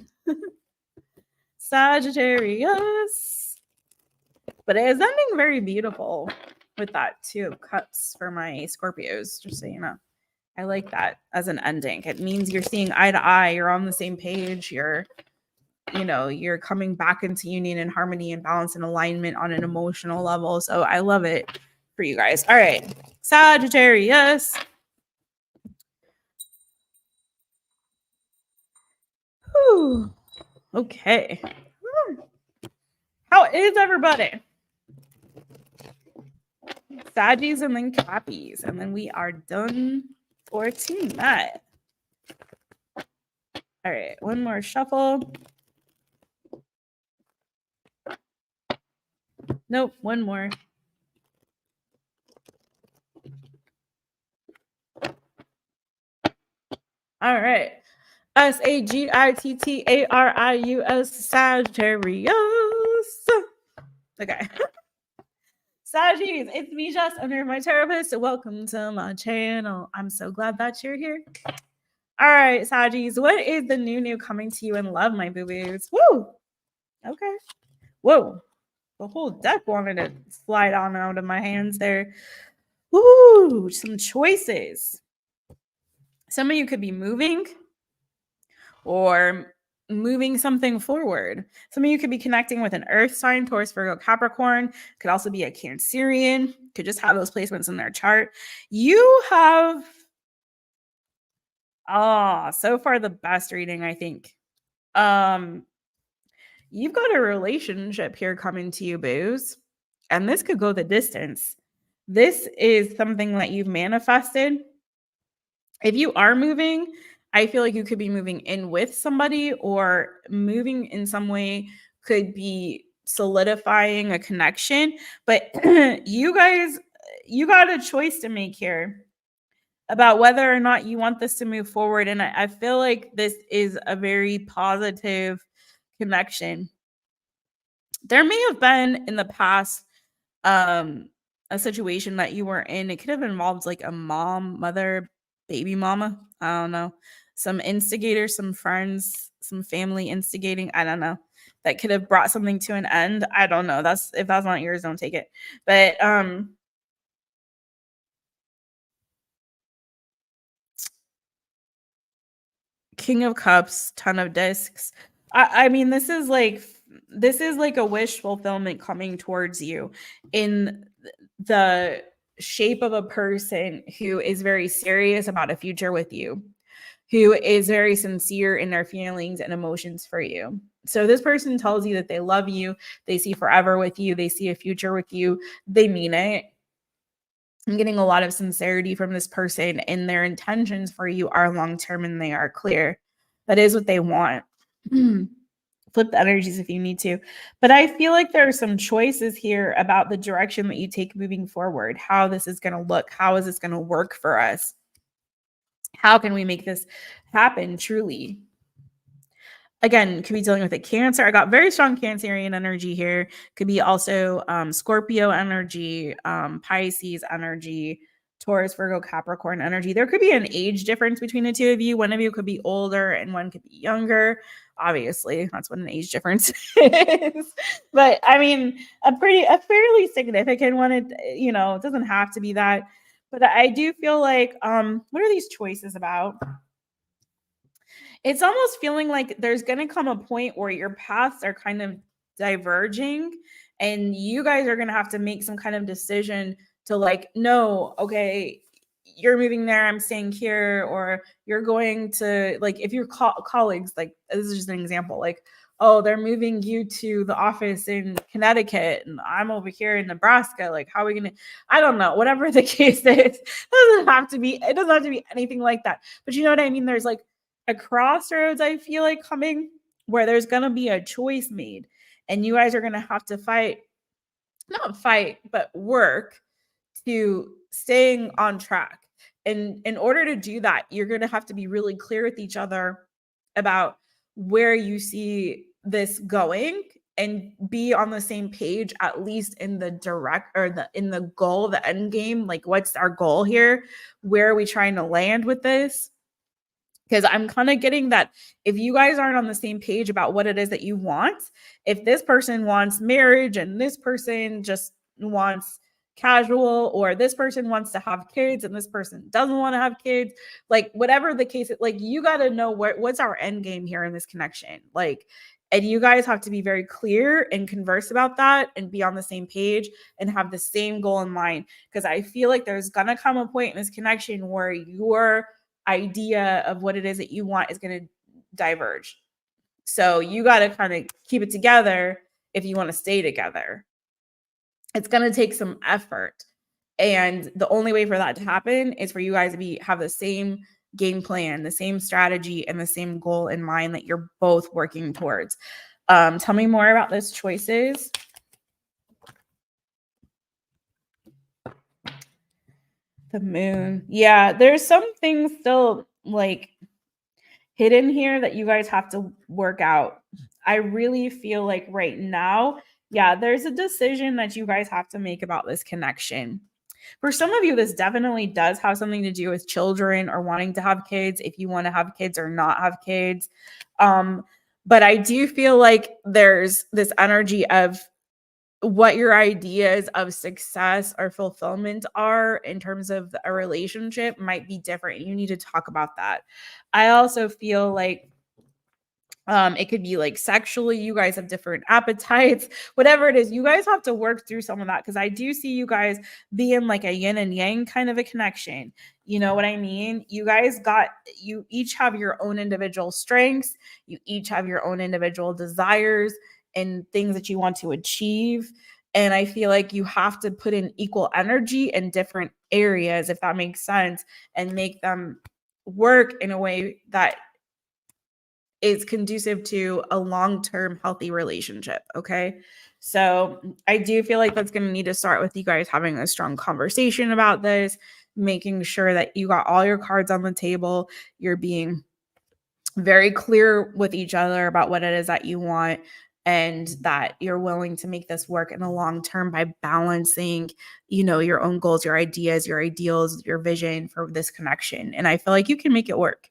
Sagittarius. But it is ending very beautiful with that 2 of Cups for my Scorpios, just so you know. I like that as an ending. It means you're seeing eye to eye. You're on the same page. You're coming back into union and harmony and balance and alignment on an emotional level. So I love it for you guys. All right, Sagittarius. Whew. Okay. How is everybody? Saggies and then Cappies. And then we are done for tonight. All right, one more shuffle. Nope, one more. All right. SAGITTARIUS, Sagittarius. Okay. Saggies, it's me, Jess, under my therapist. Welcome to my channel. I'm so glad that you're here. All right, Saggies, what is the new coming to you in love, my boo-boos? Woo! Okay. Whoa. The whole deck wanted to slide on out of my hands there. Ooh, some choices. Some of you could be moving or moving something forward. Some of you could be connecting with an earth sign, Taurus, Virgo, Capricorn. Could also be a Cancerian. Could just have those placements in their chart. You have, so far the best reading, I think. You've got a relationship here coming to you, booze. And this could go the distance. This is something that you've manifested. If you are moving, I feel like you could be moving in with somebody, or moving in some way could be solidifying a connection. But you guys, you got a choice to make here about whether or not you want this to move forward. And I feel like this is a very positive connection. There may have been in the past a situation that you were in. It could have involved like a mom, mother, baby mama. I don't know. Some instigators, some friends, some family instigating. I don't know. That could have brought something to an end. I don't know. If that's not yours, don't take it. But King of Cups, ton of discs. I mean, this is like a wish fulfillment coming towards you in the shape of a person who is very serious about a future with you, who is very sincere in their feelings and emotions for you. So this person tells you that they love you, they see forever with you, they see a future with you, they mean it. I'm getting a lot of sincerity from this person, and their intentions for you are long-term and they are clear. That is what they want. Flip the energies if you need to. But I feel like there are some choices here about the direction that you take moving forward, how this is going to look, how is this going to work for us? How can we make this happen truly? Again, could be dealing with a Cancer. I got very strong Cancerian energy here. Could be also Scorpio energy, Pisces energy, Taurus, Virgo, Capricorn energy. There could be an age difference between the two of you. One of you could be older and one could be younger. Obviously, that's what an age difference is. But I mean, a fairly significant one. It doesn't have to be that. But I do feel like, what are these choices about? It's almost feeling like there's going to come a point where your paths are kind of diverging, And you guys are going to have to make some kind of decision to like, no, okay, you're moving there, I'm staying here, or you're going to, like, if your colleagues, like, this is just an example, like, oh, they're moving you to the office in Connecticut and I'm over here in Nebraska. Like, how are we going to, I don't know, whatever the case is, it doesn't have to be anything like that. But you know what I mean? There's like a crossroads, I feel like, coming where there's going to be a choice made and you guys are going to have to not fight, but work to staying on track. And in order to do that, you're going to have to be really clear with each other about where you see this going and be on the same page, at least in the in the goal, the end game. Like, what's our goal here? Where are we trying to land with this? Because I'm kind of getting that if you guys aren't on the same page about what it is that you want, if this person wants marriage and this person just wants casual, or this person wants to have kids and this person doesn't want to have kids, like whatever the case, like you got to know what's our end game here in this connection. Like, and you guys have to be very clear and converse about that and be on the same page and have the same goal in mind. Because I feel like there's going to come a point in this connection where your idea of what it is that you want is going to diverge. So you got to kind of keep it together if you want to stay together. It's going to take some effort. And the only way for that to happen is for you guys to have the same game plan, the same strategy, and the same goal in mind that you're both working towards. Tell me more about those choices. The moon. Yeah, there's some things still like hidden here that you guys have to work out. I really feel like right now, yeah, there's a decision that you guys have to make about this connection. For some of you, this definitely does have something to do with children or wanting to have kids, if you want to have kids or not have kids. But I do feel like there's this energy of what your ideas of success or fulfillment are in terms of a relationship might be different. You need to talk about that. I also feel like it could be like sexually, you guys have different appetites, whatever it is, you guys have to work through some of that. Cause I do see you guys being like a yin and yang kind of a connection. You know what I mean? You each have your own individual strengths. You each have your own individual desires and things that you want to achieve. And I feel like you have to put in equal energy in different areas, if that makes sense, and make them work in a way that is conducive to a long-term healthy relationship. Okay. So I do feel like that's going to need to start with you guys having a strong conversation about this, making sure that you got all your cards on the table. You're being very clear with each other about what it is that you want, and that you're willing to make this work in the long term by balancing, your own goals, your ideas, your ideals, your vision for this connection. And I feel like you can make it work.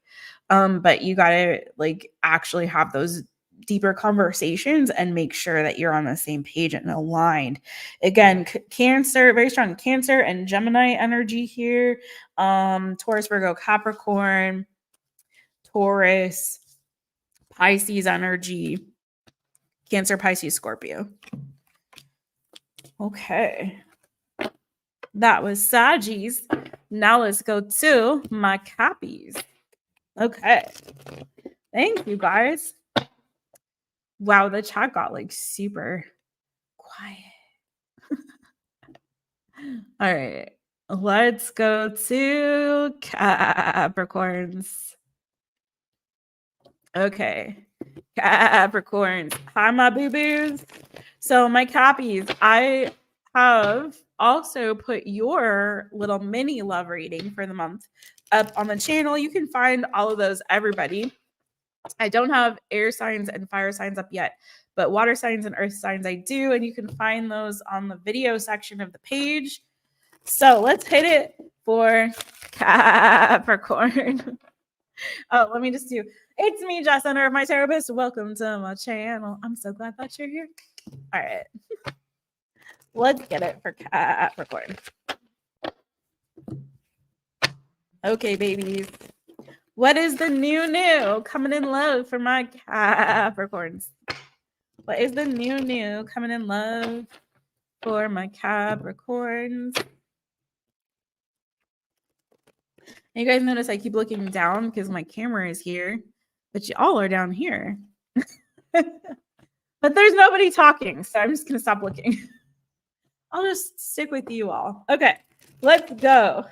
But you got to like actually have those deeper conversations and make sure that you're on the same page and aligned. Again, Cancer, very strong Cancer and Gemini energy here. Taurus, Virgo, Capricorn, Taurus, Pisces energy, Cancer, Pisces, Scorpio. Okay. That was Saggies. Now let's go to my Cappies. Okay. Thank you, guys. Wow, the chat got like super quiet. All right. Let's go to Capricorns. Okay. Capricorns. Hi, my boo-boos. So my Cappies, I have also put your little mini love reading for the month up on the channel. You can find all of those, everybody. I don't have air signs and fire signs up yet, but water signs and earth signs I do, and you can find those on the video section of the page. So let's hit it for Capricorn. Oh, let me just do. It's me, Jess, owner of MyTaropist. Welcome to my channel. I'm so glad that you're here. All right. Let's get it for Capricorn. Okay, babies. What is the new coming in love for my Capricorns? What is the new coming in love for my Capricorns? You guys notice I keep looking down because my camera is here, but y'all are down here. But there's nobody talking, so I'm just going to stop looking. I'll just stick with you all. Okay, let's go.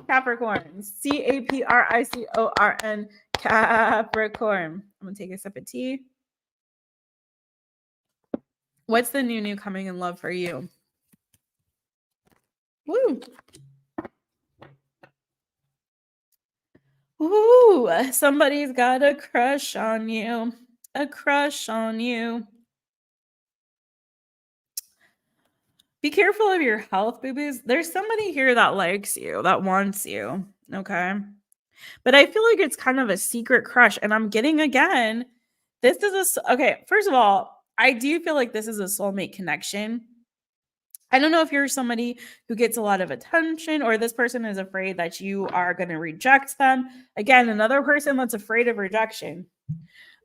Capricorn. Capricorn. Capricorn. I'm going to take a sip of tea. What's the new coming in love for you? Woo. Ooh, somebody's got a crush on you. A crush on you. Be careful of your health, boo-boos. There's somebody here that likes you, that wants you, okay? But I feel like it's kind of a secret crush, and I'm getting again, this is okay, first of all, I do feel like this is a soulmate connection. I don't know if you're somebody who gets a lot of attention or this person is afraid that you are going to reject them. Again, another person that's afraid of rejection.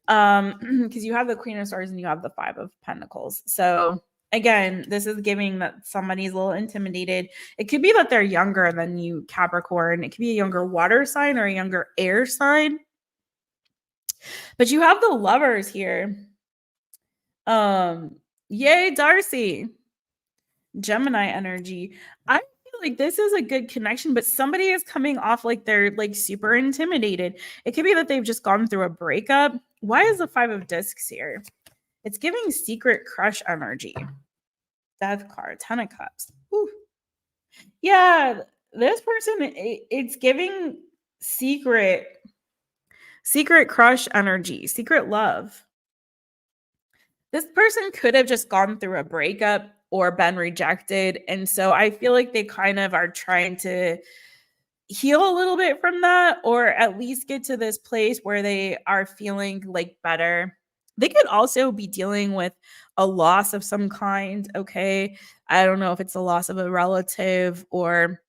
Because you have the Queen of Swords and you have the Five of Pentacles. So again, this is giving that somebody's a little intimidated. It could be that they're younger than you, Capricorn. It could be a younger water sign or a younger air sign. But you have the Lovers here. Yay, Darcy. Gemini energy. I feel like this is a good connection, but somebody is coming off like they're like super intimidated. It could be that they've just gone through a breakup. Why is the Five of Discs here? It's giving secret crush energy. Death card, 10 of Cups. Whew. Yeah, this person, it's giving secret crush energy, secret love. This person could have just gone through a breakup or been rejected. And so I feel like they kind of are trying to heal a little bit from that, or at least get to this place where they are feeling like better. They could also be dealing with a loss of some kind. Okay. I don't know if it's a loss of a relative, or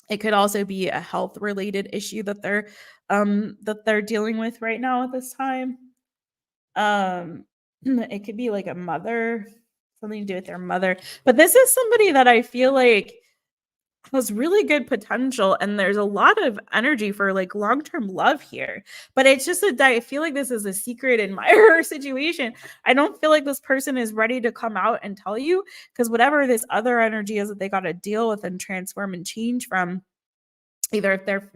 it could also be a health related issue that they're dealing with right now at this time. It could be like a mother, something to do with their mother. But this is somebody that I feel like has really good potential, and there's a lot of energy for like long-term love here. But it's just I feel like this is a secret admirer situation. I don't feel like this person is ready to come out and tell you, because whatever this other energy is that they got to deal with and transform and change from, either if they're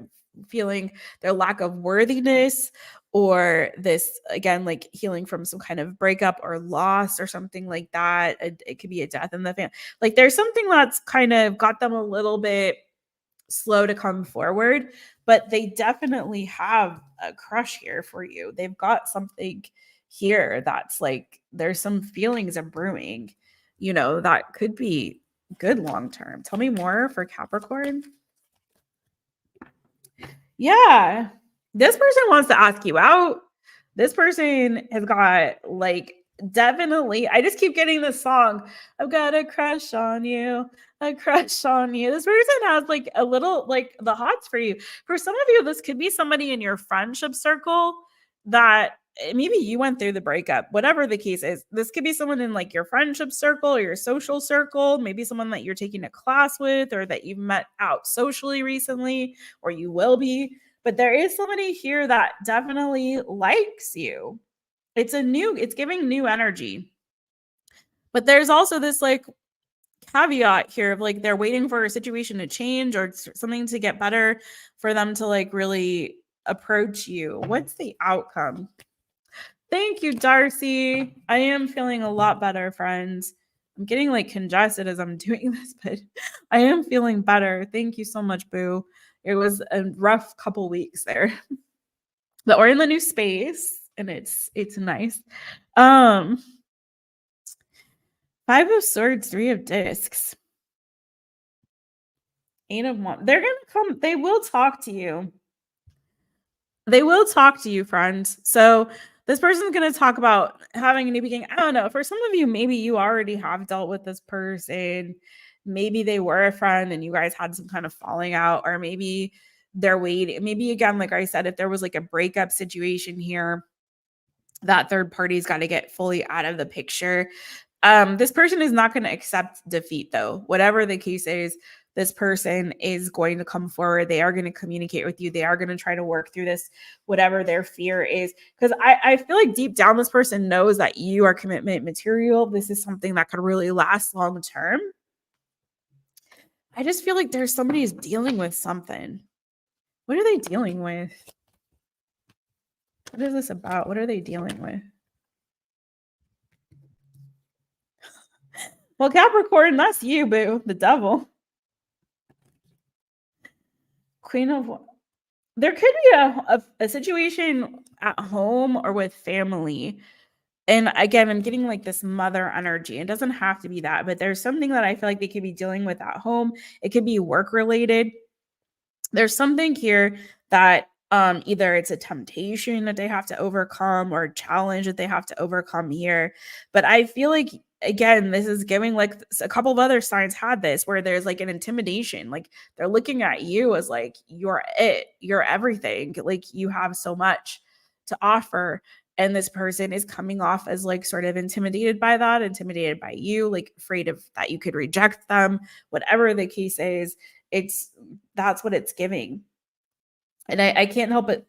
feeling their lack of worthiness, or this, again, like healing from some kind of breakup or loss or something like that. It could be a death in the family. Like there's something that's kind of got them a little bit slow to come forward, but they definitely have a crush here for you. They've got something here that's like, there's some feelings are brewing, that could be good long term. Tell me more for Capricorn. Yeah. This person wants to ask you out. This person has got like definitely, I just keep getting this song. I've got a crush on you. A crush on you. This person has like a little like the hots for you. For some of you, this could be somebody in your friendship circle that maybe you went through the breakup, whatever the case is. This could be someone in like your friendship circle or your social circle, maybe someone that you're taking a class with, or that you've met out socially recently, or you will be. But there is somebody here that definitely likes you. It's giving new energy. But there's also this like caveat here of like they're waiting for a situation to change or something to get better for them to like really approach you. What's the outcome? Thank you, Darcy. I am feeling a lot better, friends. I'm getting like congested as I'm doing this, but I am feeling better. Thank you so much, Boo. It was a rough couple weeks there. But we're in the new space and it's nice. 5 of Swords, 3 of Discs. 8 of Wands. They're going to come. They will talk to you. They will talk to you, friends. So this person's going to talk about having a new beginning. I don't know. For some of you, maybe you already have dealt with this person. Maybe they were a friend and you guys had some kind of falling out, or maybe they're waiting. Maybe, again, like I said, if there was like a breakup situation here, that third party's got to get fully out of the picture. This person is not going to accept defeat, though. Whatever the case is, this person is going to come forward. They are going to communicate with you. They are going to try to work through this, whatever their fear is. Because I feel like deep down, this person knows that you are commitment material. This is something that could really last long term. I just feel like there's somebody who's dealing with something. What are they dealing with? What is this about? What are they dealing with? Well, Capricorn, that's you, boo. The devil. Queen of... There could be a situation at home or with family. And again, I'm getting like this mother energy. It doesn't have to be that, but there's something that I feel like they could be dealing with at home. It could be work related. There's something here that either it's a temptation that they have to overcome or a challenge that they have to overcome here. But I feel like, again, this is giving like a couple of other signs had this where there's like an intimidation. Like they're looking at you as like, you're it, you're everything. Like you have so much to offer. And this person is coming off as like sort of intimidated by that, intimidated by you, like afraid of that you could reject them, whatever the case is. That's what it's giving. And I can't help it,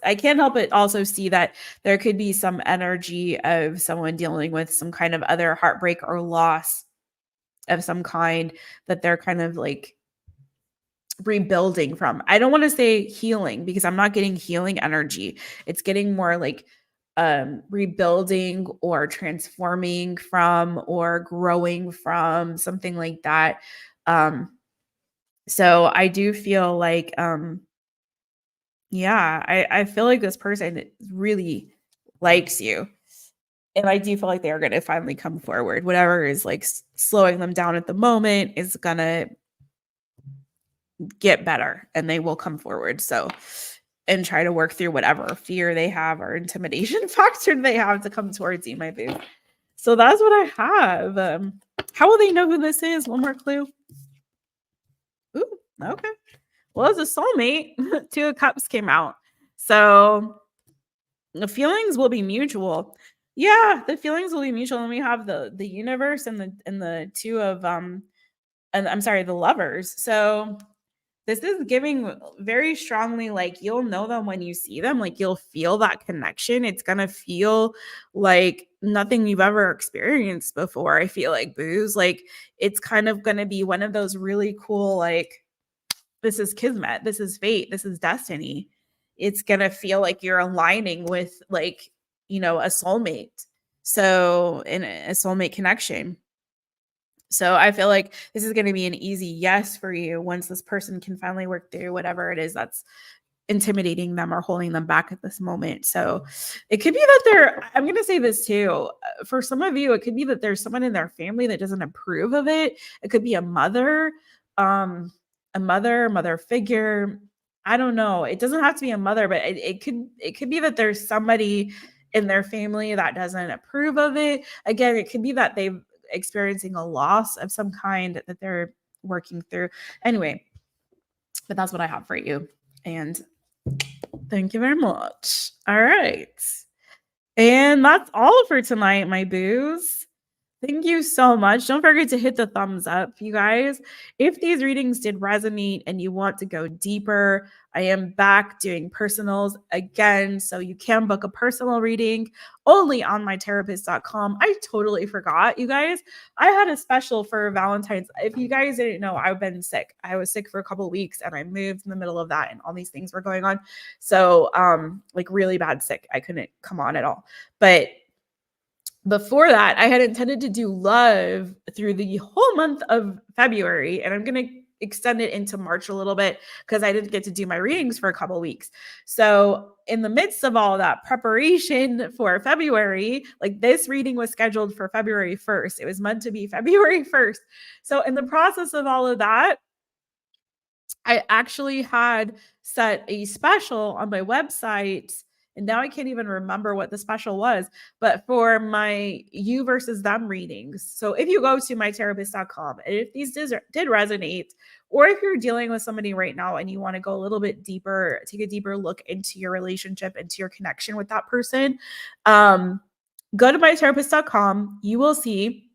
I can't help but also see that there could be some energy of someone dealing with some kind of other heartbreak or loss of some kind that they're kind of like rebuilding from. I don't want to say healing because I'm not getting healing energy. It's getting more like rebuilding or transforming from or growing from, something like that. So I do feel like yeah, I feel like this person really likes you. And I do feel like they are going to finally come forward. Whatever is like slowing them down at the moment is going to get better and they will come forward. So, and try to work through whatever fear they have or intimidation factor they have to come towards you, my boo. So that's what I have. How will they know who this is? One more clue. Ooh, okay. Well, as a soulmate, Two of Cups came out. So the feelings will be mutual. Yeah, the feelings will be mutual. And we have the universe and the two of and I'm sorry, the lovers. So this is giving very strongly like you'll know them when you see them, like you'll feel that connection. It's gonna feel like nothing you've ever experienced before. I feel like, booze, like it's kind of gonna be one of those really cool, like, this is kismet, this is fate, this is destiny. It's gonna feel like you're aligning with like, you know, a soulmate. So in a soulmate connection. So I feel like this is going to be an easy yes for you once this person can finally work through whatever it is that's intimidating them or holding them back at this moment. So it could be that I'm going to say this too. For some of you, it could be that there's someone in their family that doesn't approve of it. It could be a mother figure. I don't know. It doesn't have to be a mother, but it could be that there's somebody in their family that doesn't approve of it. Again, it could be that they've experiencing a loss of some kind that they're working through. Anyway, but that's what I have for you. And thank you very much. All right. And that's all for tonight, my boos. Thank you so much. Don't forget to hit the thumbs up, you guys. If these readings did resonate and you want to go deeper, I am back doing personals again. So you can book a personal reading only on mytaropist.com. I totally forgot, you guys. I had a special for Valentine's. If you guys didn't know, I've been sick. I was sick for a couple of weeks and I moved in the middle of that and all these things were going on. So like really bad sick. I couldn't come on at all. But before that, I had intended to do love through the whole month of February, and I'm going to extend it into March a little bit because I didn't get to do my readings for a couple of weeks. So in the midst of all that preparation for February, like this reading was scheduled for February 1st. It was meant to be February 1st. So in the process of all of that, I actually had set a special on my website And now I can't even remember what the special was, but for my you versus them readings. So if you go to mytaropist.com, and if these did resonate, or if you're dealing with somebody right now and you want to go a little bit deeper, take a deeper look into your relationship, into your connection with that person, go to mytaropist.com. You will see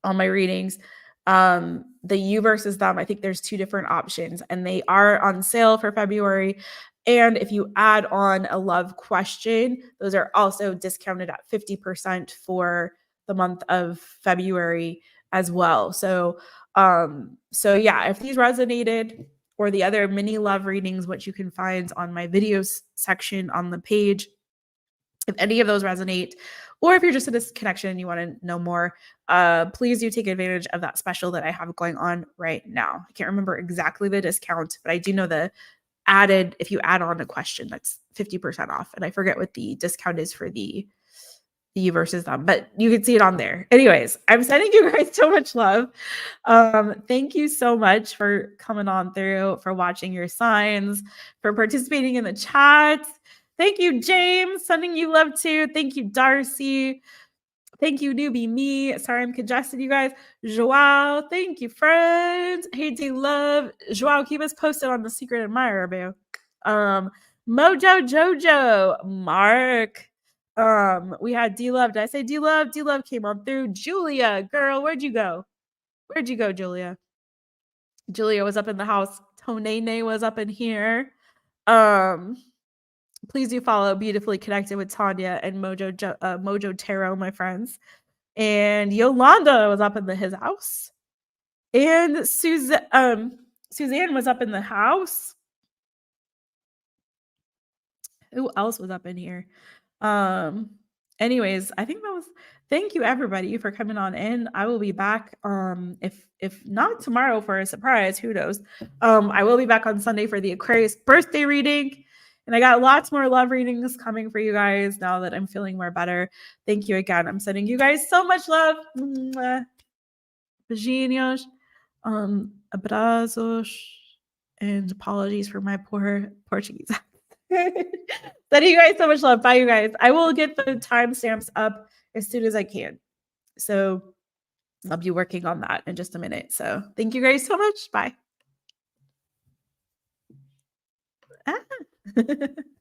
on my readings the you versus them. I think there's 2 different options, and they are on sale for February. And if you add on a love question, those are also discounted at 50% for the month of February as well. So yeah, if these resonated, or the other mini love readings, which you can find on my videos section on the page, if any of those resonate, or if you're just in this connection and you want to know more, please do take advantage of that special that I have going on right now. I can't remember exactly the discount, but I do know the if you add on a question, that's 50% off. And I forget what the discount is for the you versus them, but you can see it on there. Anyways, I'm sending you guys so much love. Thank you so much for coming on through, for watching your signs, for participating in the chat. Thank you, James. Sending you love too. Thank you, Darcy. Thank you, newbie me. Sorry, I'm congested, you guys. Joao, thank you, friends. Hey, D Love. Joao, keep us posted on the Secret Admirer, boo. Mojo Jojo, Mark. We had D Love. Did I say D Love? D Love came on through. Julia, girl, where'd you go? Where'd you go, Julia? Julia was up in the house. Tonene was up in here. Please do follow Beautifully Connected with Tanya and Mojo Tarot, my friends. And Yolanda was up in his house. And Suzanne was up in the house. Who else was up in here? Anyways, I think that was, thank you everybody for coming on in. I will be back if not tomorrow for a surprise, who knows. I will be back on Sunday for the Aquarius birthday reading. And I got lots more love readings coming for you guys now that I'm feeling more better. Thank you again. I'm sending you guys so much love. Beijinhos, abrazos, and apologies for my poor Portuguese. Sending you guys so much love. Bye, you guys. I will get the timestamps up as soon as I can. So I'll be working on that in just a minute. So thank you guys so much. Bye.